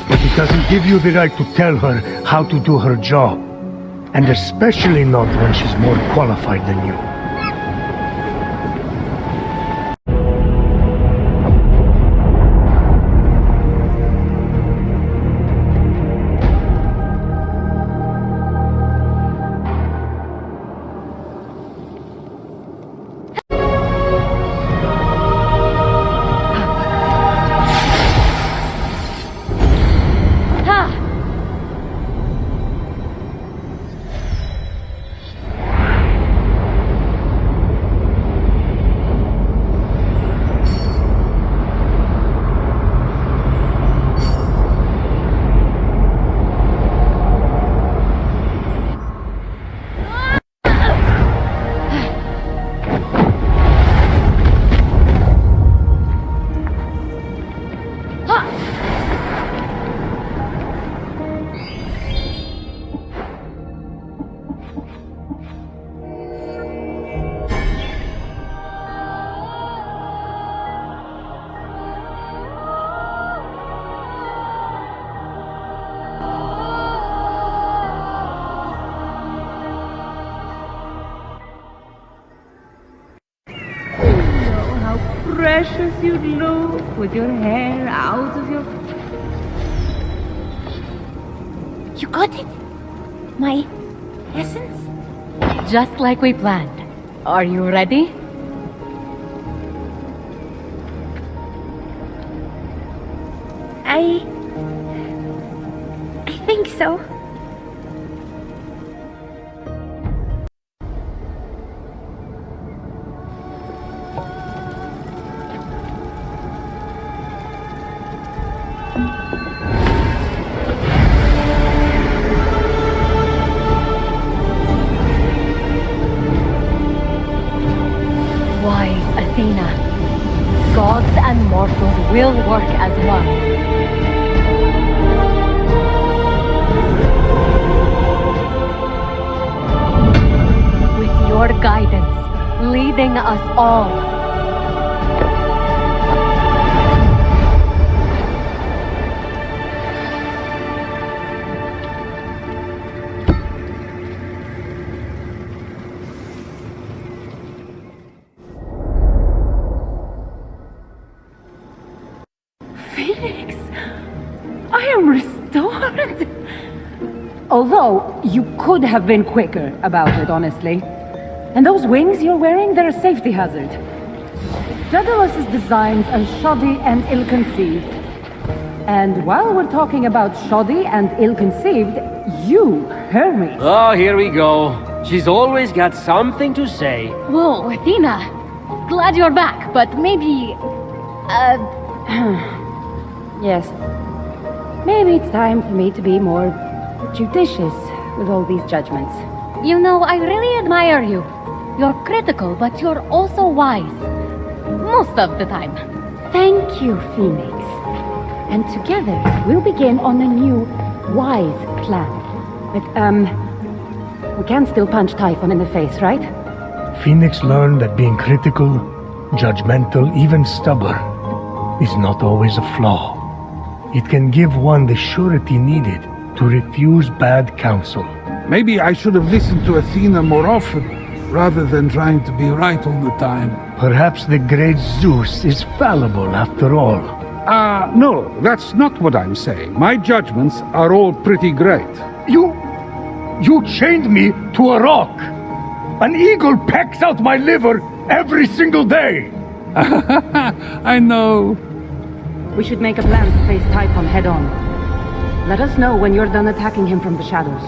but it doesn't give you the right to tell her how to do her job. And especially not when she's more qualified than you. Precious you'd look with your hair out of your... You got it? My essence? Just like we planned. Are you ready? I think so. Wise Athena. Gods and mortals will work as one. With your guidance, leading us all. Fenyx, I am restored. Although, you could have been quicker about it, honestly. And those wings you're wearing, they're a safety hazard. Daedalus' designs are shoddy and ill-conceived. And while we're talking about shoddy and ill-conceived, you, Hermes... Oh, here we go. She's always got something to say. Whoa, Athena. Glad you're back, but maybe... Yes. Maybe it's time for me to be more judicious with all these judgments. You know, I really admire you. You're critical, but you're also wise. Most of the time. Thank you, Fenyx. And together, we'll begin on a new, wise plan. But, we can still punch Typhon in the face, right? Fenyx learned that being critical, judgmental, even stubborn, is not always a flaw. It can give one the surety needed to refuse bad counsel. Maybe I should have listened to Athena more often, rather than trying to be right all the time. Perhaps the great Zeus is fallible after all. No, that's not what I'm saying. My judgments are all pretty great. You chained me to a rock! An eagle pecks out my liver every single day! I know. We should make a plan to face Typhon head-on. Let us know when you're done attacking him from the shadows.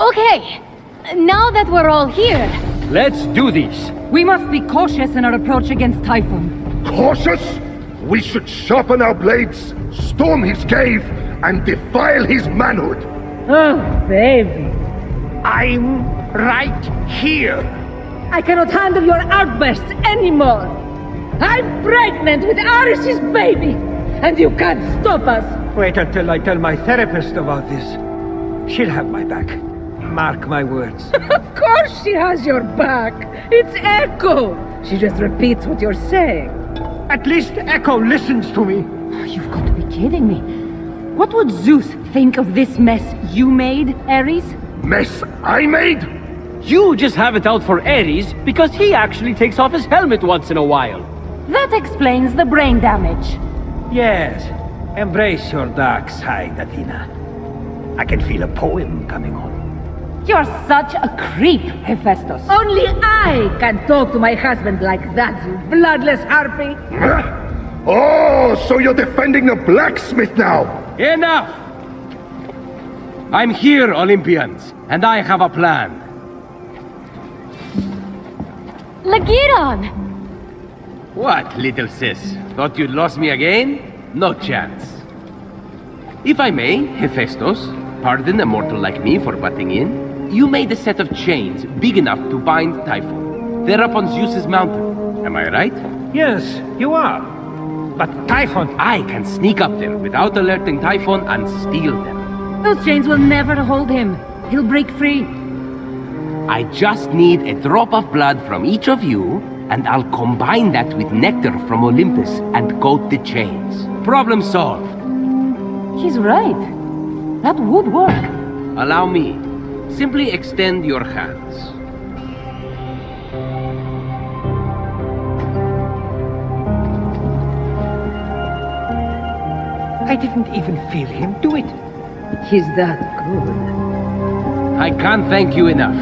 Okay, now that we're all here... Let's do this! We must be cautious in our approach against Typhon. Cautious? We should sharpen our blades, storm his cave, and defile his manhood. Oh, baby. I'm right here. I cannot handle your outbursts anymore. I'm pregnant with Aris's baby, and you can't stop us. Wait until I tell my therapist about this. She'll have my back. Mark my words. Of course she has your back. It's Echo. She just repeats what you're saying. At least Echo listens to me. You've got to be kidding me. What would Zeus think of this mess you made, Ares? Mess I made? You just have it out for Ares because he actually takes off his helmet once in a while. That explains the brain damage. Yes. Embrace your dark side, Athena. I can feel a poem coming on. You're such a creep, Hephaestus. Only I can talk to my husband like that, you bloodless harpy. Oh, so you're defending the blacksmith now? Enough! I'm here, Olympians, and I have a plan. Lagiron! What, little sis? Thought you'd lost me again? No chance. If I may, Hephaestus, pardon a mortal like me for butting in. You made a set of chains big enough to bind Typhon. They're up on Zeus's mountain. Am I right? Yes, you are. But Typhon... I can sneak up there without alerting Typhon and steal them. Those chains will never hold him. He'll break free. I just need a drop of blood from each of you, and I'll combine that with nectar from Olympus and coat the chains. Problem solved. He's right. That would work. Allow me. Simply extend your hands. I didn't even feel him do it. He's that good. I can't thank you enough.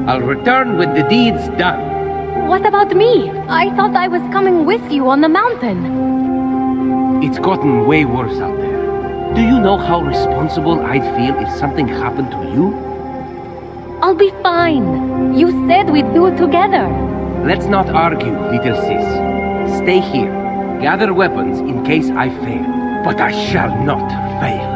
I'll return when the deed's done. What about me? I thought I was coming with you on the mountain. It's gotten way worse out there. Do you know how responsible I'd feel if something happened to you? I'll be fine. You said we'd do it together. Let's not argue, little sis. Stay here. Gather weapons in case I fail. But I shall not fail.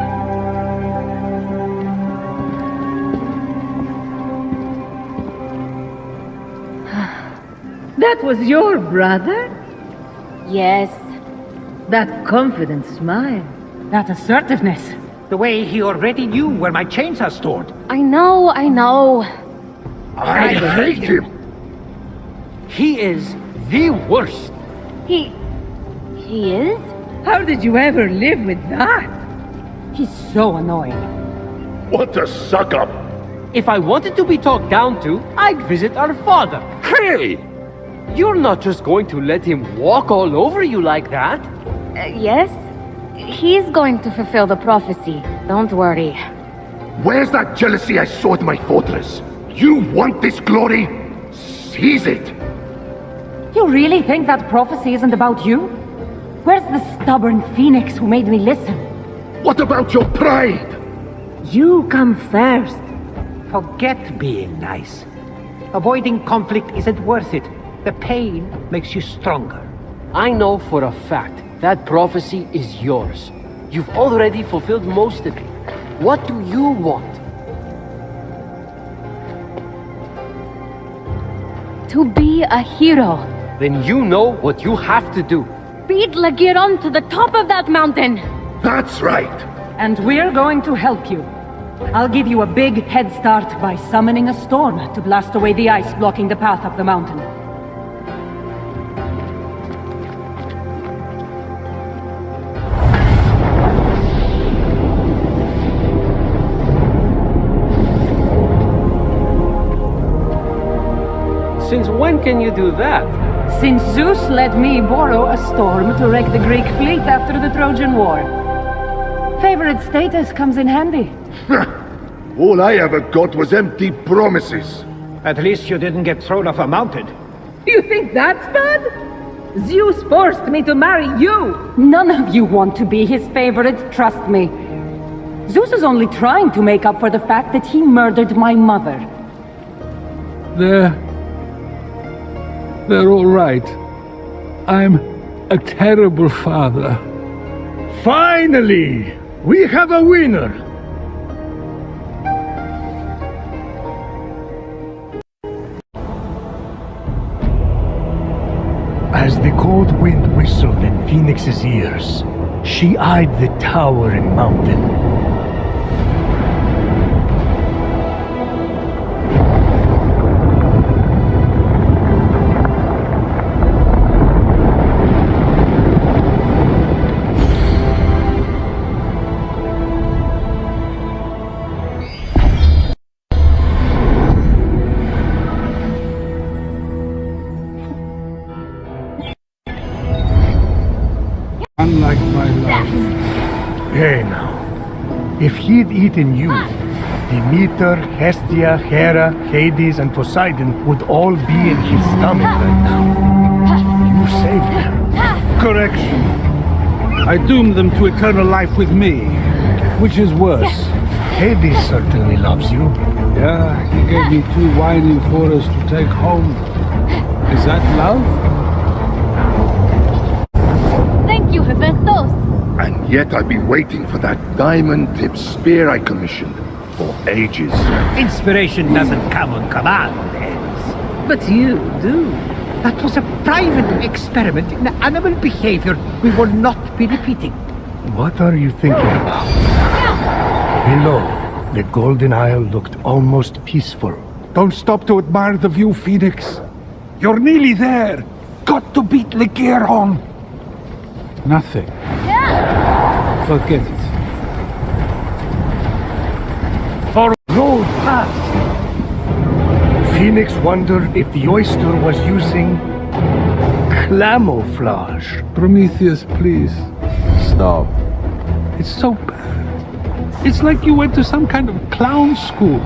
That was your brother? Yes. That confident smile. That assertiveness. The way he already knew where my chains are stored. I know. I hate him. He is the worst. He is? How did you ever live with that? He's so annoying. What a suck-up. If I wanted to be talked down to, I'd visit our father. Hey! You're not just going to let him walk all over you like that. Yes? He's going to fulfill the prophecy. Don't worry. Where's that jealousy I saw at my fortress? You want this glory? Seize it! You really think that prophecy isn't about you? Where's the stubborn Fenyx who made me listen? What about your pride? You come first. Forget being nice. Avoiding conflict isn't worth it. The pain makes you stronger. I know for a fact that prophecy is yours. You've already fulfilled most of it. What do you want? To be a hero. Then you know what you have to do. Beat Lagiron to the top of that mountain. That's right. And we're going to help you. I'll give you a big head start by summoning a storm to blast away the ice blocking the path up the mountain. Since when can you do that? Since Zeus let me borrow a storm to wreck the Greek fleet after the Trojan War. Favorite status comes in handy. All I ever got was empty promises. At least you didn't get thrown off a mountain. You think that's bad? Zeus forced me to marry you. None of you want to be his favorite, trust me. Zeus is only trying to make up for the fact that he murdered my mother. They're all right. I'm a terrible father. Finally! We have a winner! As the cold wind whistled in Fenyx's ears, she eyed the towering mountain. Unlike my love. Hey now, if he'd eaten you, Demeter, Hestia, Hera, Hades, and Poseidon would all be in his stomach right now. You saved them. Correction. I doomed them to eternal life with me. Which is worse? Hades certainly loves you. Yeah, he gave me 2 whining forests to take home. Is that love? Thank you, Hephaestus. And yet I've been waiting for that diamond-tipped spear I commissioned for ages. Inspiration doesn't come on command, Elves. But you do. That was a private experiment in animal behavior we will not be repeating. What are you thinking about? Below, the Golden Isle looked almost peaceful. Don't stop to admire the view, Fenyx. You're nearly there. Got to beat Ligeron. Nothing. Forget it. For road past. Fenyx wondered if the oyster was using camouflage. Prometheus, please. Stop. It's so bad. It's like you went to some kind of clown school.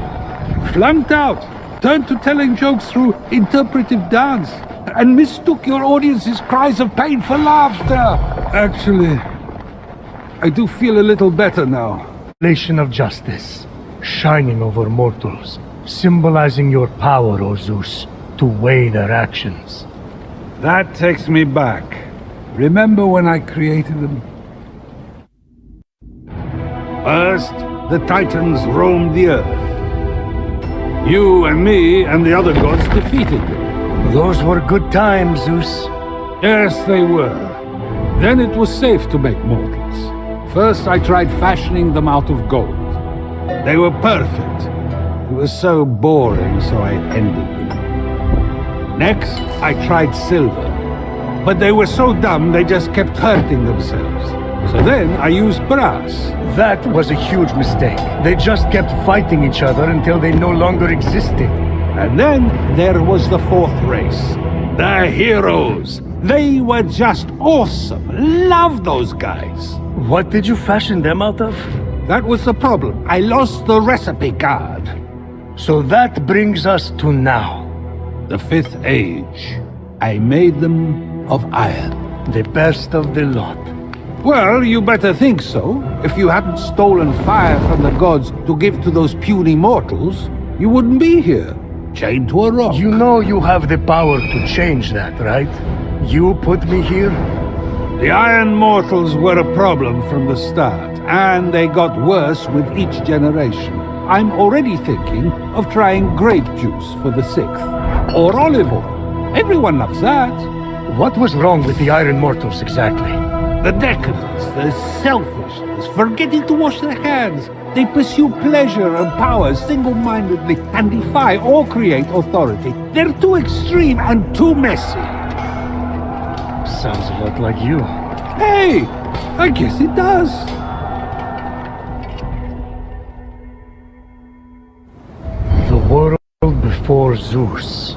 Flunked out. Turned to telling jokes through interpretive dance. And mistook your audience's cries of pain for laughter. Actually, I do feel a little better now. Relation of justice, shining over mortals, symbolizing your power, O Zeus, to weigh their actions. That takes me back. Remember when I created them? First, the Titans roamed the earth. You and me and the other gods defeated them. Those were good times, Zeus. Yes, they were. Then it was safe to make mortals. First, I tried fashioning them out of gold. They were perfect. It was so boring, so I ended them. Next, I tried silver. But they were so dumb, they just kept hurting themselves. So then, I used brass. That was a huge mistake. They just kept fighting each other until they no longer existed. And then, there was the fourth race. The heroes. They were just awesome. Love those guys. What did you fashion them out of? That was the problem. I lost the recipe card. So that brings us to now. The Fifth Age. I made them of iron. The best of the lot. Well, you better think so. If you hadn't stolen fire from the gods to give to those puny mortals, you wouldn't be here, chained to a rock. You know you have the power to change that, right? You put me here? The Iron Mortals were a problem from the start, and they got worse with each generation. I'm already thinking of trying grape juice for the 6th. Or olive oil. Everyone loves that. What was wrong with the Iron Mortals exactly? The decadence, the selfishness, forgetting to wash their hands. They pursue pleasure and power single-mindedly and defy or create authority. They're too extreme and too messy. Sounds a lot like you. Hey, I guess it does. The world before Zeus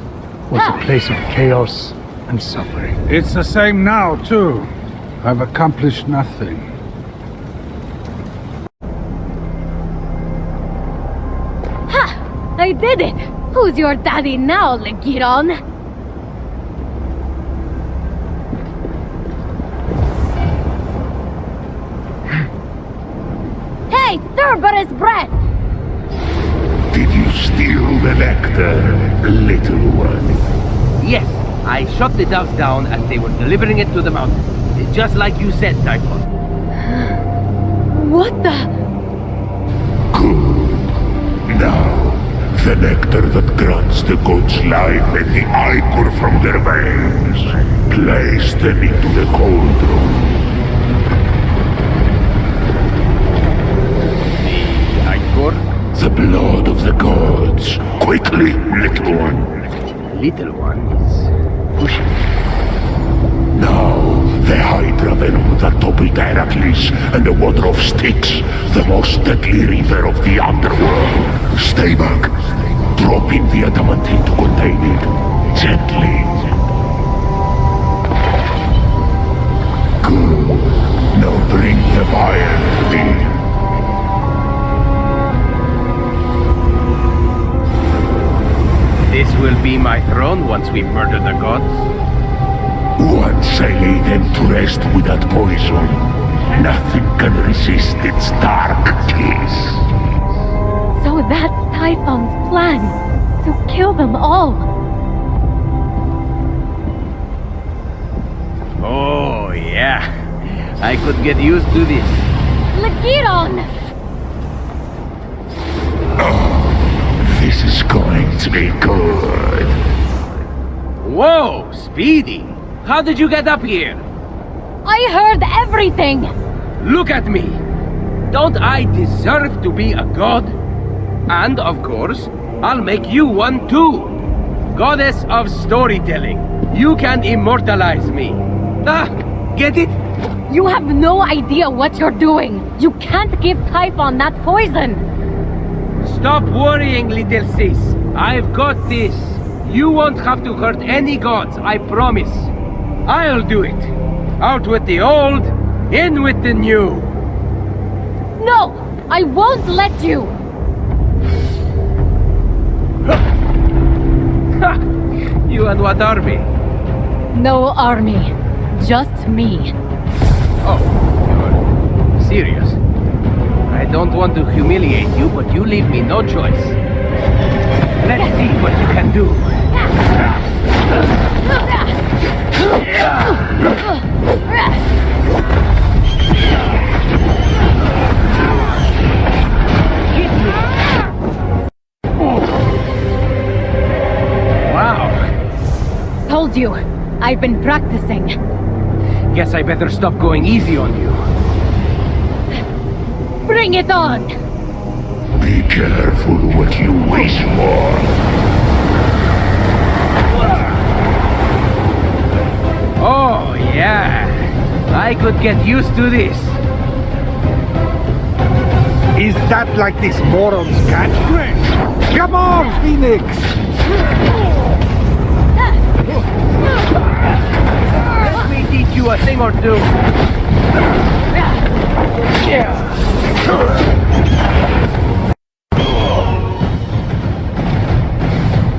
was a place of chaos and suffering. It's the same now, too. I've accomplished nothing. Ha! I did it! Who's your daddy now, Ligeron? Hey! by Cerberus' breath! Did you steal the nectar, little one? Yes, I shot the doves down as they were delivering it to the mountain. Just like you said, Typhon. What the? Good. Now, the nectar that grants the gods life and the ichor from their veins. Place them into the cauldron. The ichor? The blood of the gods. Quickly, little one. Little one is pushing. Now, the Hydra venom that toppled Heracles and the water of Styx, the most deadly river of the underworld. Stay back. Drop in the adamantine to contain it. Gently. Good. Now bring the vial to me. This will be my throne once we murder the gods. Once I lay them to rest with that poison, nothing can resist its dark kiss. So that's Typhon's plan, to kill them all. Oh, yeah. I could get used to this. Lagiron! This is going to be good. Whoa, Speedy! How did you get up here? I heard everything! Look at me! Don't I deserve to be a god? And, of course, I'll make you one too! Goddess of storytelling, you can immortalize me. Ah, get it? You have no idea what you're doing! You can't give Typhon that poison! Stop worrying, little sis. I've got this. You won't have to hurt any gods, I promise. I'll do it. Out with the old, in with the new. No! I won't let you! You and what army? No army. Just me. Oh, you're serious? I don't want to humiliate you, but you leave me no choice. Let's see what you can do. Wow. Told you. I've been practicing. Guess I better stop going easy on you. Bring it on! Be careful what you wish for. Oh, yeah. I could get used to this. Is that like this moron's catchphrase? Come on, Fenyx! Let me teach you a thing or two.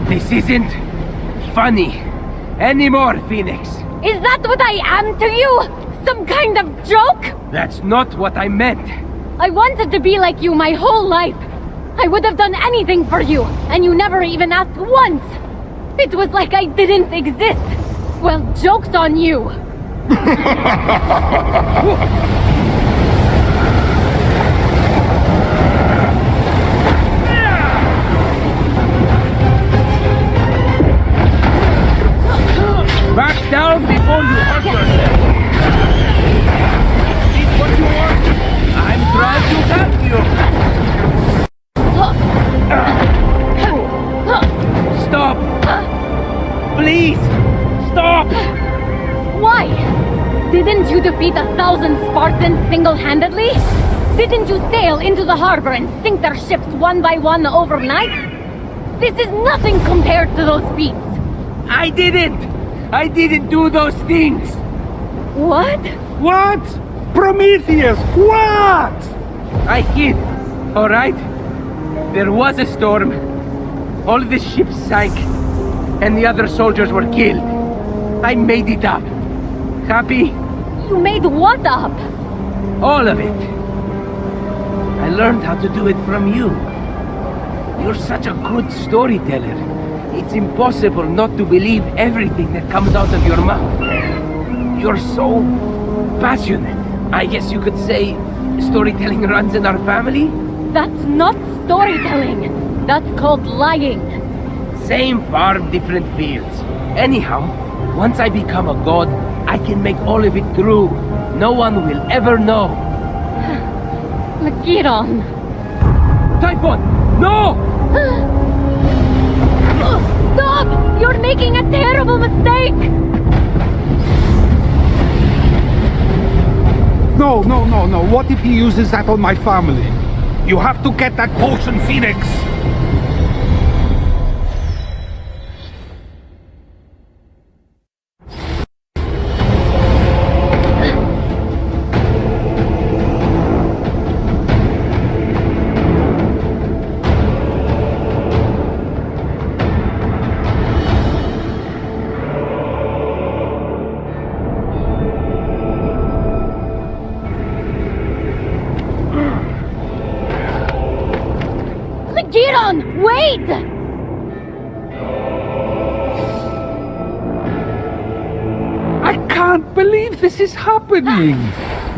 This isn't funny anymore, Fenyx. Is that what I am to you? Some kind of joke? That's not what I meant. I wanted to be like you my whole life. I would have done anything for you, and you never even asked once. It was like I didn't exist. Well, joke's on you. Back down before you hurt yourself. Eat what you want. I'm trying to help you. Stop! Please! Stop! Why? Didn't you defeat 1,000 Spartans single-handedly? Didn't you sail into the harbor and sink their ships one by one overnight? This is nothing compared to those feats. I didn't do those things! What? What? Prometheus, what? I hid, alright? There was a storm. All the ships sank, and the other soldiers were killed. I made it up. Happy? You made what up? All of it. I learned how to do it from you. You're such a good storyteller. It's impossible not to believe everything that comes out of your mouth. You're so passionate. I guess you could say storytelling runs in our family? That's not storytelling. That's called lying. Same farm, different fields. Anyhow, once I become a god, I can make all of it true. No one will ever know. Lakiron! Typhon! No! Stop! You're making a terrible mistake! No. What if he uses that on my family? You have to get that potion, Fenyx! Lakiron! Wait! I can't believe this is happening!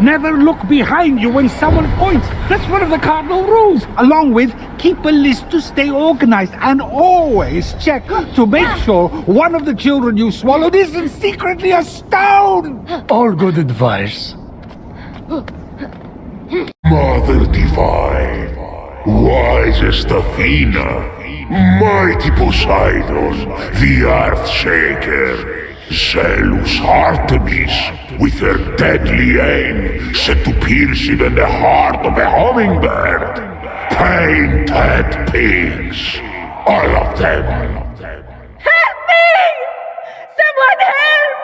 Never look behind you when someone points. That's one of the cardinal rules. Along with, keep a list to stay organized and always check to make sure one of the children you swallowed isn't secretly a stone! All good advice. Mother Divine, wisest Athena, mighty Poseidon, the Earth Shaker, zealous Artemis, with her deadly aim set to pierce even the heart of a hummingbird, painted pigs, all of them. Help me! Someone help!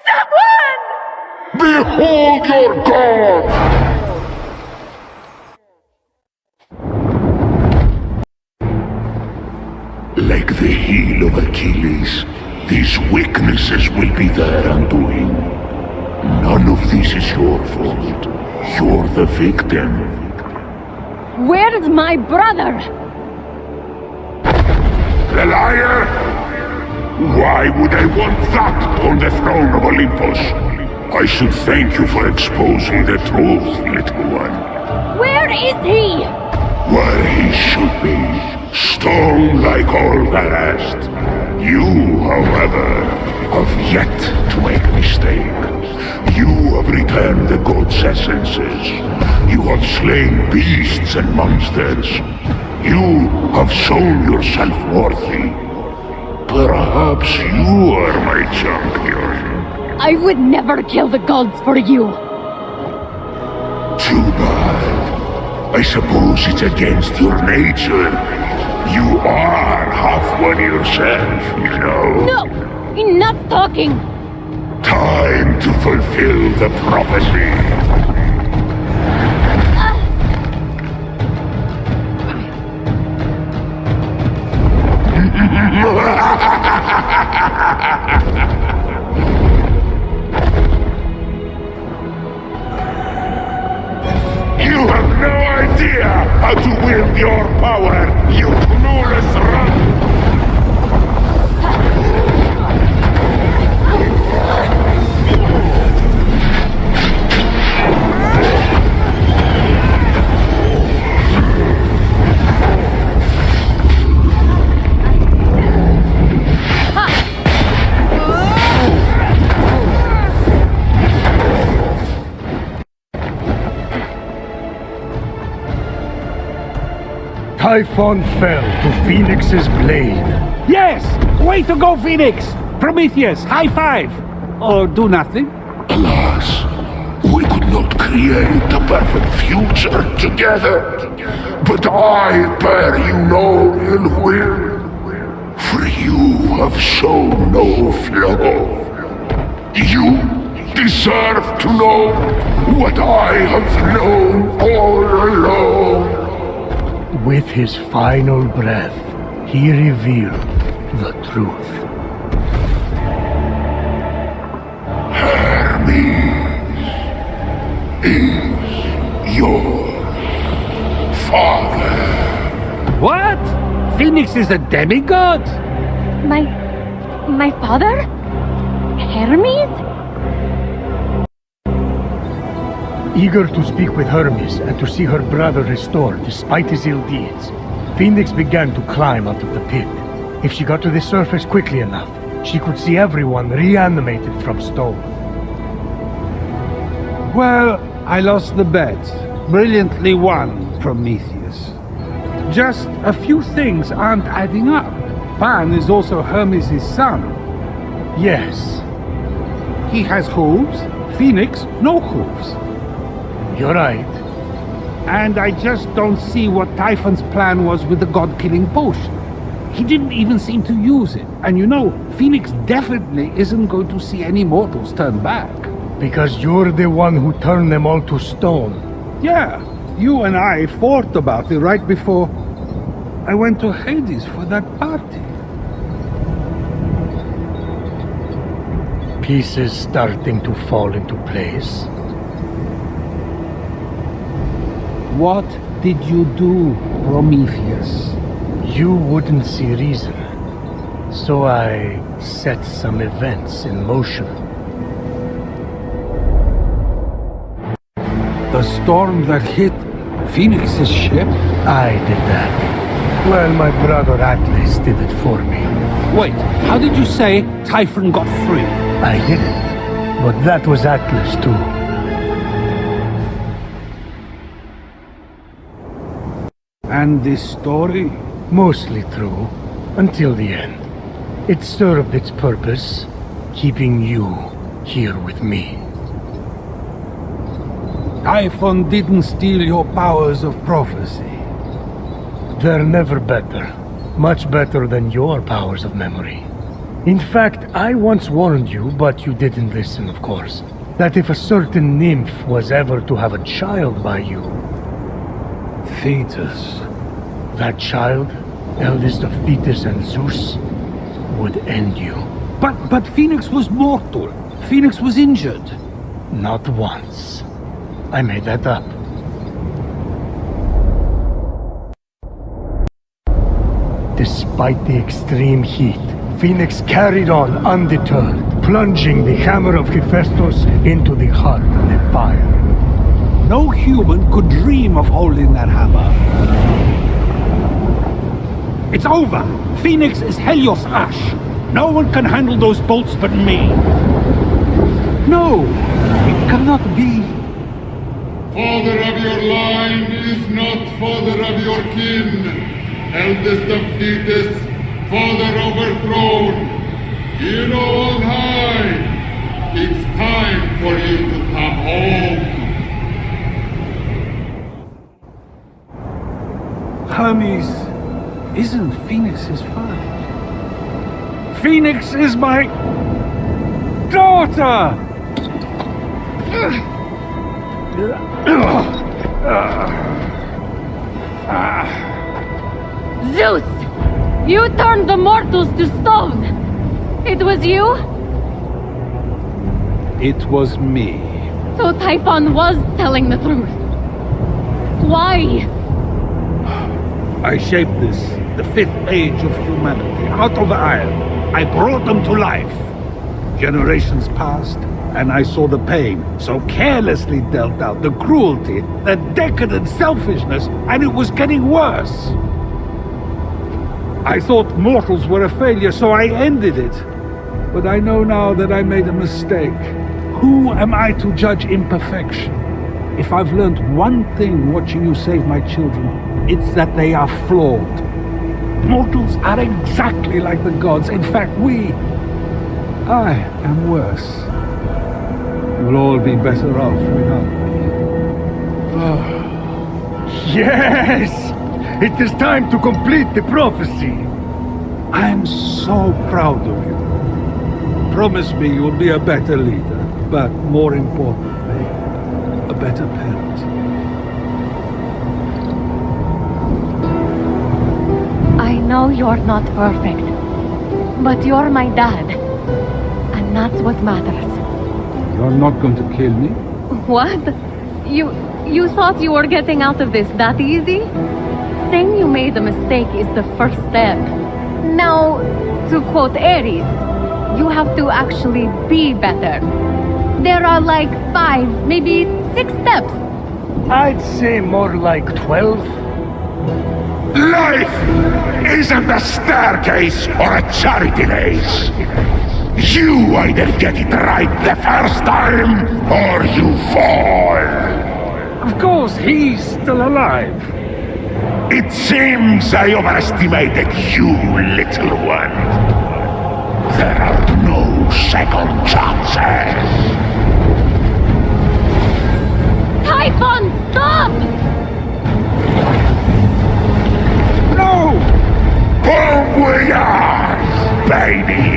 Someone! Behold your god! Like the heel of Achilles, these weaknesses will be their undoing. None of this is your fault. You're the victim. Where's my brother? The liar? Why would I want that on the throne of Olympus? I should thank you for exposing the truth, little one. Where is he? Where he should be, stone like all the rest. You, however, have yet to make a mistake. You have returned the god's essences. You have slain beasts and monsters. You have shown yourself worthy. Perhaps you are my champion. I would never kill the gods for you. Too bad. I suppose it's against your nature. You are half one yourself, you know. No! Enough talking! Time to fulfill the prophecy. You have no idea how to wield your power, you clueless rat! Typhon fell to Fenyx's blade. Yes! Way to go, Fenyx! Prometheus, high five! Or do nothing? Alas, we could not create a perfect future together. But I bear you no ill will, for you have shown no flaw. You deserve to know what I have known all along. With his final breath, he revealed the truth. Hermes is yours. father. What? Fenyx is a demigod? My father? Hermes? Eager to speak with Hermes and to see her brother restored despite his ill deeds, Fenyx began to climb out of the pit. If she got to the surface quickly enough, she could see everyone reanimated from stone. Well, I lost the bet. Brilliantly won, Prometheus. Just a few things aren't adding up. Pan is also Hermes' son. Yes. He has hooves. Fenyx, no hooves. You're right. And I just don't see what Typhon's plan was with the god-killing potion. He didn't even seem to use it. And you know, Fenyx definitely isn't going to see any mortals turn back. Because you're the one who turned them all to stone. Yeah, you and I fought about it right before I went to Hades for that party. Pieces starting to fall into place. What did you do, Prometheus? You wouldn't see reason. So I set some events in motion. The storm that hit Fenyx's ship? I did that. Well, my brother Atlas did it for me. Wait, how did you say Typhon got free? I didn't. But that was Atlas too. And this story? Mostly true. Until the end. It served its purpose, keeping you here with me. Typhon didn't steal your powers of prophecy. They're never better. Much better than your powers of memory. In fact, I once warned you, but you didn't listen, of course, that if a certain nymph was ever to have a child by you... Thetis. That child, eldest of Thetis and Zeus, would end you. But Fenyx was mortal. Fenyx was injured. Not once. I made that up. Despite the extreme heat, Fenyx carried on undeterred, plunging the hammer of Hephaestus into the heart of the fire. No human could dream of holding that hammer. It's over! Fenyx is Helios ash. No one can handle those bolts but me. No! It cannot be. Father of your line is not father of your kin. Eldest of Thetis, father overthrown. Hero on high. It's time for you to come home. Hermes isn't Fenyx's father. Fenyx is my daughter! Zeus! You turned the mortals to stone! It was you? It was me. So Typhon was telling the truth. Why? I shaped this, the fifth age of humanity, out of iron. I brought them to life. Generations passed, and I saw the pain so carelessly dealt out, the cruelty, the decadent selfishness, and it was getting worse. I thought mortals were a failure, so I ended it. But I know now that I made a mistake. Who am I to judge imperfection? If I've learned one thing watching you save my children, it's that they are flawed. Mortals are exactly like the gods. In fact, I am worse. We'll all be better off without me. Yes! It is time to complete the prophecy. I am so proud of you. Promise me you'll be a better leader, but more importantly, a better parent. I know you're not perfect, but you're my dad, and that's what matters. You're not going to kill me? What? You thought you were getting out of this that easy? Saying you made a mistake is the first step. Now, to quote Ares, you have to actually be better. There are like 5, maybe 6 steps. I'd say more like 12. Life isn't a staircase or a charity race. You either get it right the first time, or you fall. Of course, he's still alive. It seems I overestimated you, little one. There are no second chances. Typhon, stop! No! Bon voyage, baby!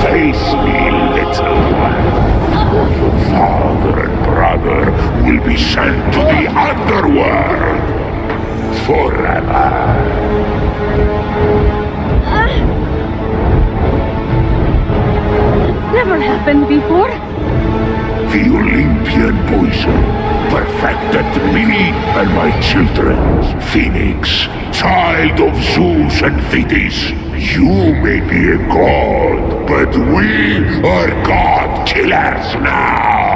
Face me, little one, or your father and brother will be sent to the underworld forever. It's never happened before. The Olympian poison perfected me and my children. Fenyx, child of Zeus and Thetis, you may be a god, but we are god killers now!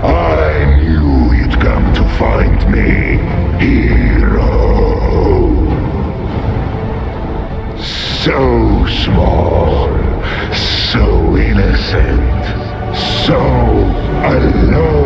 I knew you'd come to find me, hero. So small, so innocent, so alone.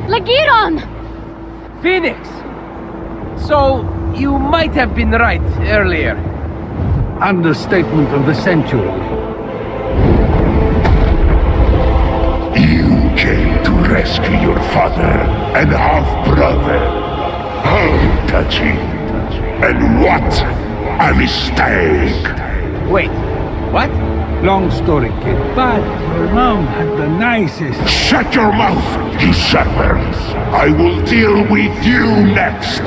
Lagiron! Fenyx! So, you might have been right earlier. Understatement of the century. You came to rescue your father and half-brother. How touching. And what a mistake! Wait, what? Long story, kid. But your mom had the nicest... Shut your mouth, usurper! I will deal with you next!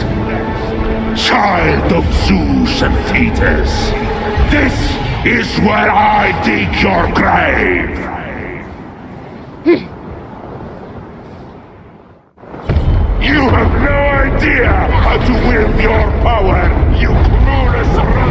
Child of Zeus and Thetis, this is where I dig your grave! You have no idea how to wield your power, you clueless rat!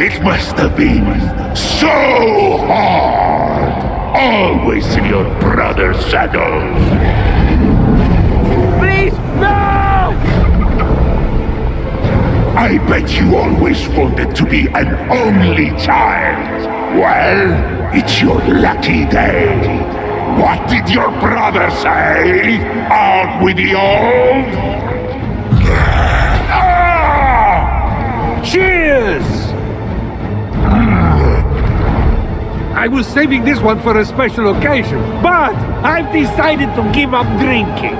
It must have been so hard! Always in your brother's shadow! Please, no! I bet you always wanted to be an only child! Well, it's your lucky day! What did your brother say? Out with the old? Cheers! I was saving this one for a special occasion, but I've decided to give up drinking.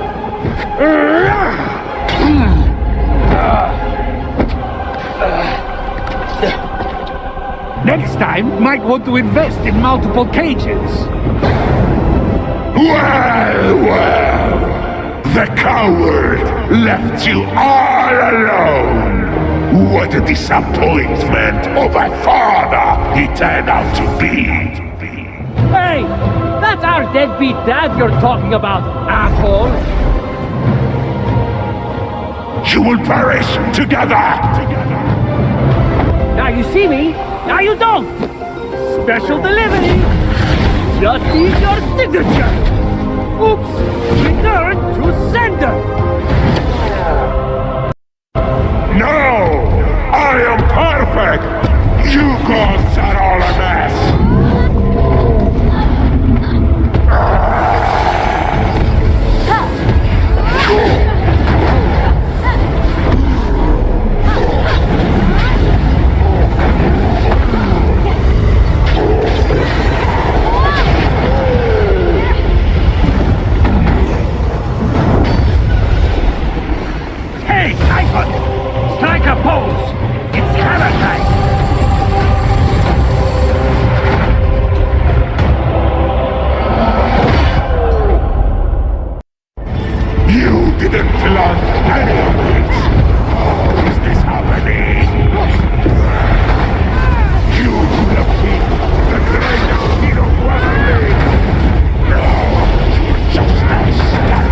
Next time, might want to invest in multiple cages. Well! The coward left you all alone! What a disappointment of a father he turned out to be! Hey! That's our deadbeat dad you're talking about, asshole! You will perish together! Now you see me, now you don't! Special delivery! Just need your signature! Oops! Return to sender! No! I am perfect! You gods are all a mess! Hey, Typhon! Strike a pose! It's hammer time! You didn't plan any of this! How is this happening? You could have been the greatest hero ever lived! Now you're just a scum!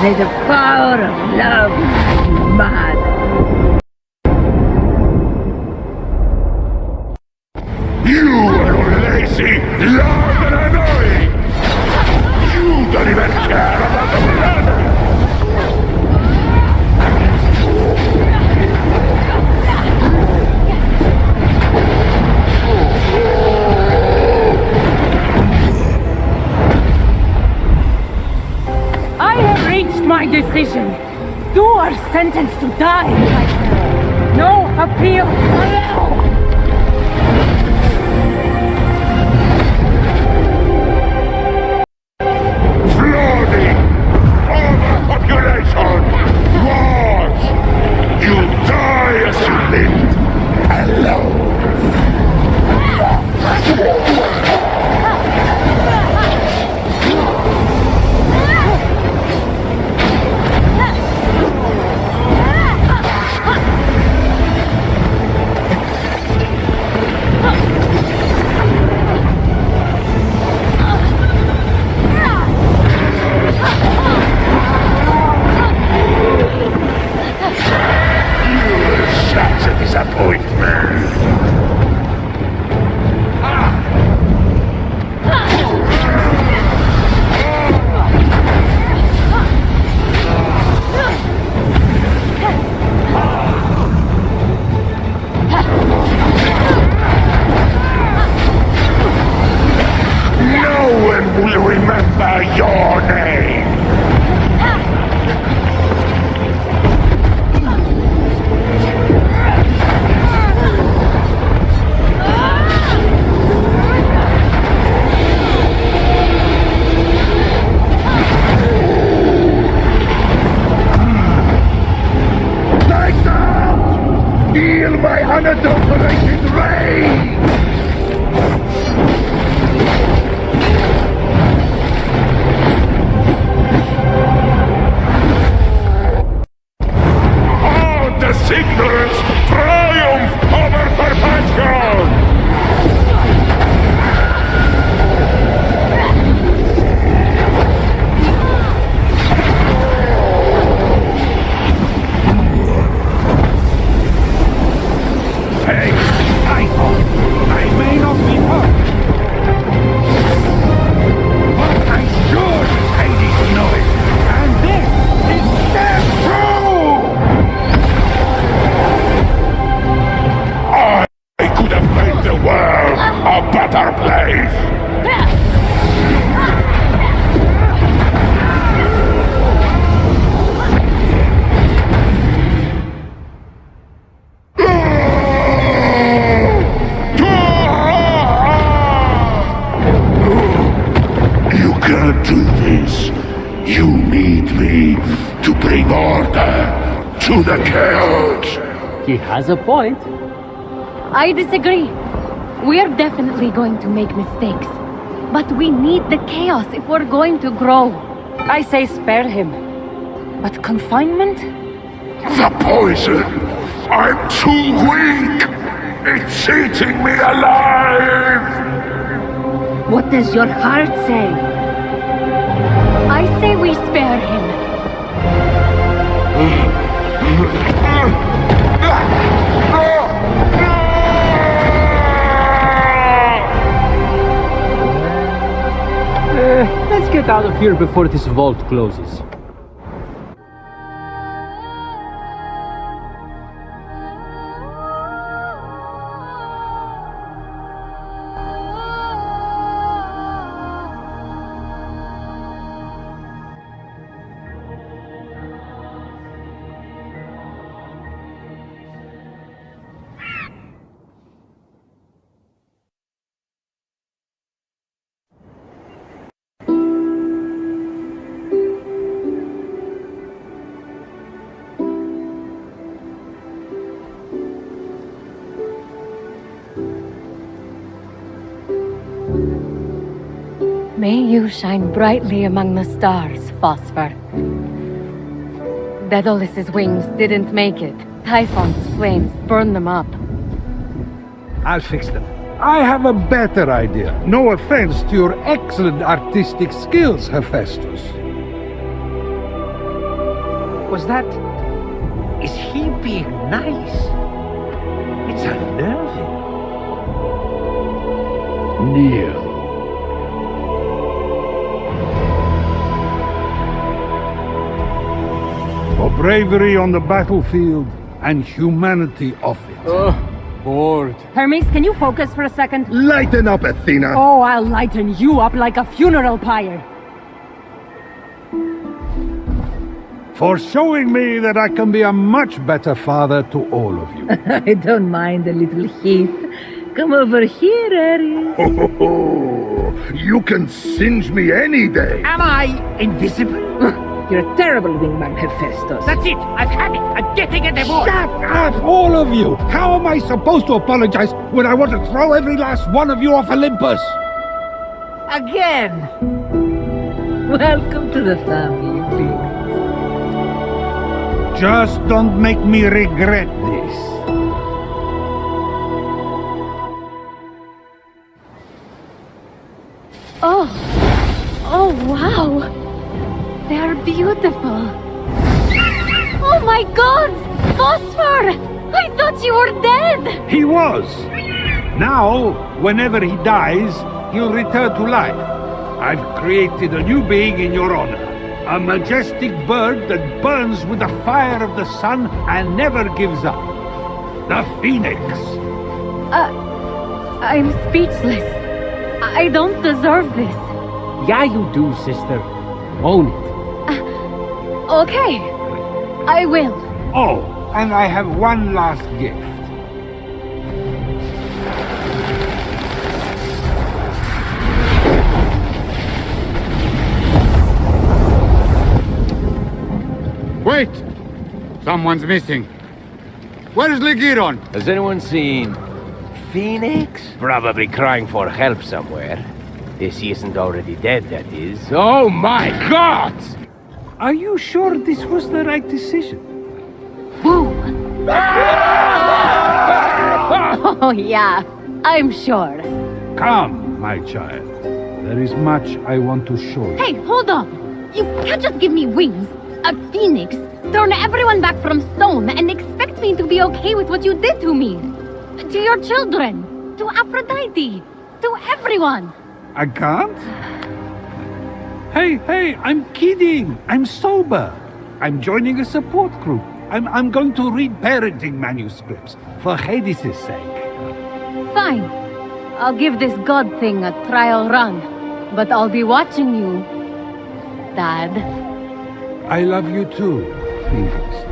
May the power of love make you mad. You are lazy, loud and annoying! You don't even care about the planet! I have reached my decision. You are sentenced to die, Typhon. No appeal allowed. Flooding! Overpopulation! Wars! You die as you lived! Alone! Such a disappointment! No one will remember your name! Lights out! Feel my unadulterated rage! How does ignorance triumph over perfection? Hey, Typhon! I to the chaos. He has a point. I disagree. We're definitely going to make mistakes. But we need the chaos if we're going to grow. I say spare him. But confinement? The poison! I'm too weak! It's eating me alive! What does your heart say? I say we spare him. Let's get out of here before this vault closes. May you shine brightly among the stars, Phosphor. Daedalus's wings didn't make it. Typhon's flames burned them up. I'll fix them. I have a better idea. No offense to your excellent artistic skills, Hephaestus. Was that... Is he being nice? It's unnerving. Kneel. For bravery on the battlefield and humanity off it. Bored. Hermes, can you focus for a second? Lighten up, Athena! Oh, I'll lighten you up like a funeral pyre. For showing me that I can be a much better father to all of you. I don't mind a little heat. Come over here, Aries. Ho, ho, ho. You can singe me any day! Am I invisible? You're a terrible wingman, Hephaestus. That's it! I've had it! I'm getting a divorce! Shut up, all of you! How am I supposed to apologize when I want to throw every last one of you off Olympus? Again! Welcome to the family, Fenyx. Just don't make me regret this. Oh! Oh, wow! They're beautiful. Oh my god! Phosphor! I thought you were dead! He was. Now, whenever he dies, he'll return to life. I've created a new being in your honor. A majestic bird that burns with the fire of the sun and never gives up. The Fenyx. I'm speechless. I don't deserve this. Yeah, you do, sister. Own it. Okay. I will. Oh, and I have one last gift. Wait! Someone's missing. Where's Ligiron? Has anyone seen Fenyx? Probably crying for help somewhere. If he isn't already dead, that is. Oh my god! Are you sure this was the right decision? Boom! Oh, yeah. I'm sure. Come, my child. There is much I want to show you. Hey, hold on! You can't just give me wings. A phoenix, turn everyone back from stone, and expect me to be okay with what you did to me. To your children. To Aphrodite. To everyone. I can't? Hey, I'm kidding. I'm sober. I'm joining a support group. I'm going to read parenting manuscripts for Hades' sake. Fine. I'll give this god thing a trial run. But I'll be watching you, Dad. I love you too, Fenyx.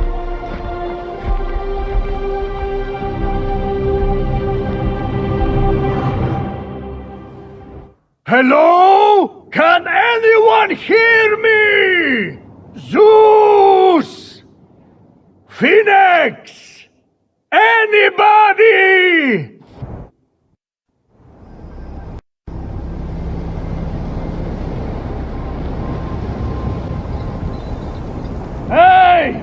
Hello? Can anyone hear me? Zeus! Fenyx! Anybody! Hey!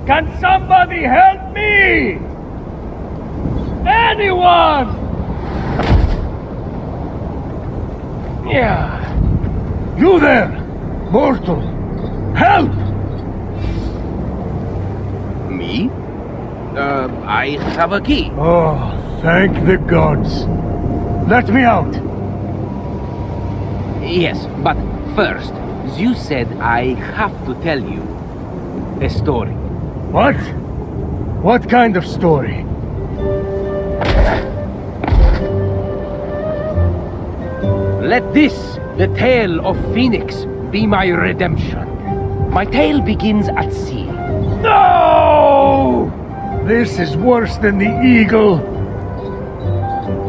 Can somebody help me? Anyone! Yeah. You there, mortal! Help! Me? I have a key. Oh, thank the gods. Let me out. Yes, but first, Zeus said I have to tell you a story. What? What kind of story? Let this, the tale of Fenyx, be my redemption. My tale begins at sea. No! This is worse than the eagle.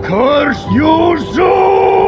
Curse you, Zeus!